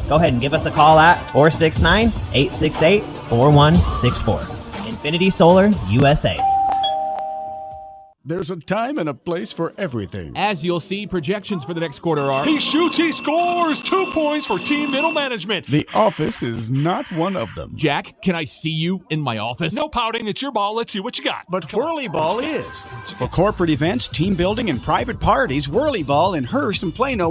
Go ahead and give us a call at 469-868-4164. Infinity Solar USA. There's a time and a place for everything. As you'll see, projections for the next quarter are... He shoots, he scores! 2 points for team middle management. The office is not one of them. Jack, can I see you in my office? No pouting, it's your ball. Let's see what you got. But Whirly Ball is. For corporate events, team building, and private parties, Whirly Ball in Hearst and Plano.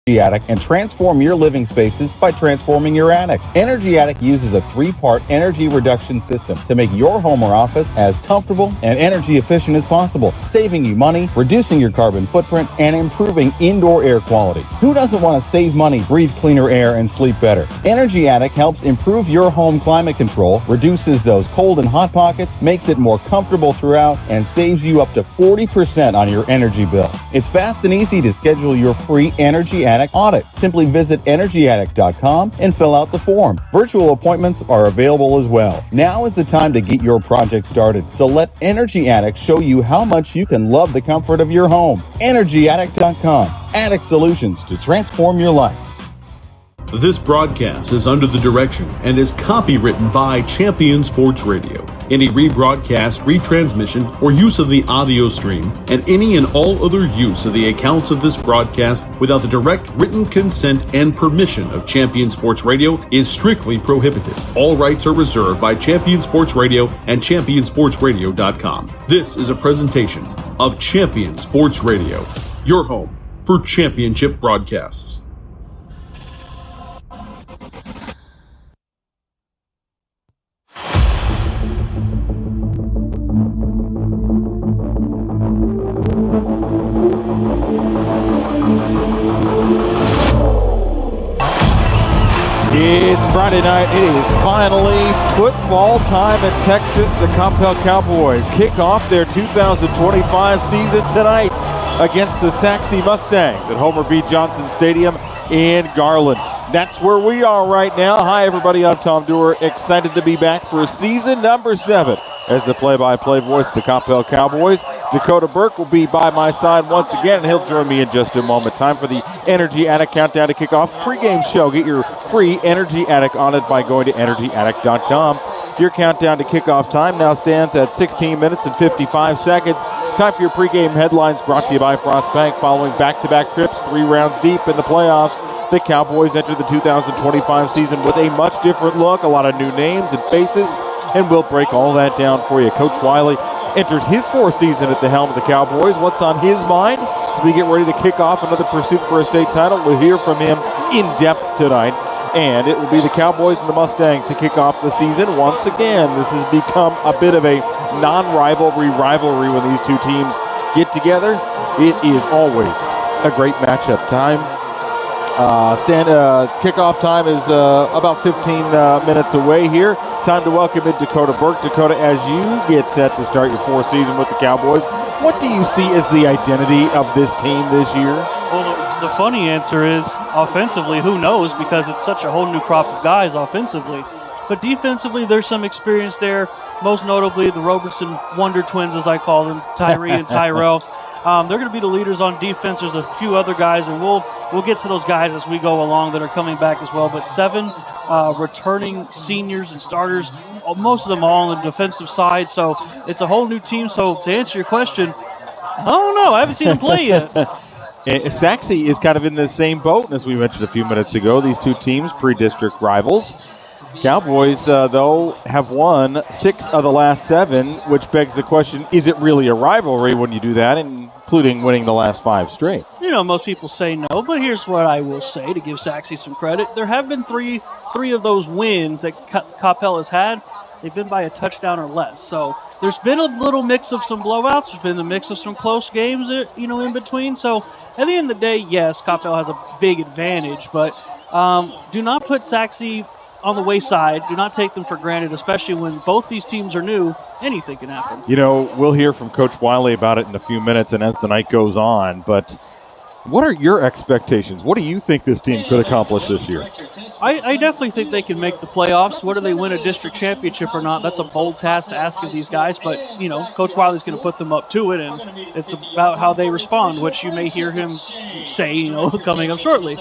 Attic and transform your living spaces by transforming your attic. Energy Attic uses a 3-part energy reduction system to make your home or office as comfortable and energy efficient as possible, saving you money, reducing your carbon footprint, and improving indoor air quality. Who doesn't want to save money, breathe cleaner air, and sleep better? Energy Attic helps improve your home climate control, reduces those cold and hot pockets, makes it more comfortable throughout, and saves you up to 40% on your energy bill. It's fast and easy to schedule your free Energy Attic audit. Simply visit energyattic.com and fill out the form. Virtual appointments are available as well. Now is the time to get your project started. So let Energy Attic show you how much you can love the comfort of your home. energyattic.com. Attic solutions to transform your life. This broadcast is under the direction and is copywritten by Champion Sports Radio. Any rebroadcast, retransmission, or use of the audio stream, and any and all other use of the accounts of this broadcast without the direct written consent and permission of Champion Sports Radio is strictly prohibited. All rights are reserved by Champion Sports Radio and ChampionSportsRadio.com. This is a presentation of Champion Sports Radio, your home for championship broadcasts. It's Friday night. It is finally football time in Texas. The Coppell Cowboys kick off their 2025 season tonight against the Sachse Mustangs at Homer B. Johnson Stadium in Garland. That's where we are right now. Hi, everybody. I'm Tom Dewar. Excited to be back for season number 7 as the play-by-play voice of the Coppell Cowboys. Dakota Burke will be by my side once again, and he'll join me in just a moment. Time for the Energy Attic Countdown to Kickoff pregame show. Get your free Energy Attic on it by going to energyattic.com. Your countdown to kickoff time now stands at 16 minutes and 55 seconds. Time for your pregame headlines brought to you by Frost Bank. Following back-to-back trips, 3 rounds deep in the playoffs, the Cowboys enter the 2025 season with a much different look, a lot of new names and faces, and we'll break all that down for you. Coach Wiley enters his 4th season at the helm of the Cowboys. What's on his mind as we get ready to kick off another pursuit for a state title? We'll hear from him in depth tonight. And it will be the Cowboys and the Mustangs to kick off the season once again. This has become a bit of a non-rivalry rivalry when these two teams get together. It is always a great matchup. Kickoff time is about 15 minutes away here. Time to welcome in Dakota Burke. Dakota, as you get set to start your 4th season with the Cowboys, what do you see as the identity of this team this year? Well, the funny answer is offensively, who knows, because it's such a whole new crop of guys offensively. But defensively, there's some experience there, most notably the Robertson Wonder Twins, as I call them, Tyree and Tyrell. They're going to be the leaders on defense. There's a few other guys, and we'll get to those guys as we go along that are coming back as well. But 7 returning seniors and starters, most of them all on the defensive side. So it's a whole new team. So to answer your question, I don't know. I haven't seen them play yet. Sachse is kind of in the same boat as we mentioned a few minutes ago. These two teams, pre-district rivals. Cowboys, though, have won 6 of the last 7, which begs the question, is it really a rivalry when you do that, including winning the last 5 straight? You know, most people say no, but here's what I will say to give Sachse some credit. There have been three of those wins that Coppell has had. They've been by a touchdown or less. So there's been a little mix of some blowouts. There's been a mix of some close games, in between. So at the end of the day, yes, Coppell has a big advantage, but do not put Sachse on the wayside. Do not take them for granted, especially when both these teams are new. Anything can happen. You know, we'll hear from Coach Wiley about it in a few minutes and as the night goes on, but what are your expectations? What do you think this team could accomplish this year? I definitely think they can make the playoffs. Whether they win a district championship or not, that's a bold task to ask of these guys. But, Coach Wiley's going to put them up to it, and it's about how they respond, which you may hear him say, coming up shortly.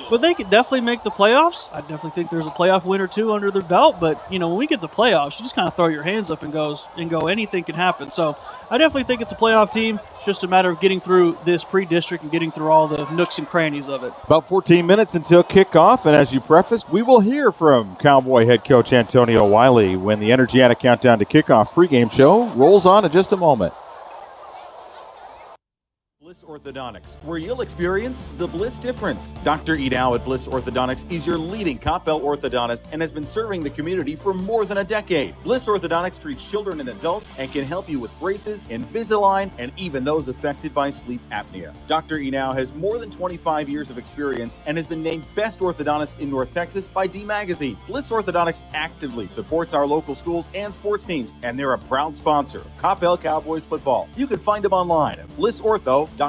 But they could definitely make the playoffs. I definitely think there's a playoff win or two under their belt. But, when we get to playoffs, you just kind of throw your hands up and go, anything can happen. So I definitely think it's a playoff team. It's just a matter of getting through this pre-district and getting through all the nooks and crannies of it. About 14 minutes until kickoff, and as you prefaced, we will hear from Cowboy head coach Antonio Wiley when the Energetic Countdown to Kickoff pregame show rolls on in just a moment. Bliss Orthodontics, where you'll experience the Bliss difference. Dr. Edau at Bliss Orthodontics is your leading Coppell orthodontist and has been serving the community for more than a decade. Bliss Orthodontics treats children and adults and can help you with braces, Invisalign, and even those affected by sleep apnea. Dr. Edau has more than 25 years of experience and has been named Best Orthodontist in North Texas by D Magazine. Bliss Orthodontics actively supports our local schools and sports teams, and they're a proud sponsor of Coppell Cowboys football. You can find them online at blissortho.com.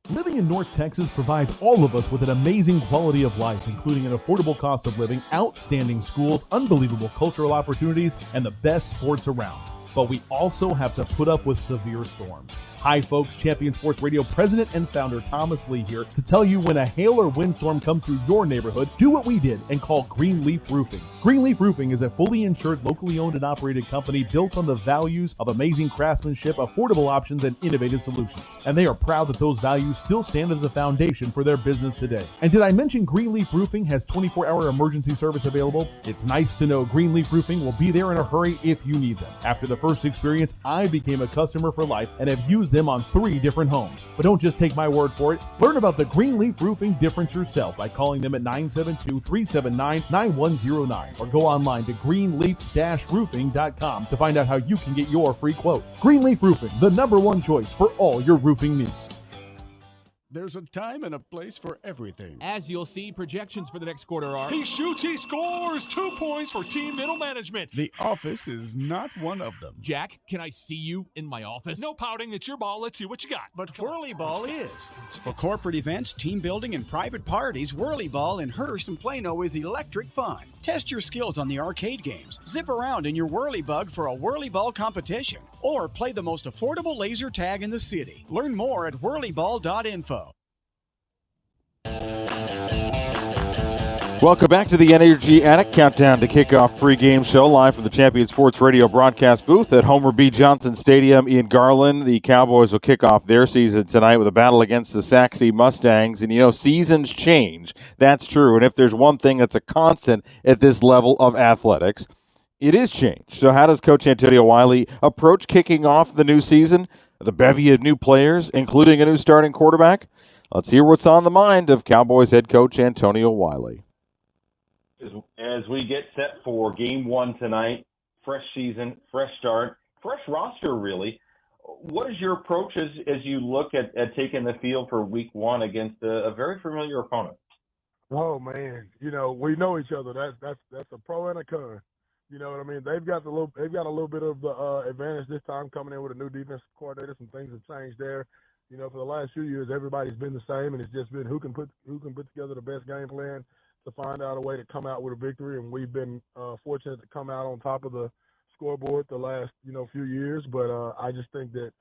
Living in North Texas provides all of us with an amazing quality of life, including an affordable cost of living, outstanding schools, unbelievable cultural opportunities, and the best sports around. But we also have to put up with severe storms. Hi folks, Champion Sports Radio President and Founder Thomas Lee here to tell you when a hail or windstorm comes through your neighborhood, do what we did and call Greenleaf Roofing. Greenleaf Roofing is a fully insured, locally owned and operated company built on the values of amazing craftsmanship, affordable options, and innovative solutions. And they are proud that those values still stand as a foundation for their business today. And did I mention Greenleaf Roofing has 24-hour emergency service available? It's nice to know Greenleaf Roofing will be there in a hurry if you need them. After the first experience, I became a customer for life and have used them on 3 different homes. But don't just take my word for it. Learn about the Greenleaf Roofing difference yourself by calling them at 972-379-9109 or go online to greenleaf-roofing.com to find out how you can get your free quote. Greenleaf Roofing, the #1 choice for all your roofing needs. There's a time and a place for everything. As you'll see, projections for the next quarter are... He shoots, he scores. 2 points for team middle management. The office is not one of them. Jack, can I see you in my office? No pouting. It's your ball. Let's see what you got. But Whirly Ball is. For corporate events, team building, and private parties, Whirly Ball in Hearst and Plano is electric fun. Test your skills on the arcade games. Zip around in your Whirly Bug for a Whirly Ball competition. Or play the most affordable laser tag in the city. Learn more at whirlyball.info. Welcome back to the Energy Attic Countdown to Kickoff pregame show live from the Champion Sports Radio broadcast booth at Homer B. Johnson Stadium in Garland. The Cowboys will kick off their season tonight with a battle against the Sachse Mustangs. And, seasons change. That's true. And if there's one thing that's a constant at this level of athletics, it is change. So how does Coach Antonio Wiley approach kicking off the new season? The bevy of new players, including a new starting quarterback? Let's hear what's on the mind of Cowboys head coach Antonio Wiley. As we get set for game 1 tonight, fresh season, fresh start, fresh roster really, what is your approach as you look at taking the field for week 1 against a very familiar opponent? Oh man, we know each other. That's a pro and a con. You know what I mean? They've got a little bit of the advantage this time coming in with a new defensive coordinator. Some things have changed there. For the last few years, everybody's been the same, and it's just been who can put together the best game plan to find out a way to come out with a victory. And we've been fortunate to come out on top of the scoreboard the last few years. But I just think that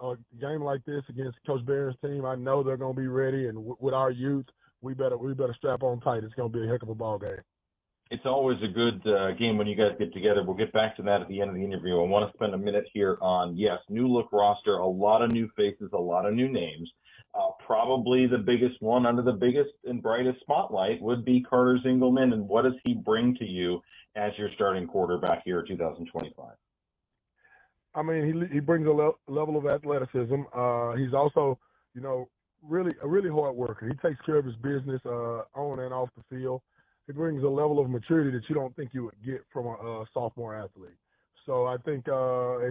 a game like this against Coach Barron's team, I know they're going to be ready. And with our youth, we better strap on tight. It's going to be a heck of a ball game. It's always a good game when you guys get together. We'll get back to that at the end of the interview. I want to spend a minute here on, yes, new look roster, a lot of new faces, a lot of new names. Probably the biggest one under the biggest and brightest spotlight would be Carter Zingelman. And what does he bring to you as your starting quarterback here in 2025? I mean, he brings a level of athleticism. He's also, really a really hard worker. He takes care of his business on and off the field. He brings a level of maturity that you don't think you would get from a sophomore athlete. So I think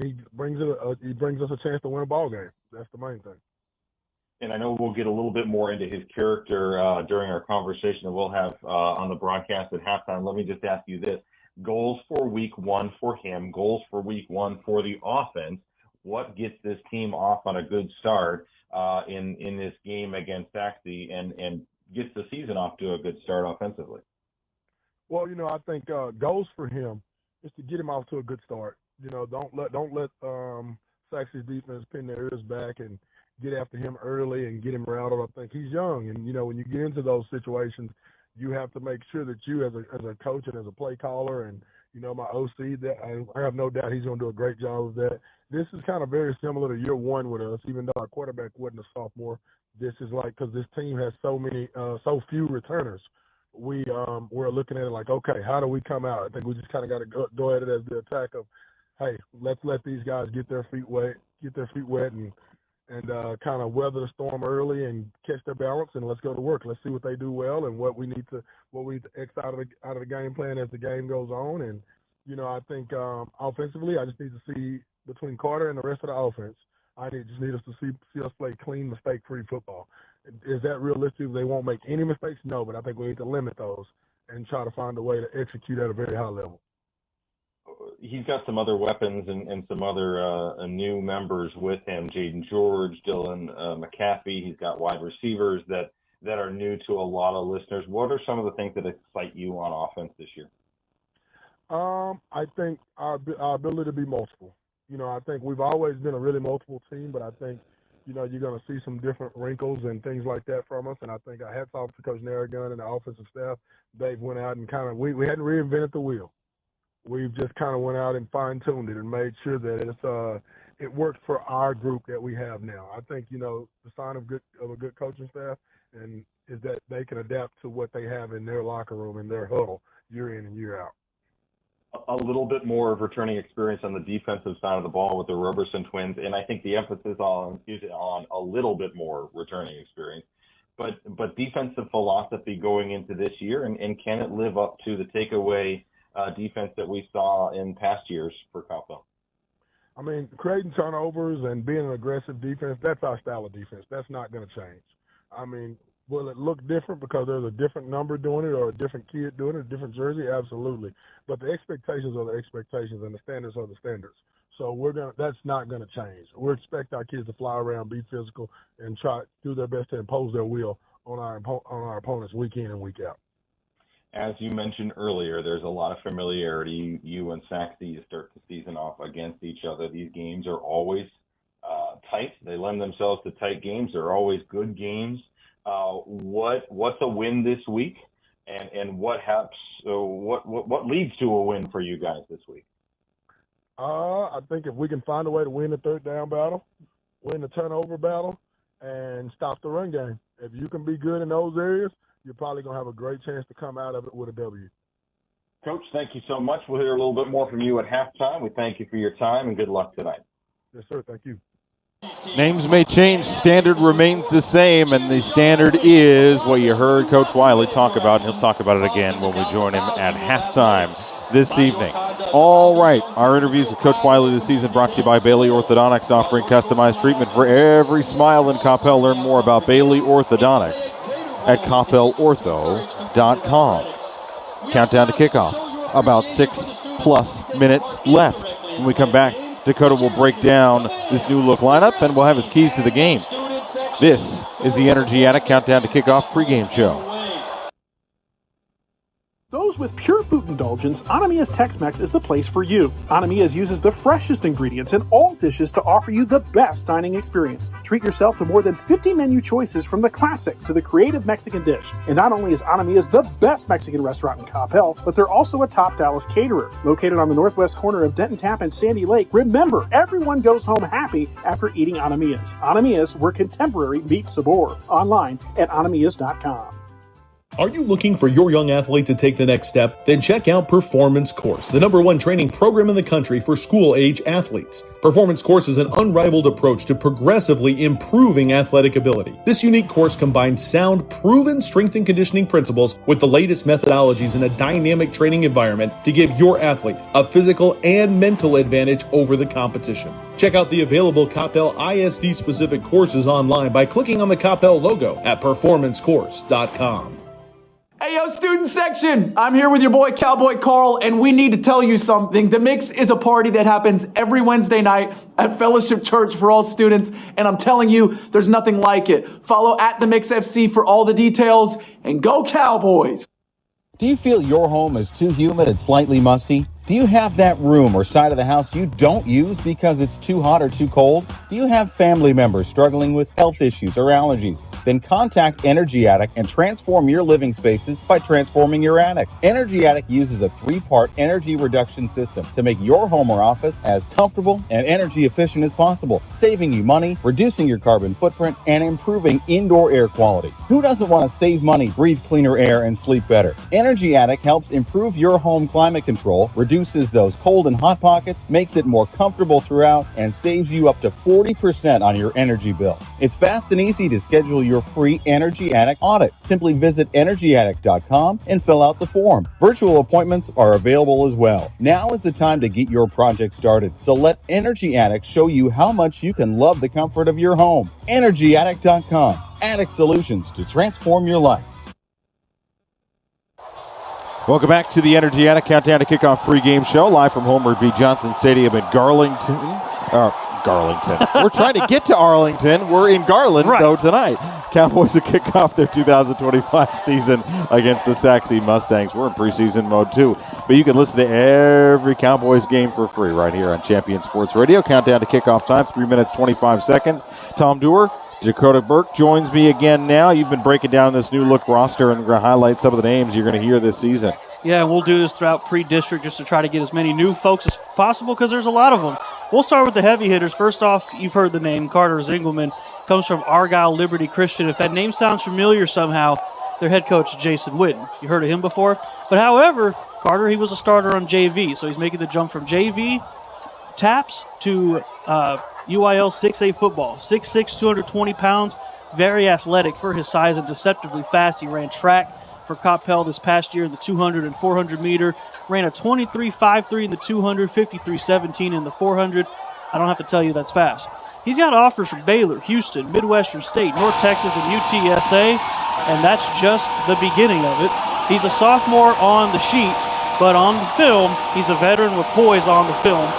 he brings us a chance to win a ball game. That's the main thing. and I know we'll get a little bit more into his character during our conversation that we'll have on the broadcast at halftime. Let me just ask you this. Goals for week one for him, goals for week one for the offense. What gets this team off on a good start in this game against Sachse and gets the season off to a good start offensively? Well, I think goals for him is to get him off to a good start. Don't let Sachse's defense pin their ears back and get after him early and get him rattled. I think he's young, and when you get into those situations, you have to make sure that you, as a coach and as a play caller, and my OC, that I have no doubt he's going to do a great job of that. This is kind of very similar to year one with us, even though our quarterback wasn't a sophomore. This is because this team has so few returners. We're looking at it like, okay, how do we come out? I think we just kind of got to go at it as the attack of, hey, let's let these guys get their feet wet, and kind of weather the storm early and catch their balance, and let's go to work. Let's see what they do well and what we need to X out of the game plan as the game goes on. And I think offensively, I just need to see between Carter and the rest of the offense. I just need us to see us play clean, mistake-free football. Is that realistic? They won't make any mistakes? No, but I think we need to limit those and try to find a way to execute at a very high level. He's got some other weapons and some other new members with him. Jaden George, Dylan McAfee. He's got wide receivers that are new to a lot of listeners. What are some of the things that excite you on offense this year? I think our ability to be multiple. I think we've always been a really multiple team, but I think, you're going to see some different wrinkles and things like that from us. And I think hats off to Coach Narraghan and the offensive staff. They've went out and we hadn't reinvented the wheel. We've just kind of went out and fine-tuned it and made sure that it works for our group that we have now. I think, the sign of a good coaching staff is that they can adapt to what they have in their locker room and their huddle year in and year out. A little bit more of returning experience on the defensive side of the ball with the Roberson twins, and I think the emphasis is on a little bit more returning experience. But defensive philosophy going into this year, and can it live up to the takeaway defense that we saw in past years for Coppell? I mean, creating turnovers and being an aggressive defense, that's our style of defense. That's not going to change. I mean, will it look different because there's a different number doing it or a different kid doing it, a different jersey? Absolutely. But the expectations are the expectations and the standards are the standards. So that's not going to change. We expect our kids to fly around, be physical, and try to do their best to impose their will on our opponents week in and week out. As you mentioned earlier, there's a lot of familiarity. You and Sachse start the season off against each other. These games are always tight. They lend themselves to tight games. They're always good games. What's a win this week, and what leads to a win for you guys this week? I think if we can find a way to win the third down battle, win the turnover battle, and stop the run game. If you can be good in those areas, you're probably going to have a great chance to come out of it with a W. Coach, thank you so much. We'll hear a little bit more from you at halftime. We thank you for your time, and good luck tonight. Yes, sir. Thank you. Names may change, standard remains the same, and the standard is what you heard Coach Wiley talk about, and he'll talk about it again when we join him at halftime this evening. All right, our interviews with Coach Wiley this season brought to you by Bailey Orthodontics, offering customized treatment for every smile in Coppell. Learn more about Bailey Orthodontics at coppellortho.com. Countdown to kickoff, about 6+ minutes left. When we come back, Dakota will break down this new look lineup, and we'll have his keys to the game. This is the Energy Attic Countdown to Kickoff pregame show. Those with pure food indulgence, Anamiya's Tex-Mex is the place for you. Anamiya's uses the freshest ingredients in all dishes to offer you the best dining experience. Treat yourself to more than 50 menu choices from the classic to the creative Mexican dish. And not only is Anamiya's the best Mexican restaurant in Coppell, but they're also a top Dallas caterer. Located on the northwest corner of Denton Tap and Sandy Lake, remember, everyone goes home happy after eating Anamiya's. Anamiya's, where contemporary meets sabor. Online at anamiyas.com. Are you looking for your young athlete to take the next step? Then check out Performance Course, the #1 training program in the country for school-age athletes. Performance Course is an unrivaled approach to progressively improving athletic ability. This unique course combines sound, proven strength and conditioning principles with the latest methodologies in a dynamic training environment to give your athlete a physical and mental advantage over the competition. Check out the available Coppell ISD-specific courses online by clicking on the Coppell logo at performancecourse.com. Hey, yo, student section! I'm here with your boy Cowboy Carl, and we need to tell you something. The Mix is a party that happens every Wednesday night at Fellowship Church for all students, and I'm telling you, there's nothing like it. Follow at The Mix FC for all the details, and go Cowboys! Do you feel your home is too humid and slightly musty? Do you have that room or side of the house you don't use because it's too hot or too cold? Do you have family members struggling with health issues or allergies? Then contact Energy Attic and transform your living spaces by transforming your attic. Energy Attic uses a 3-part energy reduction system to make your home or office as comfortable and energy efficient as possible, saving you money, reducing your carbon footprint, and improving indoor air quality. Who doesn't want to save money, breathe cleaner air, and sleep better? Energy Attic helps improve your home climate control, reduces those cold and hot pockets, makes it more comfortable throughout, and saves you up to 40% on your energy bill. It's fast and easy to schedule your free Energy Attic audit. Simply visit energyattic.com and fill out the form. Virtual appointments are available as well. Now is the time to get your project started. So let Energy Attic show you how much you can love the comfort of your home. energyattic.com. Attic solutions to transform your life. Welcome back to the Energy Attic Countdown to Kickoff pregame show, live from Homer B. Johnson Stadium in Garlington. We're trying to get to Arlington. We're in Garland, though, tonight. Cowboys will kick off their 2025 season against the Sachse Mustangs. We're in preseason mode, too. But you can listen to every Cowboys game for free right here on Champion Sports Radio. Countdown to kickoff time, 3 minutes, 25 seconds. Tom Dewar, Dakota Burke joins me again now. You've been breaking down this new look roster and going to highlight some of the names you're going to hear this season. Yeah, and we'll do this throughout pre-district just to try to get as many new folks as possible because there's a lot of them. We'll start with the heavy hitters. First off, you've heard the name. Carter Zingelman comes from Argyle Liberty Christian. If that name sounds familiar somehow, their head coach, Jason Witten. You heard of him before? But however, Carter, he was a starter on JV, so he's making the jump from JV taps to UIL 6A football. 6'6", 220 pounds, very athletic for his size and deceptively fast. He ran track for Coppell this past year in the 200 and 400 meter. Ran a 23.53 in the 200, 53.17 in the 400. I don't have to tell you that's fast. He's got offers from Baylor, Houston, Midwestern State, North Texas, and UTSA, and that's just the beginning of it. He's a sophomore on the sheet, but on the film, he's a veteran with poise on the film.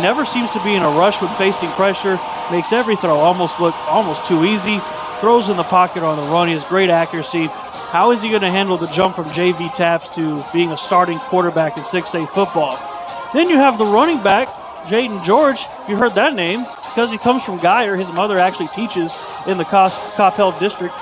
Never seems to be in a rush when facing pressure. Makes every throw almost look almost too easy. Throws in the pocket on the run. He has great accuracy. How is he going to handle the jump from JV taps to being a starting quarterback in 6A football? Then you have the running back, Jaden George. If you heard that name, because he comes from Geyer. His mother actually teaches in the Coppell District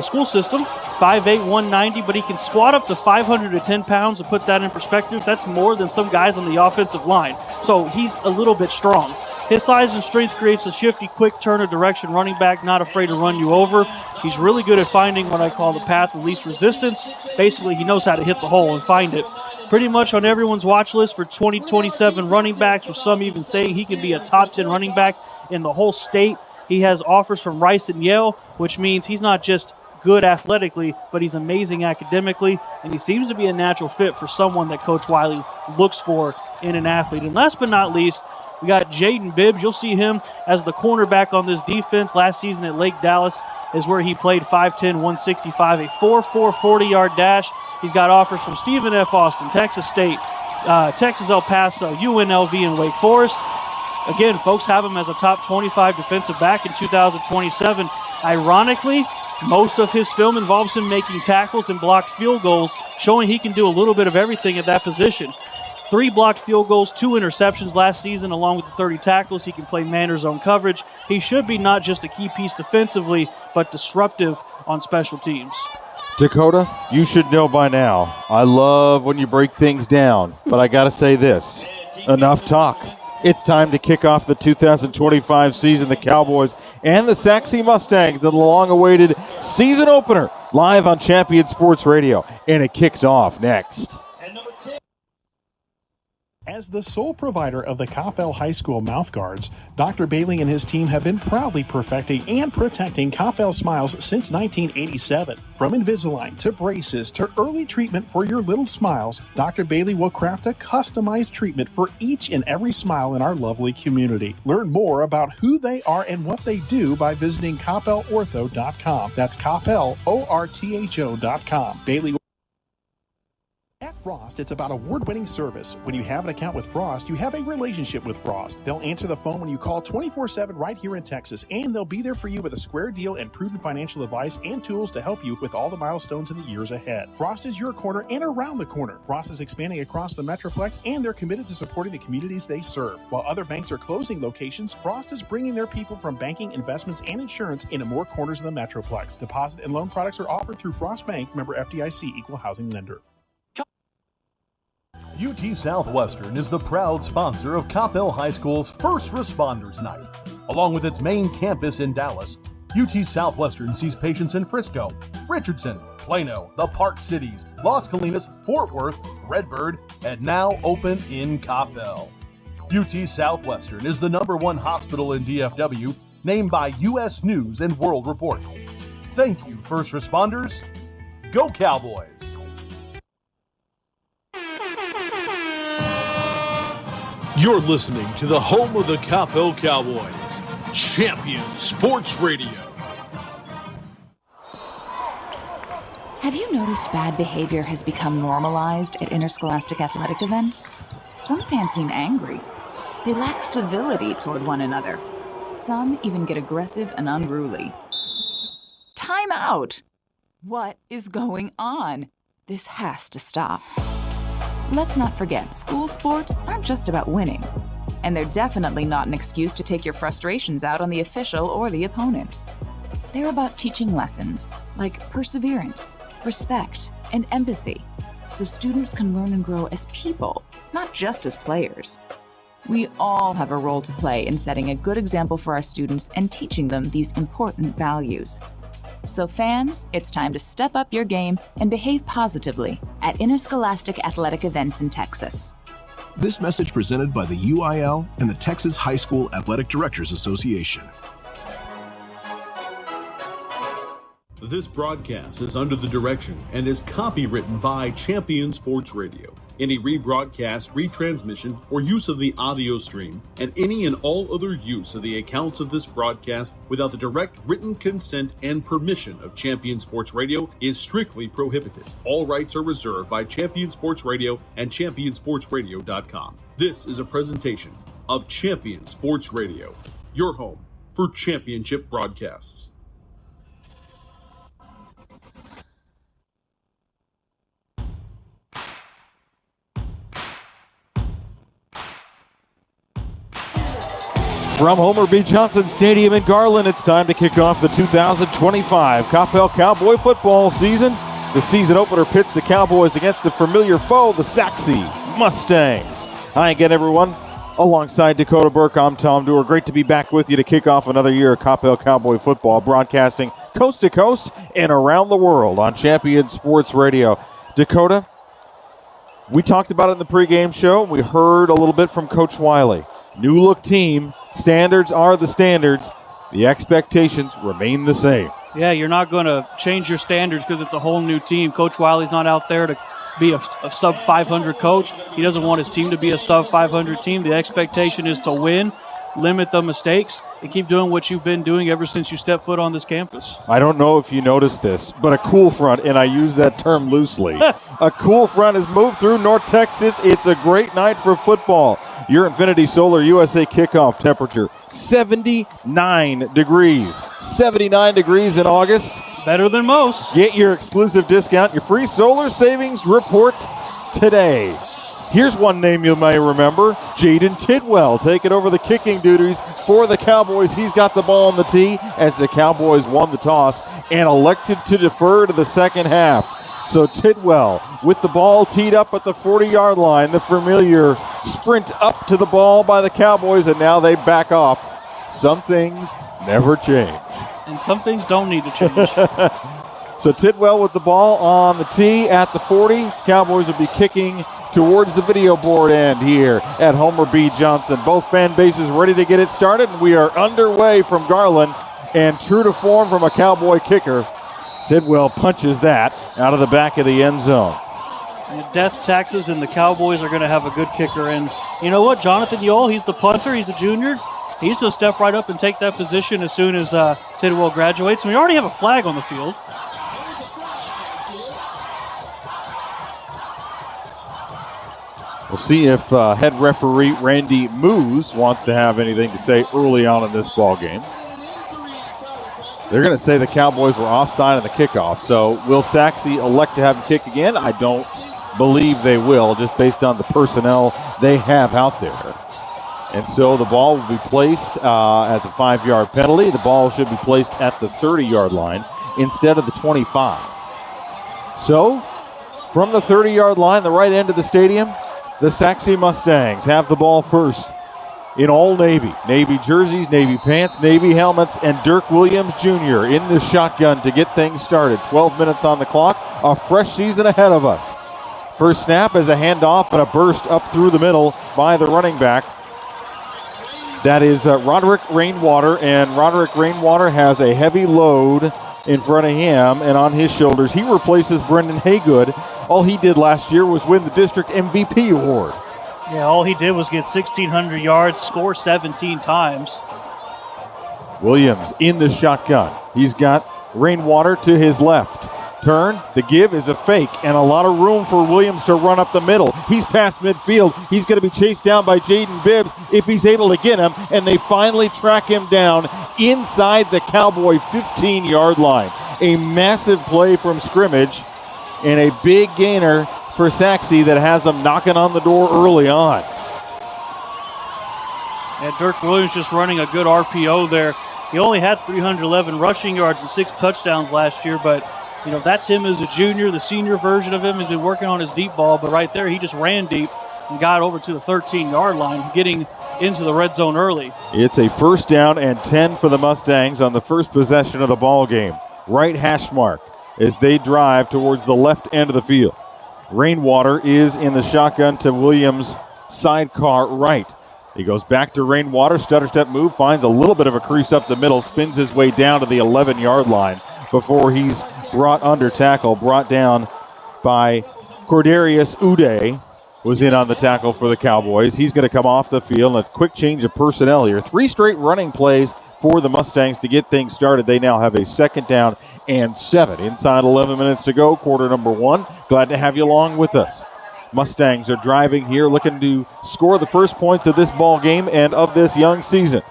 school system. 5'8", 190, but he can squat up to 510 pounds. To put that in perspective, that's more than some guys on the offensive line. So he's a little bit strong. His size and strength creates a shifty, quick turn of direction running back, not afraid to run you over. He's really good at finding what I call the path of least resistance. Basically, he knows how to hit the hole and find it. Pretty much on everyone's watch list for 2027 running backs, with some even saying he could be a top 10 running back in the whole state. He has offers from Rice and Yale, which means he's not just good athletically, but he's amazing academically, and he seems to be a natural fit for someone that Coach Wiley looks for in an athlete. And last but not least, we got Jaden Bibbs. You'll see him as the cornerback on this defense. Last season at Lake Dallas is where he played 5'10", 165, a 4.4 40-yard dash. He's got offers from Stephen F. Austin, Texas State, Texas El Paso, UNLV, and Wake Forest. Again, folks have him as a top 25 defensive back in 2027. Ironically, most of his film involves him making tackles and blocked field goals, showing he can do a little bit of everything at that position. 3 blocked field goals, 2 interceptions last season, along with the 30 tackles. He can play man or zone coverage. He should be not just a key piece defensively, but disruptive on special teams. Dakota, you should know by now, I love when you break things down, but I got to say this. Enough talk. It's time to kick off the 2025 season. The Cowboys and the Sachse Mustangs, the long-awaited season opener, live on Champion Sports Radio. And it kicks off next. As the sole provider of the Coppell High School mouthguards, Dr. Bailey and his team have been proudly perfecting and protecting Coppell smiles since 1987. From Invisalign to braces to early treatment for your little smiles, Dr. Bailey will craft a customized treatment for each and every smile in our lovely community. Learn more about who they are and what they do by visiting CoppellOrtho.com. That's CoppellOrtho.com. Bailey. At Frost, it's about award-winning service. When you have an account with Frost, you have a relationship with Frost. They'll answer the phone when you call 24/7 right here in Texas, and they'll be there for you with a square deal and prudent financial advice and tools to help you with all the milestones in the years ahead. Frost is your corner and around the corner. Frost is expanding across the Metroplex, and they're committed to supporting the communities they serve. While other banks are closing locations, Frost is bringing their people from banking, investments, and insurance into more corners of the Metroplex. Deposit and loan products are offered through Frost Bank, member FDIC, equal housing lender. UT Southwestern is the proud sponsor of Coppell High School's First Responders Night. Along with its main campus in Dallas, UT Southwestern sees patients in Frisco, Richardson, Plano, the Park Cities, Las Colinas, Fort Worth, Redbird, and now open in Coppell. UT Southwestern is the #1 hospital in DFW, named by U.S. News and World Report. Thank you, first responders. Go Cowboys! You're listening to the home of the Coppell Cowboys, Champion Sports Radio. Have you noticed bad behavior has become normalized at interscholastic athletic events? Some fans seem angry. They lack civility toward one another. Some even get aggressive and unruly. Time out! What is going on? This has to stop. Let's not forget, school sports aren't just about winning. And they're definitely not an excuse to take your frustrations out on the official or the opponent. They're about teaching lessons like perseverance, respect, and empathy, so students can learn and grow as people, not just as players. We all have a role to play in setting a good example for our students and teaching them these important values. So fans, it's time to step up your game and behave positively at interscholastic athletic events in Texas. This message presented by the UIL and the Texas High School Athletic Directors Association. This broadcast is under the direction and is copywritten by Champion Sports Radio. Any rebroadcast, retransmission, or use of the audio stream, and any and all other use of the accounts of this broadcast without the direct written consent and permission of Champion Sports Radio is strictly prohibited. All rights are reserved by Champion Sports Radio and ChampionSportsRadio.com. This is a presentation of Champion Sports Radio, your home for championship broadcasts. From Homer B. Johnson Stadium in Garland, it's time to kick off the 2025 Coppell Cowboy football season. The season opener pits the Cowboys against a familiar foe, the Sachse Mustangs. Hi again, everyone. Alongside Dakota Burke, I'm Tom Dewar. Great to be back with you to kick off another year of Coppell Cowboy football, broadcasting coast to coast and around the world on Champion Sports Radio. Dakota, we talked about it in the pregame show. We heard a little bit from Coach Wiley. New look team. Standards are the standards. The expectations remain the same. Yeah, you're not going to change your standards because it's a whole new team. Coach Wiley's not out there to be a sub-500 coach. He doesn't want his team to be a sub-500 team. The expectation is to win, limit the mistakes, and keep doing what you've been doing ever since you stepped foot on this campus. I don't know if you noticed this, but a cool front, and I use that term loosely, a cool front has moved through North Texas. It's a great night for football. Your Infinity Solar USA kickoff temperature, 79 degrees. 79 degrees in August. Better than most. Get your exclusive discount, your free solar savings report today. Here's one name you may remember, Jaden Tidwell taking over the kicking duties for the Cowboys. He's got the ball on the tee as the Cowboys won the toss and elected to defer to the second half. So Tidwell with the ball teed up at the 40-yard line. The familiar sprint up to the ball by the Cowboys, and now they back off. Some things never change. And some things don't need to change. So Tidwell with the ball on the tee at the 40. Cowboys will be kicking towards the video board end here at Homer B. Johnson. Both fan bases ready to get it started, and we are underway from Garland. And true to form from a Cowboy kicker, Tidwell punches that out of the back of the end zone. Death taxes, and the Cowboys are going to have a good kicker. And you know what? Jonathan Yole, he's the punter. He's a junior. He's going to step right up and take that position as soon as Tidwell graduates. And we already have a flag on the field. We'll see if head referee Randy Moose wants to have anything to say early on in this ball game. They're going to say the Cowboys were offside on the kickoff. So will Sachse elect to have him kick again? I don't believe they will, just based on the personnel they have out there. And so the ball will be placed as a 5-yard penalty. The ball should be placed at the 30-yard line instead of the 25. So from the 30-yard line, the right end of the stadium, the Sachse Mustangs have the ball first. In all Navy. Navy jerseys, Navy pants, Navy helmets, and Dirk Williams Jr. in the shotgun to get things started. 12 minutes on the clock. A fresh season ahead of us. First snap is a handoff and a burst up through the middle by the running back. That is Roderick Rainwater, and Roderick Rainwater has a heavy load in front of him and on his shoulders. He replaces Brendan Haygood. All he did last year was win the district MVP award. Yeah, all he did was get 1,600 yards, score 17 times. Williams in the shotgun. He's got Rainwater to his left. Turn, the give is a fake, and a lot of room for Williams to run up the middle. He's past midfield. He's going to be chased down by Jaden Bibbs if he's able to get him, and they finally track him down inside the Cowboy 15-yard line. A massive play from scrimmage and a big gainer for Sachse that has them knocking on the door early on. And Dirk Williams just running a good RPO there. He only had 311 rushing yards and 6 touchdowns last year, but you know that's him as a junior. The senior version of him has been working on his deep ball, but right there he just ran deep and got over to the 13-yard line, getting into the red zone early. It's a first down and 10 for the Mustangs on the first possession of the ball game. Right hash mark as they drive towards the left end of the field. Rainwater is in the shotgun to Williams' sidecar right. He goes back to Rainwater, stutter step move, finds a little bit of a crease up the middle, spins his way down to the 11-yard line before he's brought under tackle, brought down by Cordarius Uday, was in on the tackle for the Cowboys. He's going to come off the field. A quick change of personnel here. 3 straight running plays for the Mustangs to get things started. They now have a 2nd down and 7. Inside 11 minutes to go, quarter number 1. Glad to have you along with us. Mustangs are driving here, looking to score the first points of this ball game and of this young season.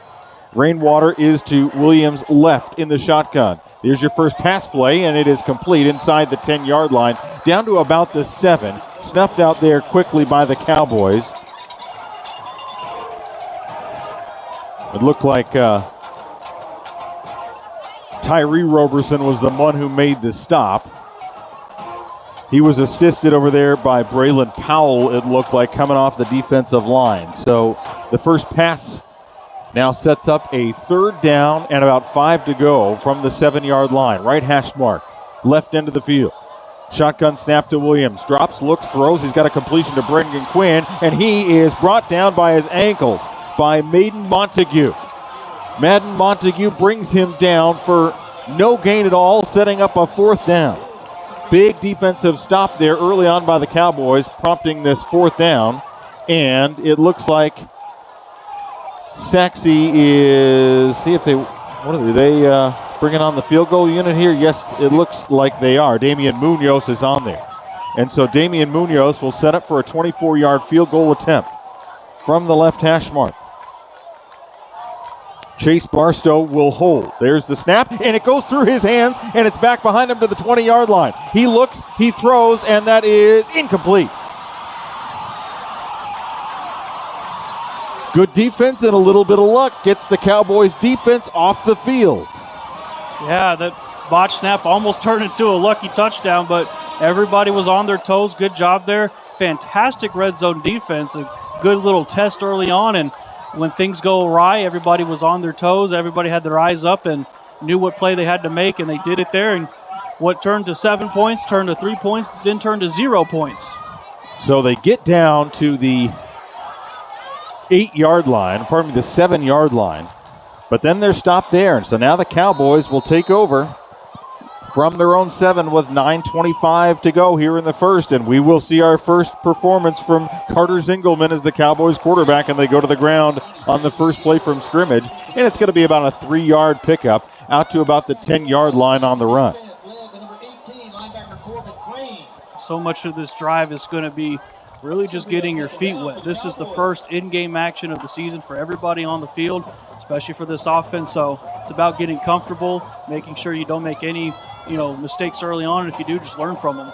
Rainwater is to Williams' left in the shotgun. There's your first pass play, and it is complete inside the 10-yard line, down to about the 7. Snuffed out there quickly by the Cowboys. It looked like Tyree Roberson was the one who made the stop. He was assisted over there by Braylon Powell, it looked like, coming off the defensive line. So the first pass now sets up a 3rd down and about 5 to go from the 7-yard line. Right hash mark, left end of the field. Shotgun snap to Williams. Drops, looks, throws. He's got a completion to Brendan Quinn, and he is brought down by his ankles by Maiden Montague. Madden Montague brings him down for no gain at all, setting up a 4th down. Big defensive stop there early on by the Cowboys, prompting this 4th down, and it looks like Sachse is, see if they, what are they bringing on the field goal unit here? Yes, it looks like they are. Damian Munoz is on there. And so Damian Munoz will set up for a 24-yard field goal attempt from the left hash mark. Chase Barstow will hold. There's the snap, and it goes through his hands, and it's back behind him to the 20-yard line. He looks, he throws, and that is incomplete. Good defense and a little bit of luck gets the Cowboys defense off the field. Yeah, botch snap almost turned into a lucky touchdown, but everybody was on their toes. Good job there. Fantastic red zone defense. A good little test early on, and when things go awry, everybody was on their toes. Everybody had their eyes up and knew what play they had to make, and they did it there. And what turned to 7 points turned to 3 points, then turned to 0 points. So they get down to the 8-yard line, the 7-yard line, but then they're stopped there. And so now the Cowboys will take over from their own 7 with 9:25 to go here in the first. And we will see our first performance from Carter Zingelman as the Cowboys quarterback, and they go to the ground on the first play from scrimmage. And it's going to be about a 3-yard pickup out to about the 10-yard line on the run. So much of this drive is going to be really just getting your feet wet. This is the first in-game action of the season for everybody on the field, especially for this offense. So it's about getting comfortable, making sure you don't make any, mistakes early on. And if you do, just learn from them.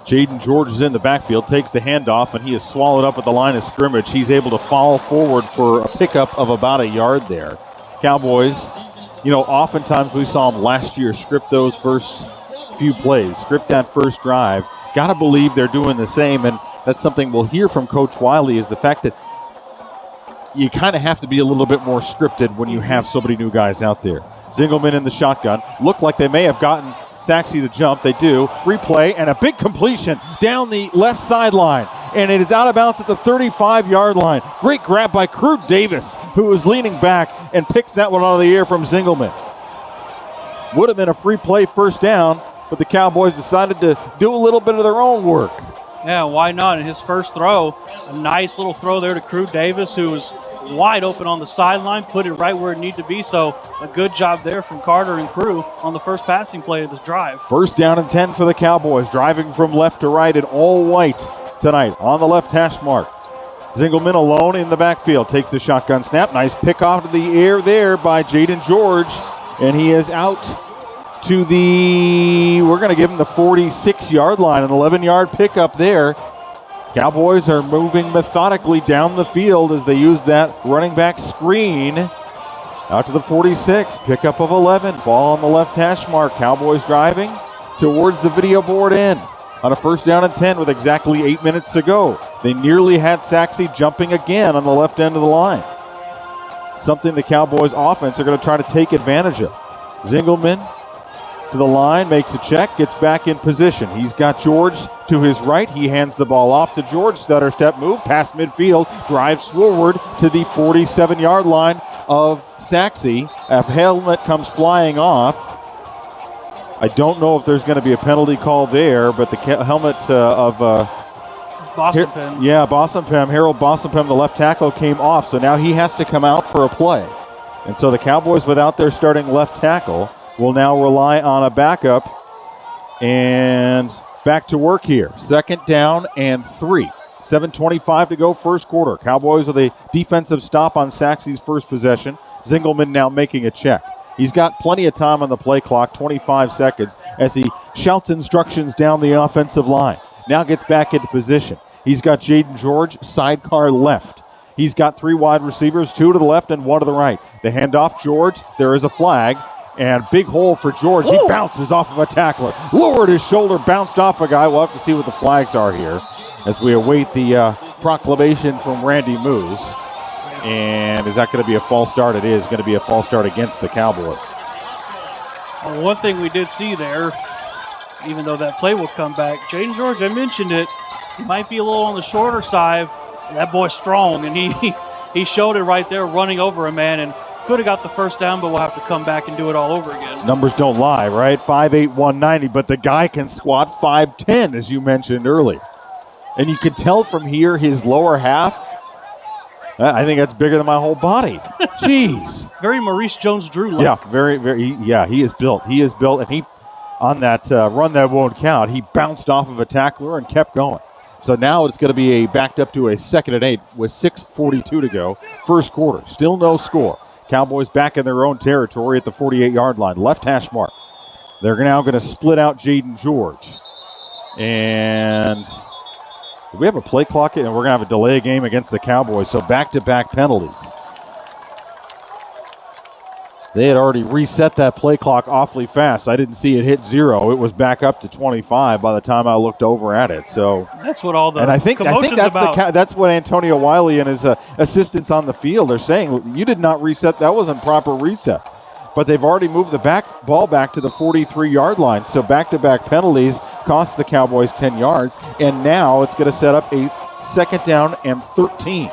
Jaden George is in the backfield, takes the handoff, and he is swallowed up at the line of scrimmage. He's able to fall forward for a pickup of about a yard there. Cowboys, oftentimes we saw them last year script those first few plays, script that first drive. Got to believe they're doing the same, and that's something we'll hear from Coach Wiley, is the fact that you kind of have to be a little bit more scripted when you have so many new guys out there. Zingelman in the shotgun. Look like they may have gotten Sachse to jump. They do. Free play and a big completion down the left sideline, and it is out of bounds at the 35-yard line. Great grab by Crew Davis, who was leaning back and picks that one out of the air from Zingelman. Would have been a free play first down, but the Cowboys decided to do a little bit of their own work. Yeah, why not? In his first throw, a nice little throw there to Crew Davis, who was wide open on the sideline, put it right where it needed to be. So a good job there from Carter and Crew on the first passing play of the drive. First down and 10 for the Cowboys, driving from left to right in all white tonight on the left hash mark. Zingelman alone in the backfield, takes the shotgun snap. Nice pick off to the air there by Jaden George, and he is out to we're going to give him the 46-yard line, an 11-yard pickup there. Cowboys are moving methodically down the field as they use that running back screen. Out to the 46, pickup of 11, ball on the left hash mark. Cowboys driving towards the video board end on a first down and 10 with exactly 8 minutes to go. They nearly had Sachse jumping again on the left end of the line. Something the Cowboys offense are going to try to take advantage of. Zingelman to the line, makes a check, gets back in position. He's got George to his right. He hands the ball off to George. Stutter step move, past midfield, drives forward to the 47-yard line of Sachse. A helmet comes flying off. I don't know if there's going to be a penalty call there, but the helmet of Bossenpem. Bossenpem, Harold Bossenpem, the left tackle, came off, so now he has to come out for a play. And so the Cowboys, without their starting left tackle, will now rely on a backup, and back to work here. Second down and 3. 7:25 to go, first quarter. Cowboys with a defensive stop on Sachse's first possession. Zingelman now making a check. He's got plenty of time on the play clock, 25 seconds, as he shouts instructions down the offensive line. Now gets back into position. He's got Jaden George, sidecar left. He's got 3 wide receivers, 2 to the left and 1 to the right. The handoff, George, there is a flag. And big hole for George. He bounces off of a tackler. Lowered his shoulder, bounced off a guy. We'll have to see what the flags are here as we await the proclamation from Randy Moose. And is that going to be a false start? It is going to be a false start against the Cowboys. Well, one thing we did see there, even though that play will come back, Jaden George, I mentioned it, he might be a little on the shorter side. That boy's strong, and he showed it right there running over a man, and could have got the first down, but we'll have to come back and do it all over again. Numbers don't lie, right? 5'8", 190, but the guy can squat 5'10", as you mentioned earlier. And you can tell from here his lower half, I think that's bigger than my whole body. Jeez. Very Maurice Jones-Drew-like. Yeah, very, he is built. He is built, and he, on that run that won't count, he bounced off of a tackler and kept going. So now it's going to be backed up to a 2nd and 8 with 6:42 to go. First quarter, still no score. Cowboys back in their own territory at the 48-yard line. Left hash mark. They're now going to split out Jaden George. And do we have a play clock? And we're going to have a delay game against the Cowboys. So back-to-back penalties. They had already reset that play clock awfully fast. I didn't see it hit 0. It was back up to 25 by the time I looked over at it. So that's what all the commotion's that's about. That's what Antonio Wiley and his assistants on the field are saying. You did not reset. That wasn't proper reset. But they've already moved the ball back to the 43-yard line. So back-to-back penalties cost the Cowboys 10 yards. And now it's going to set up a 2nd down and 13.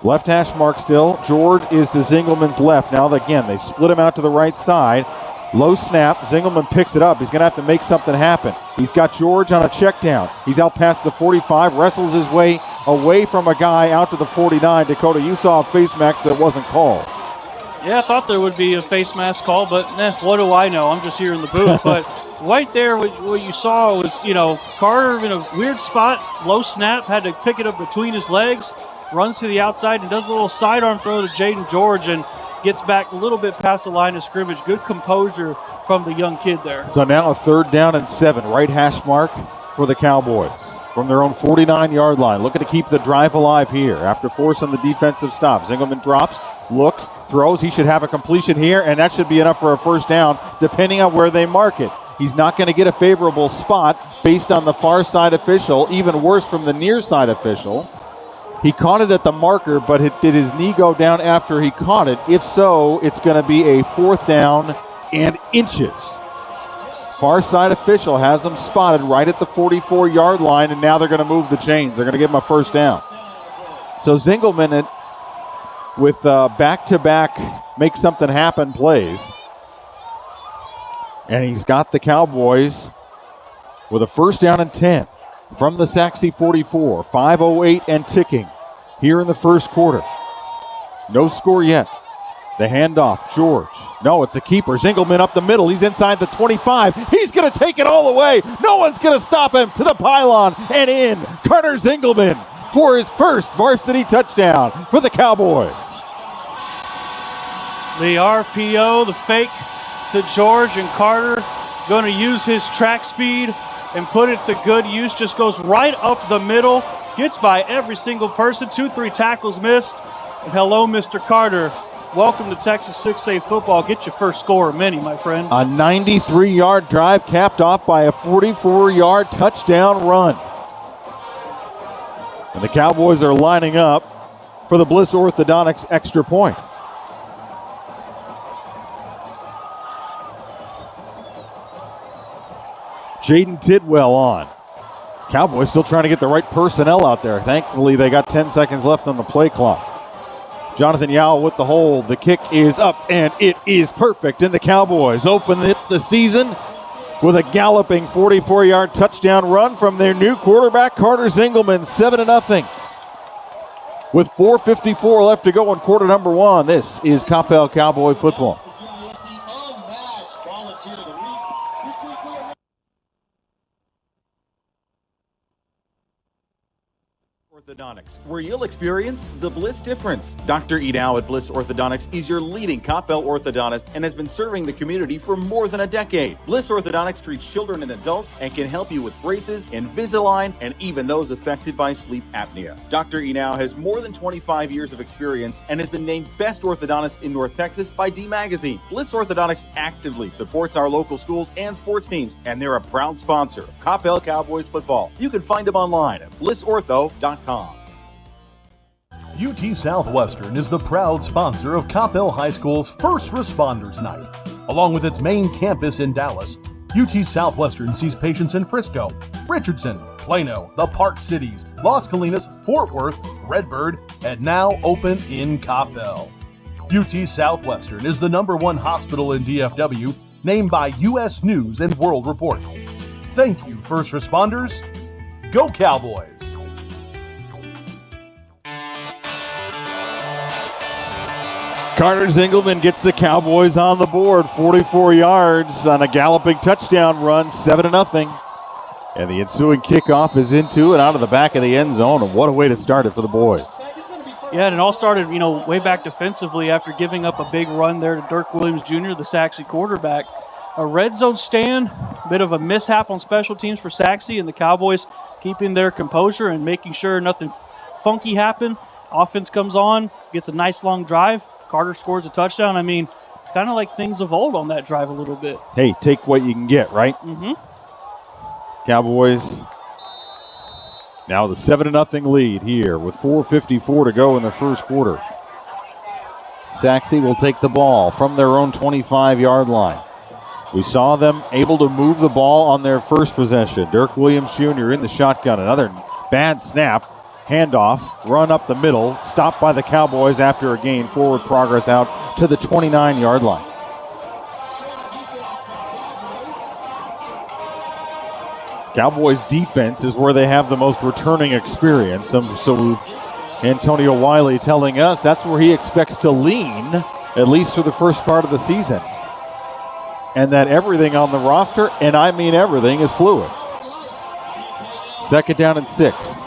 Left hash mark still. George is to Zingelman's left. Now, again, they split him out to the right side. Low snap. Zingelman picks it up. He's going to have to make something happen. He's got George on a check down. He's out past the 45, wrestles his way away from a guy out to the 49. Dakota, you saw a face mask that wasn't called. Yeah, I thought there would be a face mask call, but what do I know? I'm just here in the booth. But right there, what you saw was, Carter in a weird spot, low snap, had to pick it up between his legs, runs to the outside and does a little sidearm throw to Jaden George and gets back a little bit past the line of scrimmage. Good composure from the young kid there. So now a 3rd down and 7, right hash mark for the Cowboys from their own 49-yard line. Looking to keep the drive alive here after forcing the defensive stop. Zingelman drops, looks, throws. He should have a completion here, and that should be enough for a 1st down, depending on where they mark it. He's not going to get a favorable spot based on the far side official, even worse from the near side official. He caught it at the marker, but did his knee go down after he caught it? If so, it's going to be a 4th down and inches. Far side official has him spotted right at the 44-yard line, and now they're going to move the chains. They're going to give him a 1st down. So Zingelman with back-to-back make something happen plays. And he's got the Cowboys with a 1st down and 10 from the Sachse 44. 5:08 and ticking here in the 1st quarter. No score yet. The handoff, George. No, it's a keeper. Zingelman up the middle. He's inside the 25. He's going to take it all the way. No one's going to stop him. To the pylon and in. Carter Zingelman for his 1st varsity touchdown for the Cowboys. The RPO, the fake to George, and Carter going to use his track speed and put it to good use. Just goes right up the middle. Gets by every single person. 2-3 tackles missed. And hello, Mr. Carter. Welcome to Texas 6A football. Get your first score of many, my friend. A 93-yard drive capped off by a 44-yard touchdown run. And the Cowboys are lining up for the Bliss Orthodontics extra point. Jaden Tidwell on. Cowboys still trying to get the right personnel out there. Thankfully, they got 10 seconds left on the play clock. Jonathan Yao with the hold. The kick is up, and it is perfect. And the Cowboys open the season with a galloping 44-yard touchdown run from their new quarterback, Carter Zingelman, 7-0. With 4:54 left to go in quarter number 1, this is Coppell Cowboy football. Orthodontics, where you'll experience the Bliss difference. Dr. Edau at Bliss Orthodontics is your leading Coppell orthodontist and has been serving the community for more than a decade. Bliss Orthodontics treats children and adults and can help you with braces, Invisalign, and even those affected by sleep apnea. Dr. Edau has more than 25 years of experience and has been named Best Orthodontist in North Texas by D Magazine. Bliss Orthodontics actively supports our local schools and sports teams, and they're a proud sponsor of Coppell Cowboys football. You can find them online at blissortho.com. UT Southwestern is the proud sponsor of Coppell High School's First Responders Night. Along with its main campus in Dallas, UT Southwestern sees patients in Frisco, Richardson, Plano, the Park Cities, Las Colinas, Fort Worth, Redbird, and now open in Coppell. UT Southwestern is the #1 hospital in DFW, named by U.S. News and World Report. Thank you, first responders. Go Cowboys! Carter Zingelman gets the Cowboys on the board, 44 yards on a galloping touchdown run, 7-0. And the ensuing kickoff is into and out of the back of the end zone, and what a way to start it for the boys. Yeah, and it all started, way back defensively after giving up a big run there to Dirk Williams Jr., the Sachse quarterback. A red zone stand, a bit of a mishap on special teams for Sachse, and the Cowboys keeping their composure and making sure nothing funky happened. Offense comes on, gets a nice long drive. Carter scores a touchdown. It's kind of like things of old on that drive a little bit. Hey, take what you can get, right? Mm-hmm. Cowboys now the 7-0 lead here with 4:54 to go in the first quarter. Sachse will take the ball from their own 25-yard line. We saw them able to move the ball on their first possession. Dirk Williams Jr. in the shotgun. Another bad snap. Handoff, run up the middle, stopped by the Cowboys after a gain. Forward progress out to the 29-yard line. Cowboys defense is where they have the most returning experience. So Antonio Wiley telling us that's where he expects to lean, at least for the first part of the season. And that everything on the roster, and I mean everything, is fluid. 2nd down and 6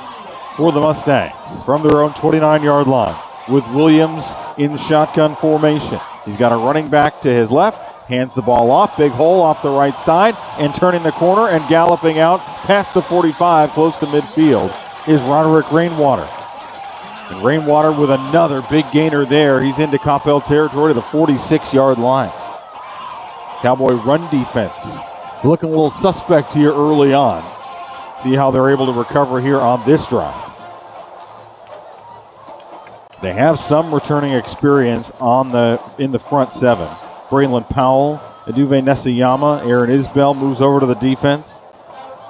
for the Mustangs from their own 29-yard line with Williams in shotgun formation. He's got a running back to his left, hands the ball off, big hole off the right side, and turning the corner and galloping out past the 45 close to midfield is Roderick Rainwater. And Rainwater with another big gainer there. He's into Coppell territory to the 46-yard line. Cowboy run defense looking a little suspect here early on. See how they're able to recover here on this drive. They have some returning experience in the front 7. Braylon Powell, Aduve Nesayama, Aaron Isbell moves over to the defense.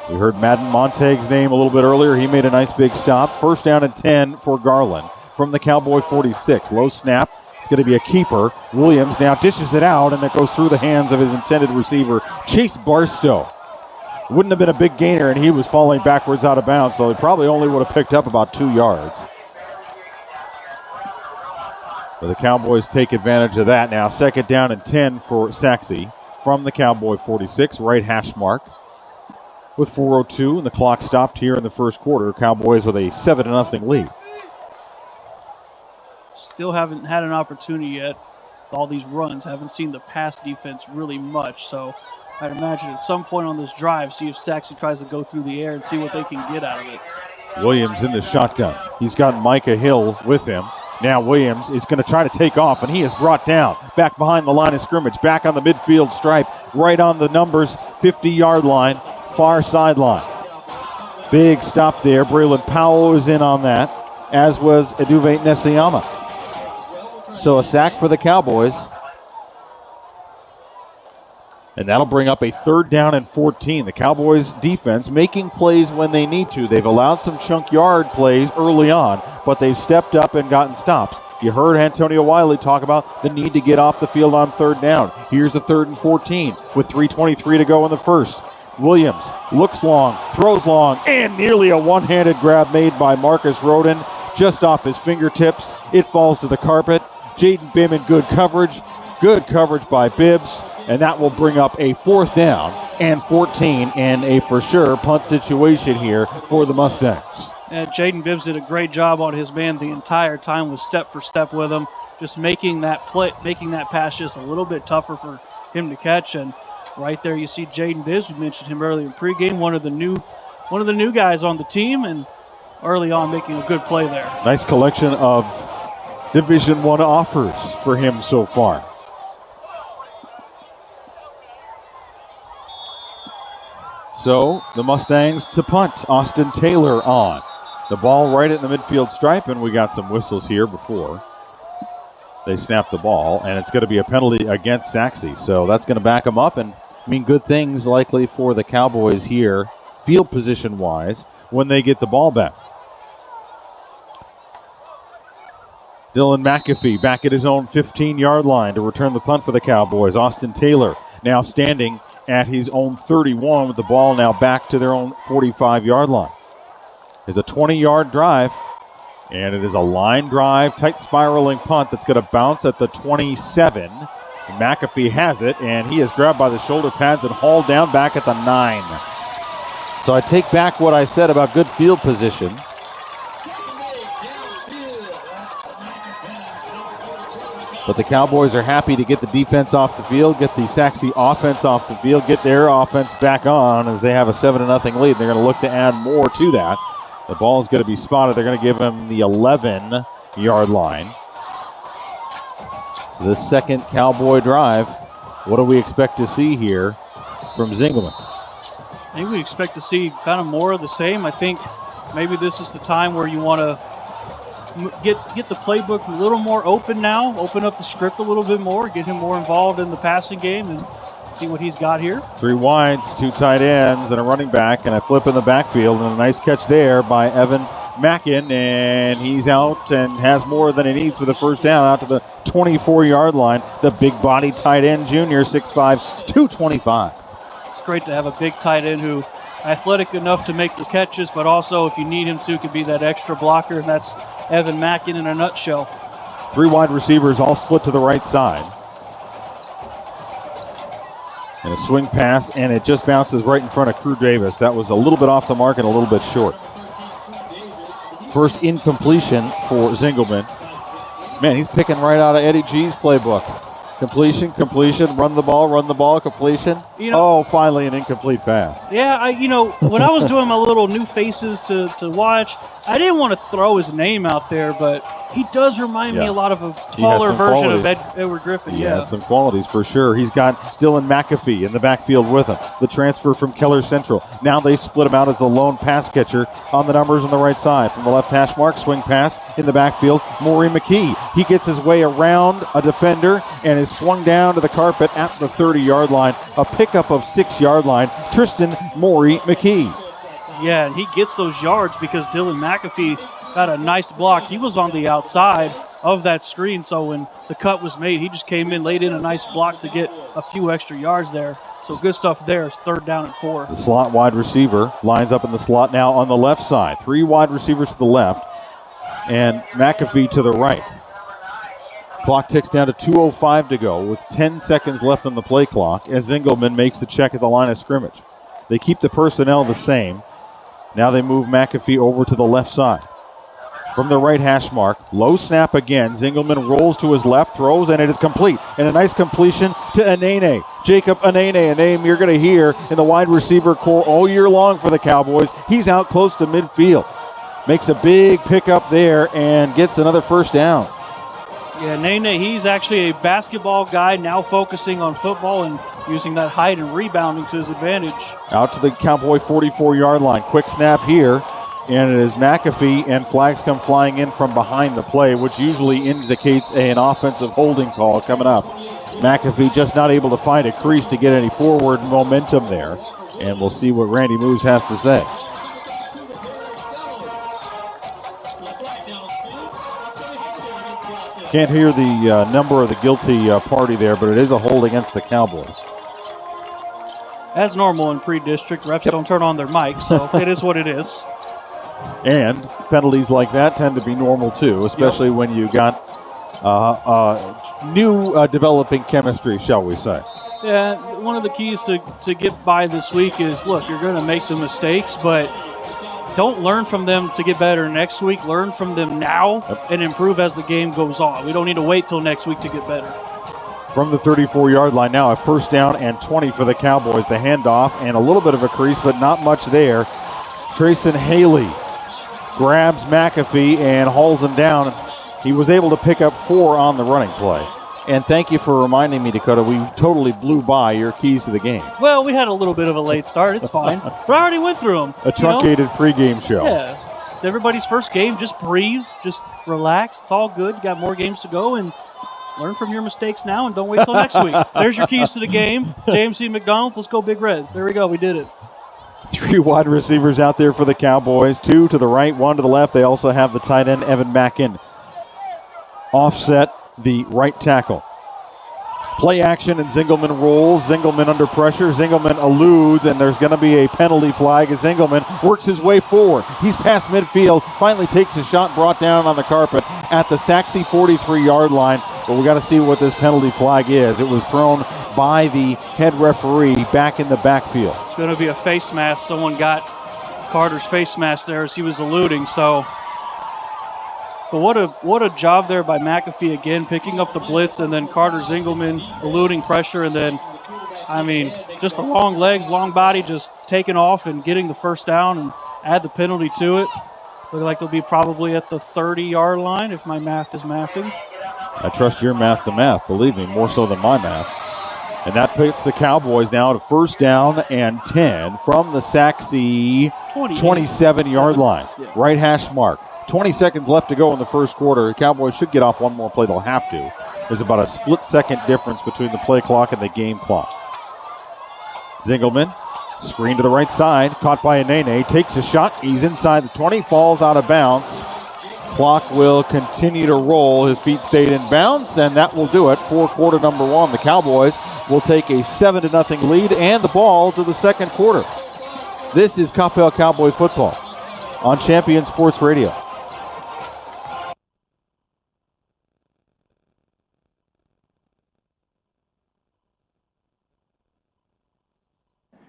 We heard Madden Montague's name a little bit earlier. He made a nice big stop. 1st down and 10 for Garland from the Cowboy 46. Low snap. It's going to be a keeper. Williams now dishes it out, and it goes through the hands of his intended receiver, Chase Barstow. Wouldn't have been a big gainer, and he was falling backwards out of bounds, so he probably only would have picked up about 2 yards. But the Cowboys take advantage of that now. 2nd down and 10 for Sachse from the Cowboy 46, right hash mark. With 4:02 and the clock stopped here in the first quarter. Cowboys with a 7-0 lead. Still haven't had an opportunity yet. All these runs, haven't seen the pass defense really much. So I'd imagine at some point on this drive, see if Sachse tries to go through the air and see what they can get out of it. Williams in the shotgun. He's got Micah Hill with him. Now Williams is going to try to take off, and he is brought down back behind the line of scrimmage, back on the midfield stripe, right on the numbers 50-yard line, far sideline. Big stop there. Braylon Powell is in on that, as was Aduve Nesayama. So a sack for the Cowboys. And that'll bring up a 3rd down and 14. The Cowboys defense making plays when they need to. They've allowed some chunk yard plays early on, but they've stepped up and gotten stops. You heard Antonio Wiley talk about the need to get off the field on 3rd down. Here's the 3rd and 14 with 3:23 to go in the first. Williams looks long, throws long, and nearly a one-handed grab made by Marcus Roden just off his fingertips. It falls to the carpet. Jaden Bim in good coverage by Bibbs. And that will bring up a 4th down and 14 and a for sure punt situation here for the Mustangs. And Jaden Bibbs did a great job on his man the entire time, was step for step with him, just making that pass just a little bit tougher for him to catch. And right there you see Jaden Bibbs. We mentioned him earlier in pregame, one of the new guys on the team, and early on making a good play there. Nice collection of Division I offers for him so far. So the Mustangs to punt. Austin Taylor on. The ball right at the midfield stripe, and we got some whistles here before they snap the ball, and it's going to be a penalty against Sachse. So that's going to back them up and mean good things likely for the Cowboys here, field position-wise, when they get the ball back. Dylan McAfee back at his own 15-yard line to return the punt for the Cowboys. Austin Taylor now standing at his own 31 with the ball now back to their own 45-yard line. There's a 20-yard drive, and it is a line drive, tight spiraling punt that's going to bounce at the 27. McAfee has it, and he is grabbed by the shoulder pads and hauled down back at the 9. So I take back what I said about good field position. But the Cowboys are happy to get the defense off the field, get the Sachse offense off the field, get their offense back on as they have a 7-0 lead. They're going to look to add more to that. The ball is going to be spotted. They're going to give him the 11-yard line. So this second Cowboy drive, what do we expect to see here from Zingelman? I think we expect to see kind of more of the same. I think maybe this is the time where you want to get the playbook a little more open now, open up the script a little bit more, get him more involved in the passing game and see what he's got here. 3 wides, 2 tight ends, and a running back, and a flip in the backfield, and a nice catch there by Evan Mackin, and he's out and has more than he needs for the first down out to the 24-yard line. The big body tight end, junior, 6'5", 225. It's great to have a big tight end who athletic enough to make the catches, but also if you need him to, could be that extra blocker, and that's Evan Mackin in a nutshell. 3 wide receivers all split to the right side. And a swing pass, and it just bounces right in front of Crew Davis. That was a little bit off the mark and a little bit short. First incompletion for Zingelman. Man, he's picking right out of Eddie G's playbook. Completion, run the ball, completion. Finally an incomplete pass. Yeah, when I was doing my little new faces to watch, I didn't want to throw his name out there, but he does remind me a lot of a taller version of Edward Griffin. He has some qualities for sure. He's got Dylan McAfee in the backfield with him. The transfer from Keller Central. Now they split him out as the lone pass catcher on the numbers on the right side. From the left hash mark, swing pass in the backfield, Maury McKee. He gets his way around a defender and is swung down to the carpet at the 30-yard line. A pickup of 6-yard line. Tristan Maury McKee. Yeah, and he gets those yards because Dylan McAfee got a nice block. He was on the outside of that screen, so when the cut was made, he just came in, laid in a nice block to get a few extra yards there. So good stuff there. It's 3rd down and 4. The slot wide receiver lines up in the slot now on the left side. 3 wide receivers to the left and McAfee to the right. Clock ticks down to 2:05 to go with 10 seconds left on the play clock as Zingelman makes the check at the line of scrimmage. They keep the personnel the same. Now they move McAfee over to the left side. From the right hash mark, low snap again. Zingelman rolls to his left, throws, and it is complete. And a nice completion to Anene. Jacob Anene, a name you're going to hear in the wide receiver core all year long for the Cowboys. He's out close to midfield. Makes a big pickup there and gets another first down. Yeah, Nene, he's actually a basketball guy now focusing on football and using that height and rebounding to his advantage. Out to the Cowboy 44-yard line. Quick snap here, and it is McAfee, and flags come flying in from behind the play, which usually indicates an offensive holding call coming up. McAfee just not able to find a crease to get any forward momentum there, and we'll see what Randy Moose has to say. Can't hear the number of the guilty party there, but it is a hold against the Cowboys. As normal in pre-district, refs don't turn on their mic, so it is what it is. And penalties like that tend to be normal too, especially when you got new developing chemistry, shall we say. Yeah, one of the keys to get by this week is, look, you're going to make the mistakes, but don't learn from them to get better next week. Learn from them now and improve as the game goes on. We don't need to wait till next week to get better. From the 34-yard line now, a first down and 20 for the Cowboys. The handoff and a little bit of a crease, but not much there. Trayson Haley grabs McAfee and hauls him down. He was able to pick up 4 on the running play. And thank you for reminding me, Dakota, we totally blew by your keys to the game. Well, we had a little bit of a late start. It's fine. But I already went through them. A truncated pregame show. Yeah. It's everybody's first game. Just breathe. Just relax. It's all good. You got more games to go, and learn from your mistakes now and don't wait till next week. There's your keys to the game. James C. McDonald's. Let's go Big Red. There we go. We did it. 3 wide receivers out there for the Cowboys. 2 to the right, 1 to the left. They also have the tight end, Evan Mackin. Offset the right tackle. Play action and Zingelman rolls. Zingelman under pressure. Zingelman eludes, and there's going to be a penalty flag as Zingelman works his way forward. He's past midfield, finally takes a shot brought down on the carpet at the Sachse 43-yard line. But we got to see what this penalty flag is. It was thrown by the head referee back in the backfield. It's going to be a face mask. Someone got Carter's face mask there as he was eluding, so... But what a job there by McAfee again, picking up the blitz, and then Carter Zingelman eluding pressure, and then, I mean, just the long legs, long body, just taking off and getting the first down and add the penalty to it. Look like they'll be probably at the 30-yard line if my math is mathing. I trust your math to math, believe me, more so than my math. And that puts the Cowboys now to first down and 10 from the Sachse 27-yard line. Yeah. Right hash mark. 20 seconds left to go in the first quarter. The Cowboys should get off one more play. They'll have to. There's about a split-second difference between the play clock and the game clock. Zingelman, screen to the right side, caught by Anene, takes a shot. He's inside the 20, falls out of bounds. Clock will continue to roll. His feet stayed in bounds, and that will do it for quarter number one. The Cowboys will take a 7-0 lead and the ball to the second quarter. This is Coppell Cowboy football on Champion Sports Radio.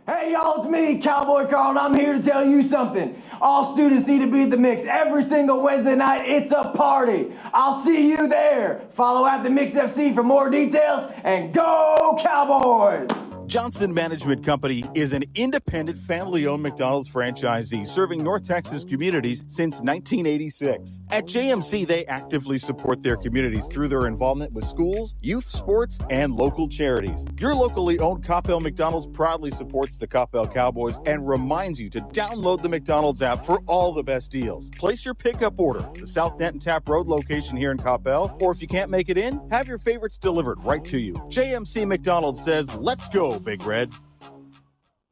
Hey y'all, it's me, Cowboy Carl, and I'm here to tell you something. All students need to be at the Mix every single Wednesday night. It's a party. I'll see you there. Follow at the Mix FC for more details, and go Cowboys! Johnson Management Company is an independent, family-owned McDonald's franchisee serving North Texas communities since 1986. At JMC, they actively support their communities through their involvement with schools, youth sports, and local charities. Your locally owned Coppell McDonald's proudly supports the Coppell Cowboys and reminds you to download the McDonald's app for all the best deals. Place your pickup order at the South Denton Tap Road location here in Coppell, or if you can't make it in, have your favorites delivered right to you. JMC McDonald's says, let's go, Big Red.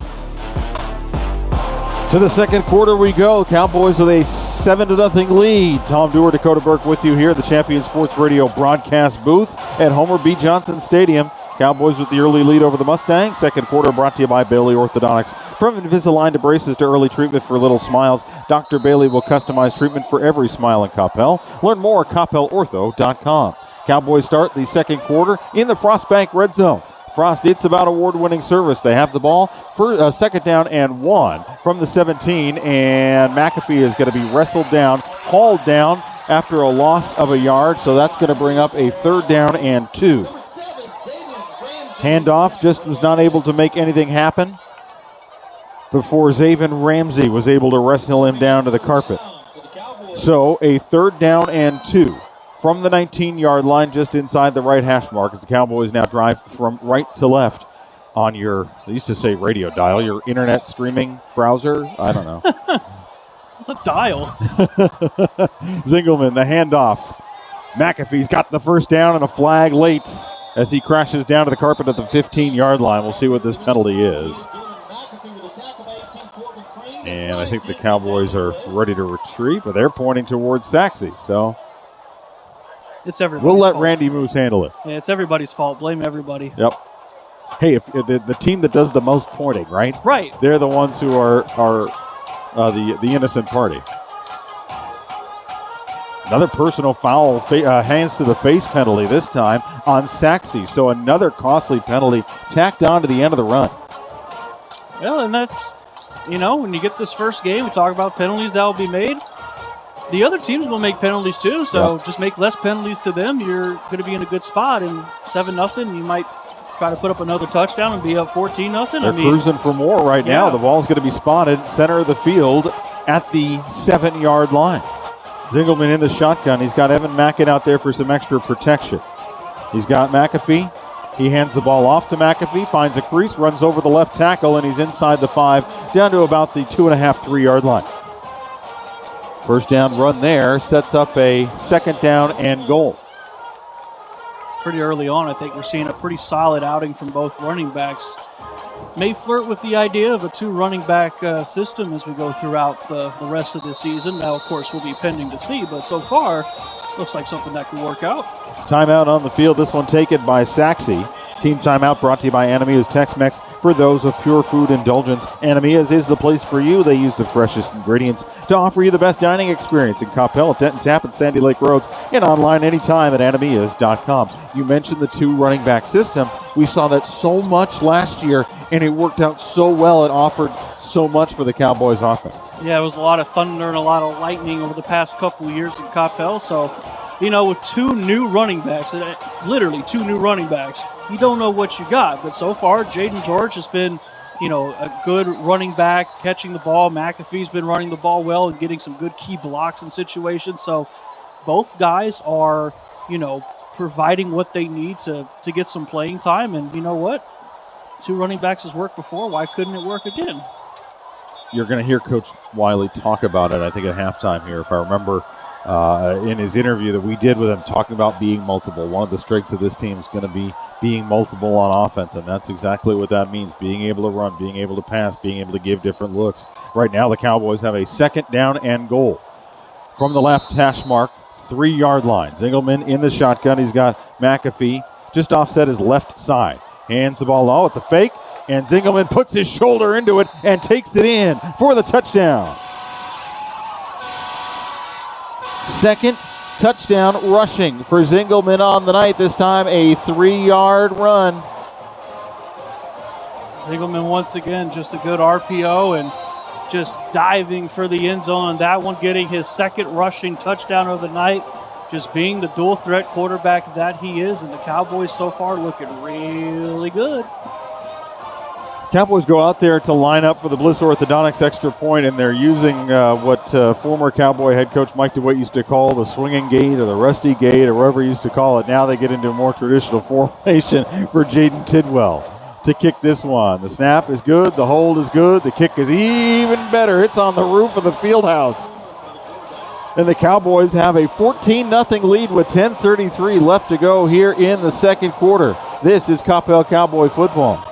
To the second quarter we go. Cowboys with a 7-0 lead. Tom Dewar, Dakota Burke with you here at the Champion Sports Radio broadcast booth at Homer B. Johnson Stadium. Cowboys with the early lead over the Mustangs. Second quarter brought to you by Bailey Orthodontics. From Invisalign to braces to early treatment for little smiles, Dr. Bailey will customize treatment for every smile in Coppell. Learn more at CoppellOrtho.com. Cowboys start the second quarter in the Frostbank red zone. Frost, it's about award-winning service. They have the ball for second down and 1 from the 17, and McAfee is going to be wrestled down, hauled down after a loss of a yard, so that's going to bring up a third down and 2. Handoff just was not able to make anything happen before Zaven Ramsey was able to wrestle him down to the carpet. So a third down and 2. From the 19-yard line, just inside the right hash mark, as the Cowboys now drive from right to left on your, they used to say radio dial, your internet streaming browser. I don't know. It's a dial. Zingelman, the handoff. McAfee's got the first down and a flag late as he crashes down to the carpet at the 15-yard line. We'll see what this penalty is. And I think the Cowboys are ready to retreat, but they're pointing towards Sachse, so it's everybody's we'll let fault. Randy Moose handle it. Yeah, it's everybody's fault. Blame everybody. Yep. Hey, if the team that does the most pointing, right? Right. They're the ones who are the innocent party. Another personal foul, hands to the face penalty this time on Sachse. So another costly penalty tacked on to the end of the run. Well, and that's, when you get this first game, we talk about penalties that will be made. The other team's going to make penalties too, so just make less penalties to them. You're going to be in a good spot. And 7-0, you might try to put up another touchdown and be up 14-0. They're cruising for more right now. The ball's going to be spotted center of the field at the 7-yard line. Zingelman in the shotgun. He's got Evan Mackett out there for some extra protection. He's got McAfee. He hands the ball off to McAfee, finds a crease, runs over the left tackle, and he's inside the 5, down to about the 2.5, 3-yard line. First down run there sets up a second down and goal. Pretty early on, I think we're seeing a pretty solid outing from both running backs. May flirt with the idea of a 2 running back system as we go throughout the rest of the season. Now, of course, we'll be pending to see, but so far, looks like something that could work out. Timeout on the field, this one taken by Sachse. Team timeout brought to you by Anamia's Tex-Mex for those with pure food indulgence. Anamia's is the place for you. They use the freshest ingredients to offer you the best dining experience in Coppell, Denton Tap, and Sandy Lake Roads, and online anytime at anamias.com. You mentioned the 2 running back system. We saw that so much last year, and it worked out so well. It offered so much for the Cowboys offense. Yeah, it was a lot of thunder and a lot of lightning over the past couple of years in Coppell, so with 2 new running backs, literally 2 new running backs, you don't know what you got. But so far, Jaden George has been, a good running back, catching the ball. McAfee's been running the ball well and getting some good key blocks in situations. So both guys are, providing what they need to get some playing time. And you know what? 2 running backs has worked before. Why couldn't it work again? You're going to hear Coach Wiley talk about it, I think, at halftime here. If I remember in his interview that we did with him, talking about being multiple. One of the strengths of this team is going to be being multiple on offense, and that's exactly what that means, being able to run, being able to pass, being able to give different looks. Right now, the Cowboys have a 2nd down and goal. From the left hash mark, 3-yard line. Zingelman in the shotgun. He's got McAfee just offset his left side. Hands the ball low. It's a fake. And Zingelman puts his shoulder into it and takes it in for the touchdown. 2nd touchdown rushing for Zingelman on the night. This time a 3-yard run. Zingelman once again, just a good RPO and just diving for the end zone on that one, getting his 2nd rushing touchdown of the night. Just being the dual threat quarterback that he is, and the Cowboys so far looking really good. Cowboys go out there to line up for the Bliss Orthodontics extra point, and they're using what former Cowboy head coach Mike DeWitt used to call the swinging gate or the rusty gate or whatever he used to call it. Now they get into a more traditional formation for Jaden Tidwell to kick this one. The snap is good. The hold is good. The kick is even better. It's on the roof of the field house. And the Cowboys have a 14-0 lead with 10:33 left to go here in the 2nd quarter. This is Coppell Cowboy football.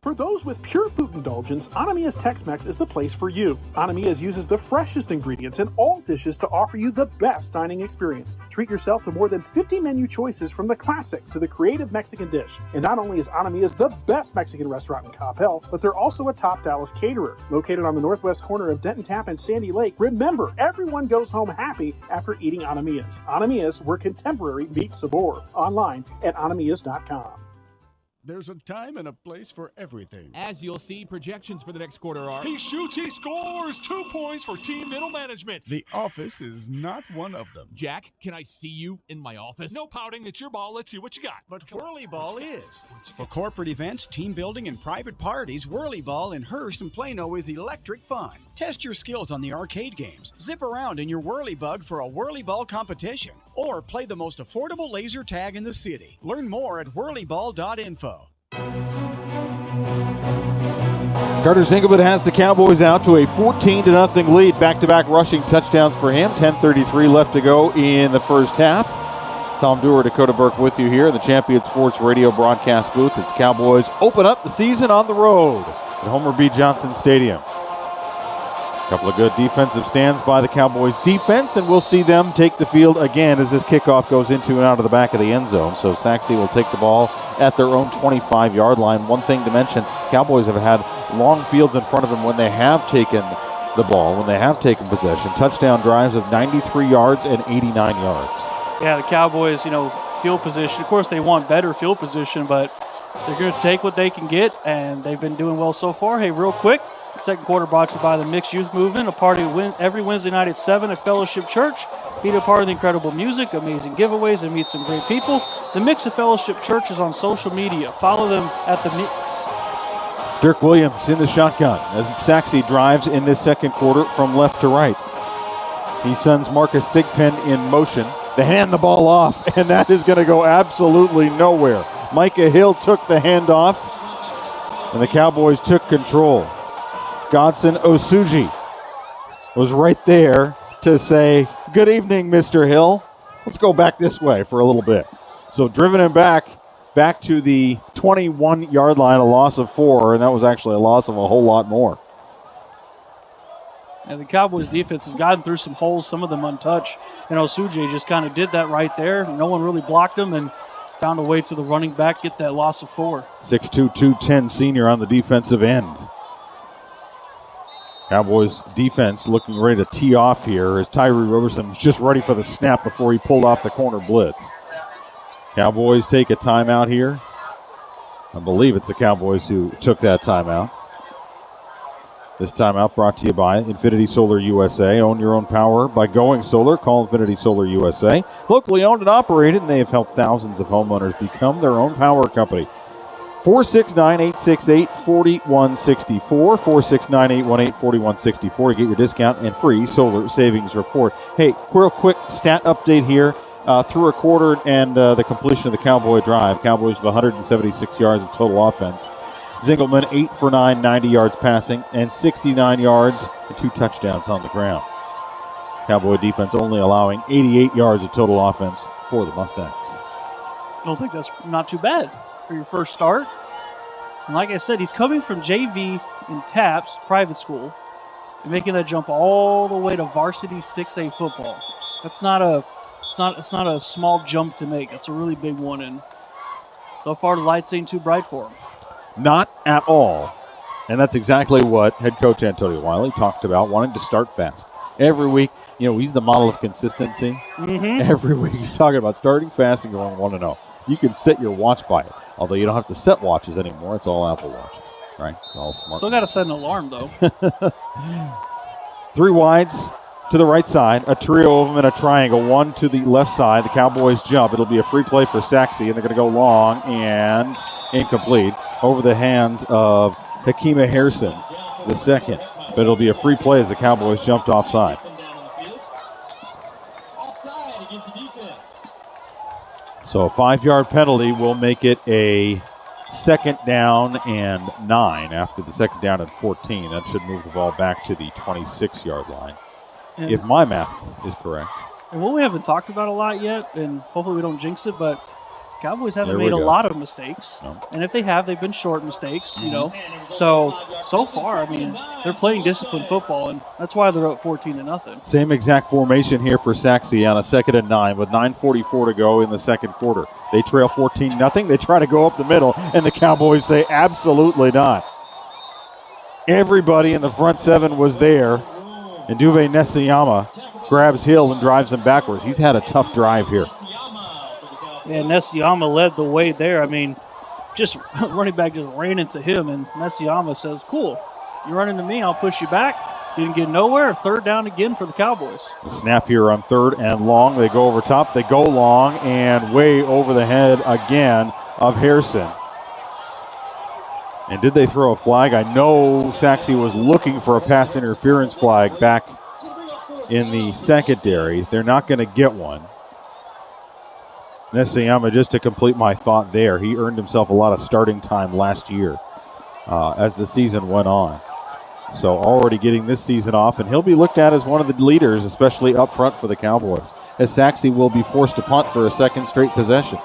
For those with pure food indulgence, Anamia's Tex-Mex is the place for you. Anamia's uses the freshest ingredients in all dishes to offer you the best dining experience. Treat yourself to more than 50 menu choices from the classic to the creative Mexican dish. And not only is Anamia's the best Mexican restaurant in Coppell, but they're also a top Dallas caterer. Located on the northwest corner of Denton Tap and Sandy Lake, remember, everyone goes home happy after eating Anamia's. Anamia's, where contemporary meets sabor. Online at anamias.com. There's a time and a place for everything. As you'll see, projections for the next quarter are... He shoots, he scores. 2 points for team middle management. The office is not one of them. Jack, can I see you in my office? No pouting. It's your ball. Let's see what you got. But Whirly Ball is. For corporate events, team building, and private parties, Whirly Ball in Hearst and Plano is electric fun. Test your skills on the arcade games. Zip around in your Whirly Bug for a Whirly Ball competition. Or play the most affordable laser tag in the city. Learn more at whirlyball.info. Carter Zingelman has the Cowboys out to a 14-0 lead. Back-to-back rushing touchdowns for him. 10:33 left to go in the first half. Tom Dewar, Dakota Burke with you here in the Champion Sports Radio broadcast booth as Cowboys open up the season on the road at Homer B. Johnson Stadium. A couple of good defensive stands by the Cowboys defense, and we'll see them take the field again as this kickoff goes into and out of the back of the end zone. So Sachse will take the ball at their own 25-yard line. One thing to mention, Cowboys have had long fields in front of them when they have taken the ball, when they have taken possession. Touchdown drives of 93 yards and 89 yards. Yeah, the Cowboys, field position. Of course, they want better field position, but they're going to take what they can get, and they've been doing well so far. Hey, real quick, 2nd quarter brought to you by the Mixed Youth Movement, a party every Wednesday night at 7 at Fellowship Church. Be a part of the incredible music, amazing giveaways, and meet some great people. The Mix of Fellowship Church is on social media. Follow them at The Mix. Dirk Williams in the shotgun as Sachse drives in this 2nd quarter from left to right. He sends Marcus Thigpen in motion to hand the ball off, and that is going to go absolutely nowhere. Micah Hill took the handoff, and the Cowboys took control. Godson Osuji was right there to say, good evening, Mr. Hill. Let's go back this way for a little bit. So driven him back to the 21-yard line, a loss of 4, and that was actually a loss of a whole lot more. And the Cowboys defense has gotten through some holes, some of them untouched, and Osuji just kind of did that right there. No one really blocked him and found a way to the running back, get that loss of 4. 6'2", 210 senior on the defensive end. Cowboys defense looking ready to tee off here as Tyree Roberson was just ready for the snap before he pulled off the corner blitz. Cowboys take a timeout here. I believe it's the Cowboys who took that timeout. This timeout brought to you by Infinity Solar USA. Own your own power by going solar. Call Infinity Solar USA. Locally owned and operated, and they have helped thousands of homeowners become their own power company. 469-868-4164. 469-818-4164 to get your discount and free solar savings report. Hey, real quick stat update here. through a quarter and the completion of the Cowboy drive. Cowboys with 176 yards of total offense. Zingelman 8 for 9, 90 yards passing, and 69 yards and 2 touchdowns on the ground. Cowboy defense only allowing 88 yards of total offense for the Mustangs. I don't think that's not too bad for your first start. And like I said, he's coming from JV in TAPS, private school, and making that jump all the way to varsity 6A football. It's not a small jump to make. It's a really big one, and so far the lights ain't too bright for him. Not at all. And that's exactly what head coach Antonio Wiley talked about, wanting to start fast. Every week, he's the model of consistency. Mm-hmm. Every week he's talking about starting fast and going 1-0. You can set your watch by it, although you don't have to set watches anymore. It's all Apple Watches, right? It's all smart. Still got to set an alarm, though. 3 wides to the right side, a trio of them in a triangle, 1 to the left side. The Cowboys jump. It'll be a free play for Sachse, and they're going to go long and incomplete over the hands of Hakima Harrison, the second. But it'll be a free play as the Cowboys jumped offside. So a 5-yard penalty will make it a 2nd down and 9 after the 2nd down and 14. That should move the ball back to the 26-yard line, if my math is correct. And what we haven't talked about a lot yet, and hopefully we don't jinx it, but Cowboys haven't made a lot of mistakes. No. And if they have, they've been short mistakes, So far, they're playing disciplined football, and that's why they're up 14-0. Same exact formation here for Sachse on a 2nd and 9 with 9:44 to go in the second quarter. They trail 14-0. They try to go up the middle, and the Cowboys say absolutely not. Everybody in the front 7 was there, and Duve Nesiyama grabs Hill and drives him backwards. He's had a tough drive here. Yeah, Nesiyama led the way there. Just running back just ran into him, and Nesiyama says, cool, you run into me, I'll push you back. Didn't get nowhere. 3rd down again for the Cowboys. The snap here on 3rd and long. They go over top. They go long and way over the head again of Harrison. And did they throw a flag? I know Sachse was looking for a pass interference flag back in the secondary. They're not going to get one. Nesiyama, just to complete my thought there, he earned himself a lot of starting time last year as the season went on. So already getting this season off, and he'll be looked at as one of the leaders, especially up front for the Cowboys, as Sachse will be forced to punt for a 2nd straight possession.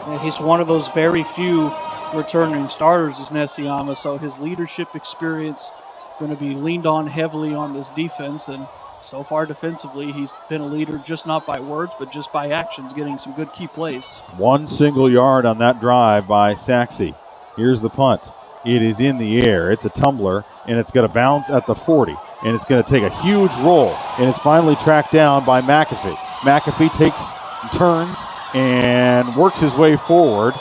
And he's one of those very few returning starters is Nesiyama, so his leadership experience going to be leaned on heavily on this defense, and so far defensively, he's been a leader just not by words, but just by actions, getting some good key plays. 1 single yard on that drive by Sachse. Here's the punt. It is in the air. It's a tumbler, and it's going to bounce at the 40, and it's going to take a huge roll, and it's finally tracked down by McAfee. McAfee turns and works his way forward,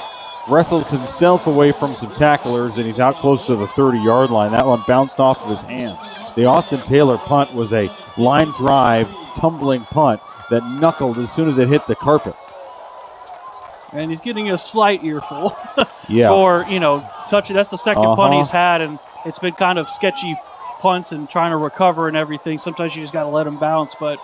wrestles himself away from some tacklers, and he's out close to the 30-yard line. That one bounced off of his hand. The Austin Taylor punt was a line drive, tumbling punt that knuckled as soon as it hit the carpet. And he's getting a slight earful for, touching. That's the second punt he's had, and it's been kind of sketchy punts and trying to recover and everything. Sometimes you just got to let him bounce. But,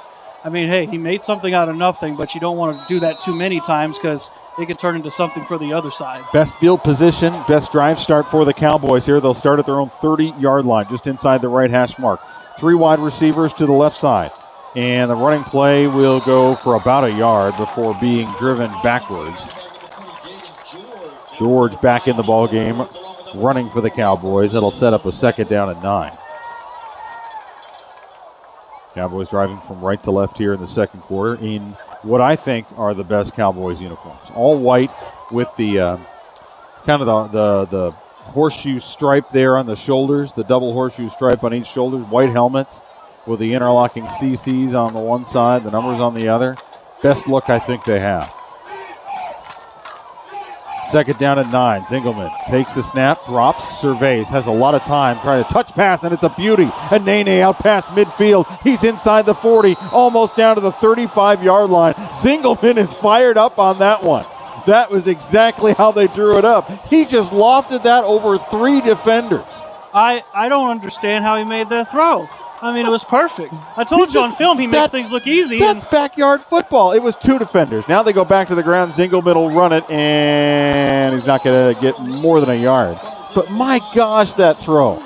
hey, he made something out of nothing, but you don't want to do that too many times because it could turn into something for the other side. Best field position, best drive start for the Cowboys here. They'll start at their own 30-yard line, just inside the right hash mark. 3 wide receivers to the left side. And the running play will go for about a yard before being driven backwards. George back in the ball game, running for the Cowboys. That'll set up a 2nd down and 9. Cowboys driving from right to left here in the second quarter in what I think are the best Cowboys uniforms. All white with the kind of the horseshoe stripe there on the shoulders, the double horseshoe stripe on each shoulder, white helmets with the interlocking CCs on the one side, the numbers on the other. Best look I think they have. 2nd down and 9. Zingelman takes the snap, drops, surveys, has a lot of time, trying to touch pass, and it's a beauty. And Nene out past midfield. He's inside the 40, almost down to the 35-yard line. Zingelman is fired up on that one. That was exactly how they drew it up. He just lofted that over 3 defenders. I don't understand how he made that throw. I mean, it was perfect. I told you on film he makes things look easy. That's backyard football. It was 2 defenders. Now they go back to the ground. Zingelman will run it, and he's not going to get more than a yard. But my gosh, that throw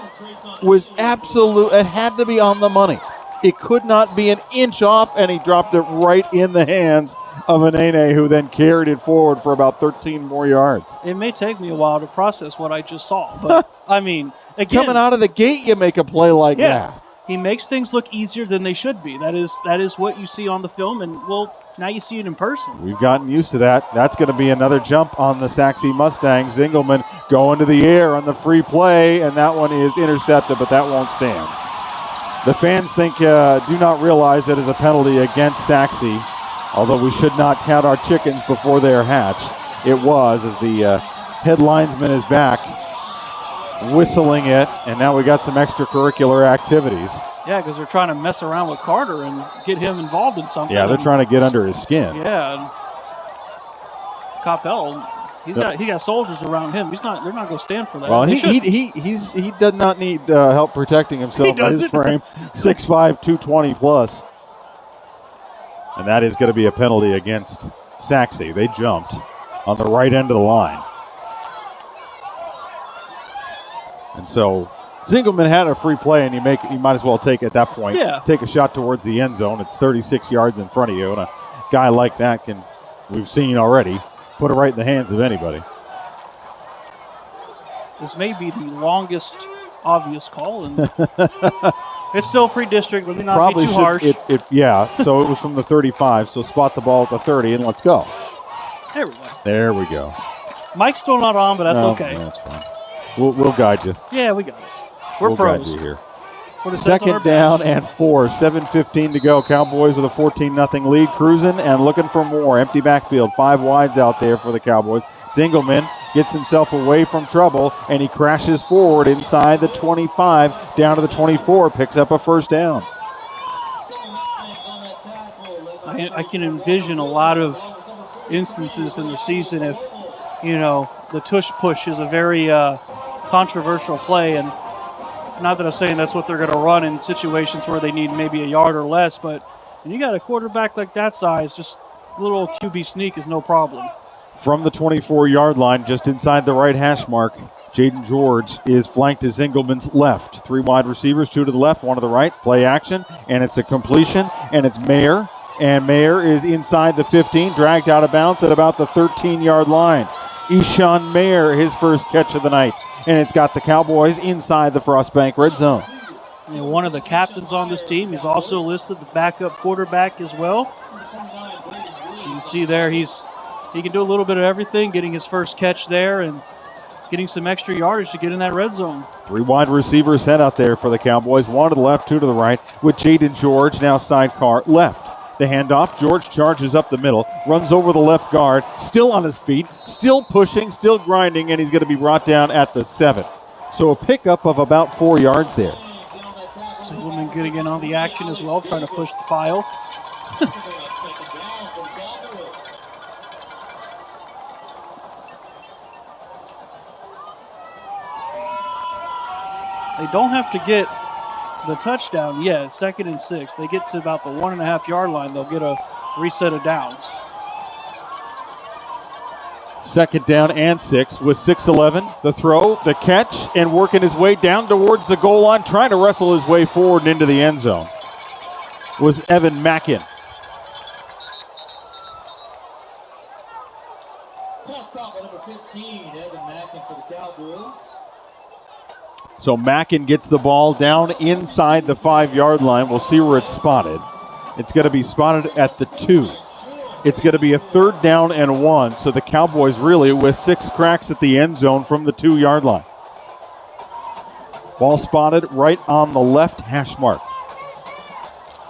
was absolute. It had to be on the money. It could not be an inch off, and he dropped it right in the hands of Anene, who then carried it forward for about 13 more yards. It may take me a while to process what I just saw, but I mean, again, coming out of the gate, you make a play like that. He makes things look easier than they should be. That is what you see on the film, and well, now you see it in person. We've gotten used to that. That's going to be another jump on the Sachse Mustangs. Zingelman going to the air on the free play, and that one is intercepted, but that won't stand. The fans do not realize that is a penalty against Sachse, although we should not count our chickens before they are hatched. It was, as the head linesman is back, whistling it, and now we got some extracurricular activities. Yeah, because they're trying to mess around with Carter and get him involved in something. Yeah, they're trying to get under his skin. Yeah, and Coppell, he got soldiers around him. They're not going to stand for that. Well, he does not need help protecting himself in his frame. 6'5", 220 plus. And that is going to be a penalty against Sachse. They jumped on the right end of the line. And so Zingelman had a free play, and you might as well take at that point. Yeah. Take a shot towards the end zone. It's 36 yards in front of you, and a guy like that we've seen already, put it right in the hands of anybody. This may be the longest obvious call, and it's still pre-district. Let me not be too harsh. Yeah, so it was from the 35, so spot the ball at the 30, and let's go. There we go. There we go. Mike's still not on, but that's okay. That's fine. We'll guide you. Yeah, we got it. We'll guide you here. What it says on our Second down bench. and 4, 7:15 to go. Cowboys with a 14-0 lead, cruising and looking for more. Empty backfield, 5 wides out there for the Cowboys. Zingelman gets himself away from trouble, and he crashes forward inside the 25, down to the 24, picks up a first down. I can envision a lot of instances in the season if, the tush push is a very controversial play, and not that I'm saying that's what they're going to run in situations where they need maybe a yard or less, but when you got a quarterback like that size, just a little QB sneak is no problem. From the 24-yard line, just inside the right hash mark, Jaden George is flanked to Zingelman's left. 3 wide receivers, 2 to the left, 1 to the right. Play action, and it's a completion, and it's Mayer. And Mayer is inside the 15, dragged out of bounds at about the 13-yard line. Eshawn Mayer, his first catch of the night. And it's got the Cowboys inside the Frostbank red zone. One of the captains on this team, he's also listed the backup quarterback as well. So you can see there he can do a little bit of everything, getting his first catch there and getting some extra yardage to get in that red zone. 3 wide receivers set out there for the Cowboys, 1 to the left, 2 to the right, with Jaden George now sidecar left. The handoff, George charges up the middle, runs over the left guard, still on his feet, still pushing, still grinding, and he's going to be brought down at the 7. So a pickup of about 4 yards there. Zingelman getting in on the action as well, trying to push the pile. They don't have to get the touchdown yet. 2nd and 6. They get to about the 1.5-yard line, they'll get a reset of downs. 2nd down and 6 with 6:11. The throw, the catch, and working his way down towards the goal line, trying to wrestle his way forward and into the end zone, was Evan Mackin. So Mackin gets the ball down inside the 5-yard line. We'll see where it's spotted. It's going to be spotted at the 2. It's going to be a 3rd down and 1. So the Cowboys really with 6 cracks at the end zone from the 2-yard line. Ball spotted right on the left hash mark.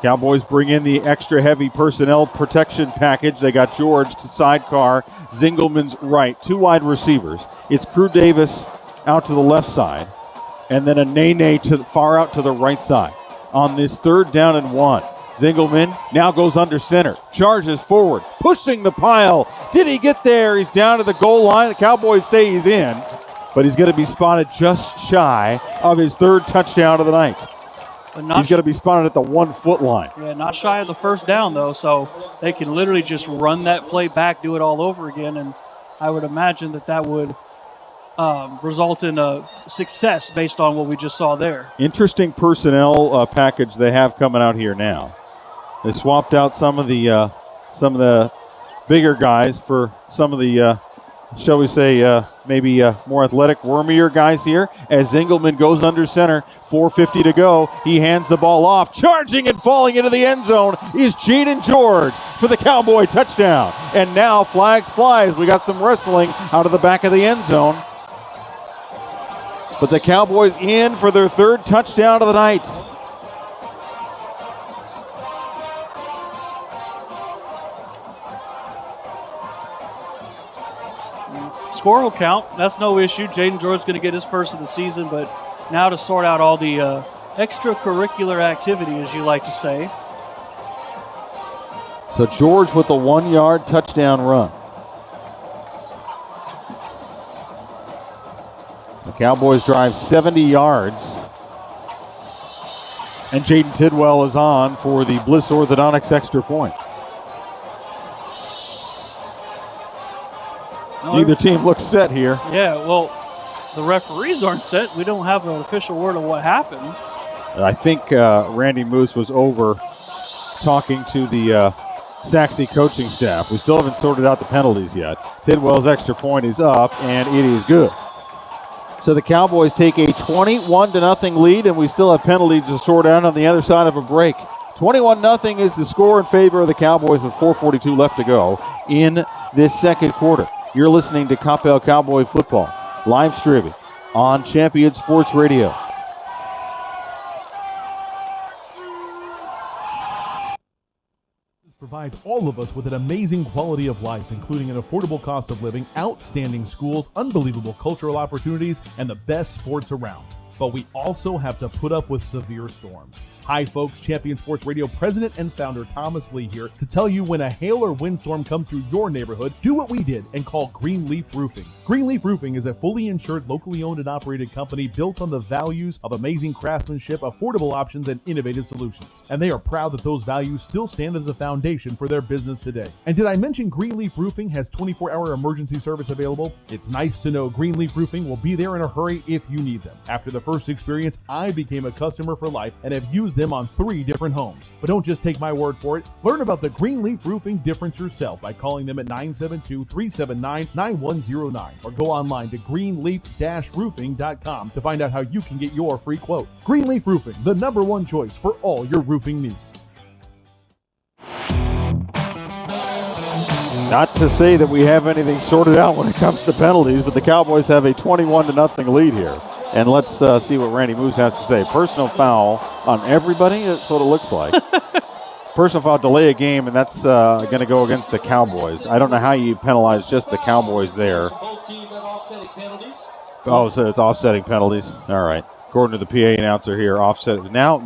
Cowboys bring in the extra heavy personnel protection package. They got George to sidecar, Zingelman's right. 2 wide receivers. It's Crew Davis out to the left side, and then a Nene to far out to the right side. On this 3rd down and 1, Zingelman now goes under center, charges forward, pushing the pile. Did he get there? He's down to the goal line. The Cowboys say he's in, but he's going to be spotted just shy of his 3rd touchdown of the night. But he's going to be spotted at the 1 foot line. Yeah, not shy of the first down, though, so they can literally just run that play back, do it all over again, and I would imagine that would result in a success based on what we just saw there. Interesting personnel package they have coming out here now. They swapped out some of the bigger guys for some of the, shall we say, maybe more athletic, wormier guys here. As Engelman goes under center, 4:50 to go. He hands the ball off. Charging and falling into the end zone is Jaden George for the Cowboy touchdown. And now flags fly as we got some wrestling out of the back of the end zone. But the Cowboys in for their 3rd touchdown of the night. Score will count. That's no issue. Jaden George is going to get his first of the season, but now to sort out all the extracurricular activity, as you like to say. So George with the 1-yard touchdown run. The Cowboys drive 70 yards. And Jaden Tidwell is on for the Bliss Orthodontics extra point. Neither team looks set here. Yeah, well, the referees aren't set. We don't have an official word of what happened. I think Randy Moose was over talking to the Sachse coaching staff. We still haven't sorted out the penalties yet. Tidwell's extra point is up, and it is good. So the Cowboys take a 21-0 lead, and we still have penalties to sort out on the other side of a break. 21-0 is the score in favor of the Cowboys with 4:42 left to go in this second quarter. You're listening to Coppell Cowboy Football, live streaming on Champion Sports Radio. Provides all of us with an amazing quality of life, including an affordable cost of living, outstanding schools, unbelievable cultural opportunities, and the best sports around. But we also have to put up with severe storms. Hi folks, Champion Sports Radio President and Founder Thomas Lee here to tell you when a hail or windstorm comes through your neighborhood, do what we did and call Greenleaf Roofing. Greenleaf Roofing is a fully insured, locally owned and operated company built on the values of amazing craftsmanship, affordable options, and innovative solutions. And they are proud that those values still stand as a foundation for their business today. And did I mention Greenleaf Roofing has 24-hour emergency service available? It's nice to know Greenleaf Roofing will be there in a hurry if you need them. After the first experience, I became a customer for life and have used them on 3 different homes. But don't just take my word for it. Learn about the Greenleaf Roofing difference yourself by calling them at 972-379-9109 or go online to greenleaf-roofing.com to find out how you can get your free quote. Greenleaf Roofing, the #1 choice for all your roofing needs. Not to say that we have anything sorted out when it comes to penalties, but the Cowboys have a 21-0 lead here. And let's see what Randy Moose has to say. Personal foul on everybody, that's what it looks like. Personal foul, delay a game, and that's going to go against the Cowboys. I don't know how you penalize just the Cowboys there. Oh, so it's offsetting penalties. All right. According to the PA announcer here, offset. Now.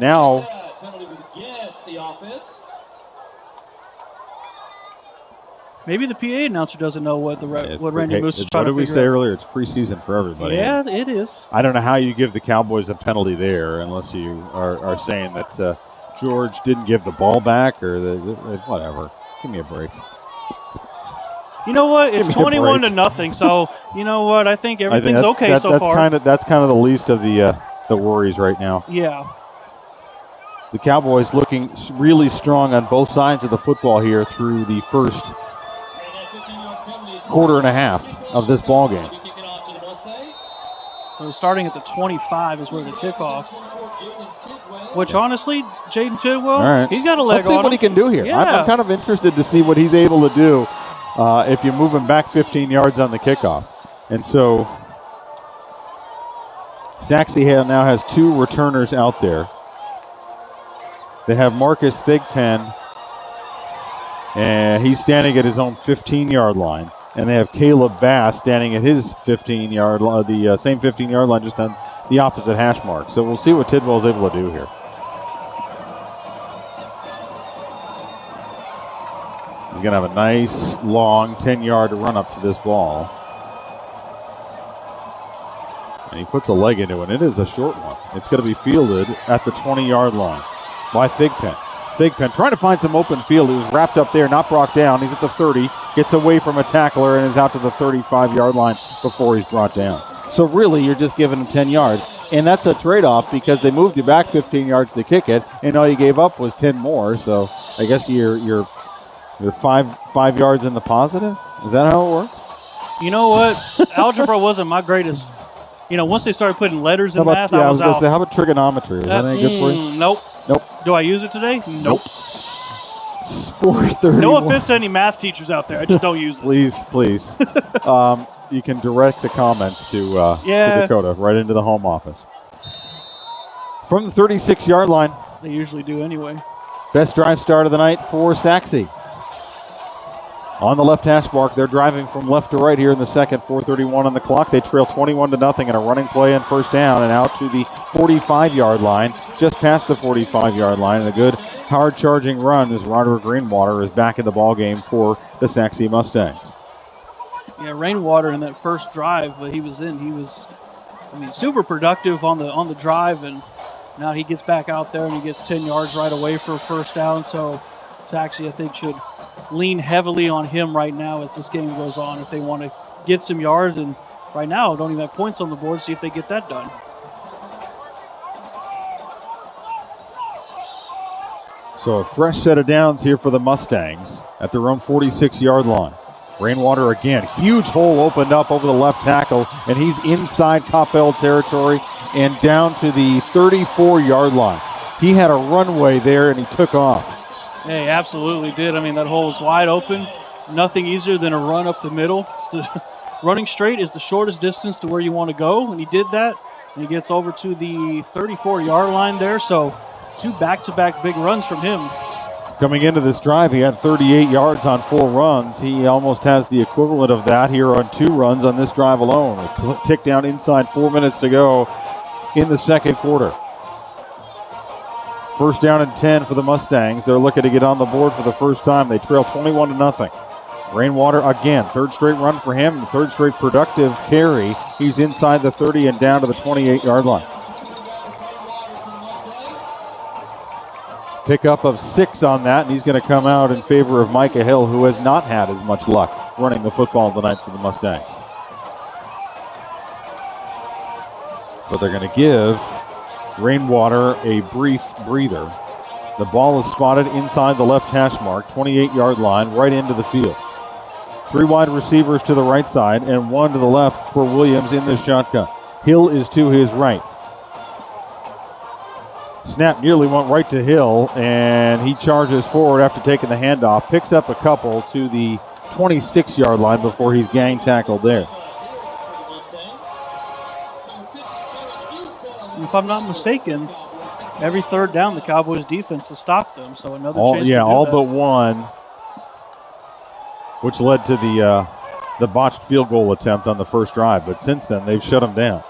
Maybe the PA announcer doesn't know what Randy Moose is trying to figure out. What did we say earlier? It's preseason for everybody. Yeah, it is. I don't know how you give the Cowboys a penalty there unless you are saying that George didn't give the ball back or whatever. Give me a break. You know what? It's 21-0, so you know what? I think everything's okay so far. That's kind of the least of the worries right now. Yeah. The Cowboys looking really strong on both sides of the football here through the first quarter and a half of this ball game. So starting at the 25 is where the kickoff. Which honestly, Jaden Tidwell, he's got a leg Let's see what he can do here. Yeah. I'm kind of interested to see what he's able to do if you move him back 15 yards on the kickoff. And so Sachse now has 2 returners out there. They have Marcus Thigpen, and he's standing at his own 15-yard line. And they have Caleb Bass standing at his 15-yard line, the same 15-yard line, just on the opposite hash mark. So we'll see what Tidwell is able to do here. He's going to have a nice, long 10-yard run up to this ball. And he puts a leg into it. It is a short one. It's going to be fielded at the 20-yard line by Thigpen. Thigpen trying to find some open field. He was wrapped up there, not brought down. He's at the 30, gets away from a tackler, and is out to the 35-yard line before he's brought down. So really, you're just giving him 10 yards. And that's a trade-off because they moved you back 15 yards to kick it, and all you gave up was 10 more. So I guess you're 5 yards in the positive? Is that how it works? You know what? Algebra wasn't my greatest. Once they started putting letters in math, I was going out. to say, how about trigonometry? Is that any good for you? Nope. Nope. Do I use it today? Nope. 4:31. No offense to any math teachers out there. I just don't use it. Please. You can direct the comments to Dakota right into the home office. From the 36-yard line. They usually do anyway. Best drive start of the night for Sachse. On the left hash mark, they're driving from left to right here in the second, 4:31 on the clock. They trail 21-0 in a running play and first down and out to the 45-yard line, just past the 45-yard line. And a good hard-charging run as Roderick Rainwater is back in the ballgame for the Sachse Mustangs. Yeah, Rainwater in that first drive that he was in, he was, super productive on the drive, and now he gets back out there and he gets 10 yards right away for a first down. So Sachse, I think, should lean heavily on him right now as this game goes on if they want to get some yards. And right now, don't even have points on the board. See if they get that done. So a fresh set of downs here for the Mustangs at their own 46-yard line. Rainwater again, huge hole opened up over the left tackle, and he's inside Coppell territory and down to the 34-yard line. He had a runway there, and he took off. Yeah, he absolutely did. That hole was wide open. Nothing easier than a run up the middle. Running straight is the shortest distance to where you want to go, and he did that. And he gets over to the 34-yard line there, so 2 back-to-back big runs from him. Coming into this drive, he had 38 yards on 4 runs. He almost has the equivalent of that here on 2 runs on this drive alone. A tick down inside, 4 minutes to go in the second quarter. First down and 10 for the Mustangs. They're looking to get on the board for the first time. They trail 21-0. Rainwater again, third straight run for him, third straight productive carry. He's inside the 30 and down to the 28-yard line. Pickup of 6 on that, and he's going to come out in favor of Micah Hill, who has not had as much luck running the football tonight for the Mustangs. But they're going to give Rainwater a brief breather. The ball is spotted inside the left hash mark, 28-yard line, right into the field. 3 wide receivers to the right side and 1 to the left for Williams in the shotgun. Hill is to his right. Snap nearly went right to Hill, and he charges forward after taking the handoff. Picks up a couple to the 26-yard line before he's gang tackled there. If I'm not mistaken, every third down, the Cowboys' defense has stopped them. So another chance. All but one, which led to the botched field goal attempt on the first drive. But since then, they've shut them down.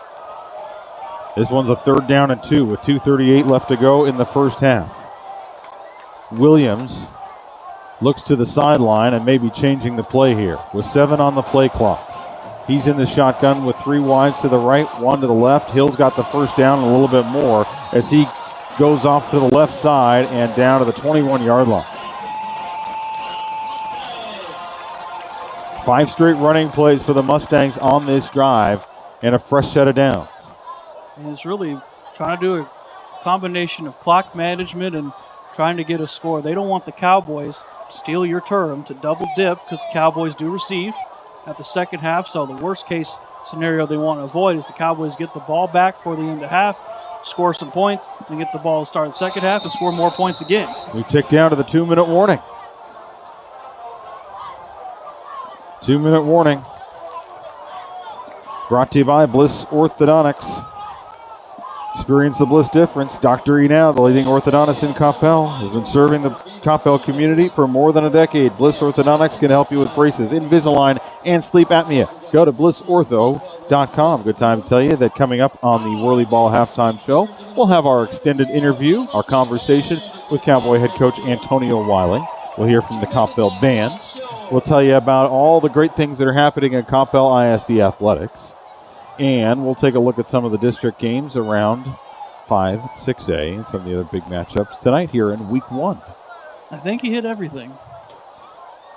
This one's a 3rd down and 2 with 2:38 left to go in the first half. Williams looks to the sideline and maybe changing the play here with 7 on the play clock. He's in the shotgun with 3 wides to the right, 1 to the left. Hill's got the first down and a little bit more as he goes off to the left side and down to the 21-yard line. 5 straight running plays for the Mustangs on this drive and a fresh set of downs. And it's really trying to do a combination of clock management and trying to get a score. They don't want the Cowboys, to steal your term, to double dip because the Cowboys do receive at the second half. So the worst case scenario they want to avoid is the Cowboys get the ball back for the end of half, score some points, and get the ball to start the second half and score more points again. We tick down to the 2-minute warning. 2-minute warning. Brought to you by Bliss Orthodontics. Experience the Bliss difference. Dr. E. Now, the leading orthodontist in Coppell, has been serving the Coppell community for more than a decade. Bliss Orthodontics can help you with braces, Invisalign, and sleep apnea. Go to blissortho.com. Good time to tell you that coming up on the Whirly Ball halftime show, we'll have our extended interview, our conversation with Cowboy head coach Antonio Wiley. We'll hear from the Coppell band. We'll tell you about all the great things that are happening in Coppell ISD Athletics. And we'll take a look at some of the district games around 5, 6A, and some of the other big matchups tonight here in Week 1. I think he hit everything.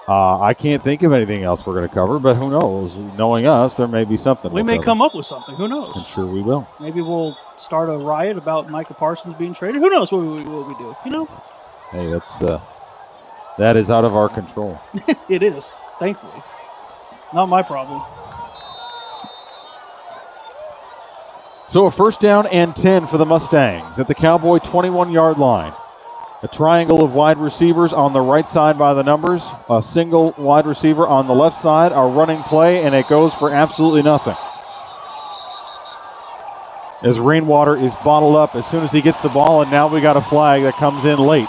I can't think of anything else we're going to cover, but who knows? Knowing us, there may be something. We may come up with something. Who knows? I'm sure we will. Maybe we'll start a riot about Micah Parsons being traded. Who knows what we do? You know? Hey, that is out of our control. It is, thankfully. Not my problem. So a first down and 10 for the Mustangs at the Cowboy 21-yard line. A triangle of wide receivers on the right side by the numbers. A single wide receiver on the left side. A running play, and it goes for absolutely nothing. As Rainwater is bottled up as soon as he gets the ball, and now we got a flag that comes in late.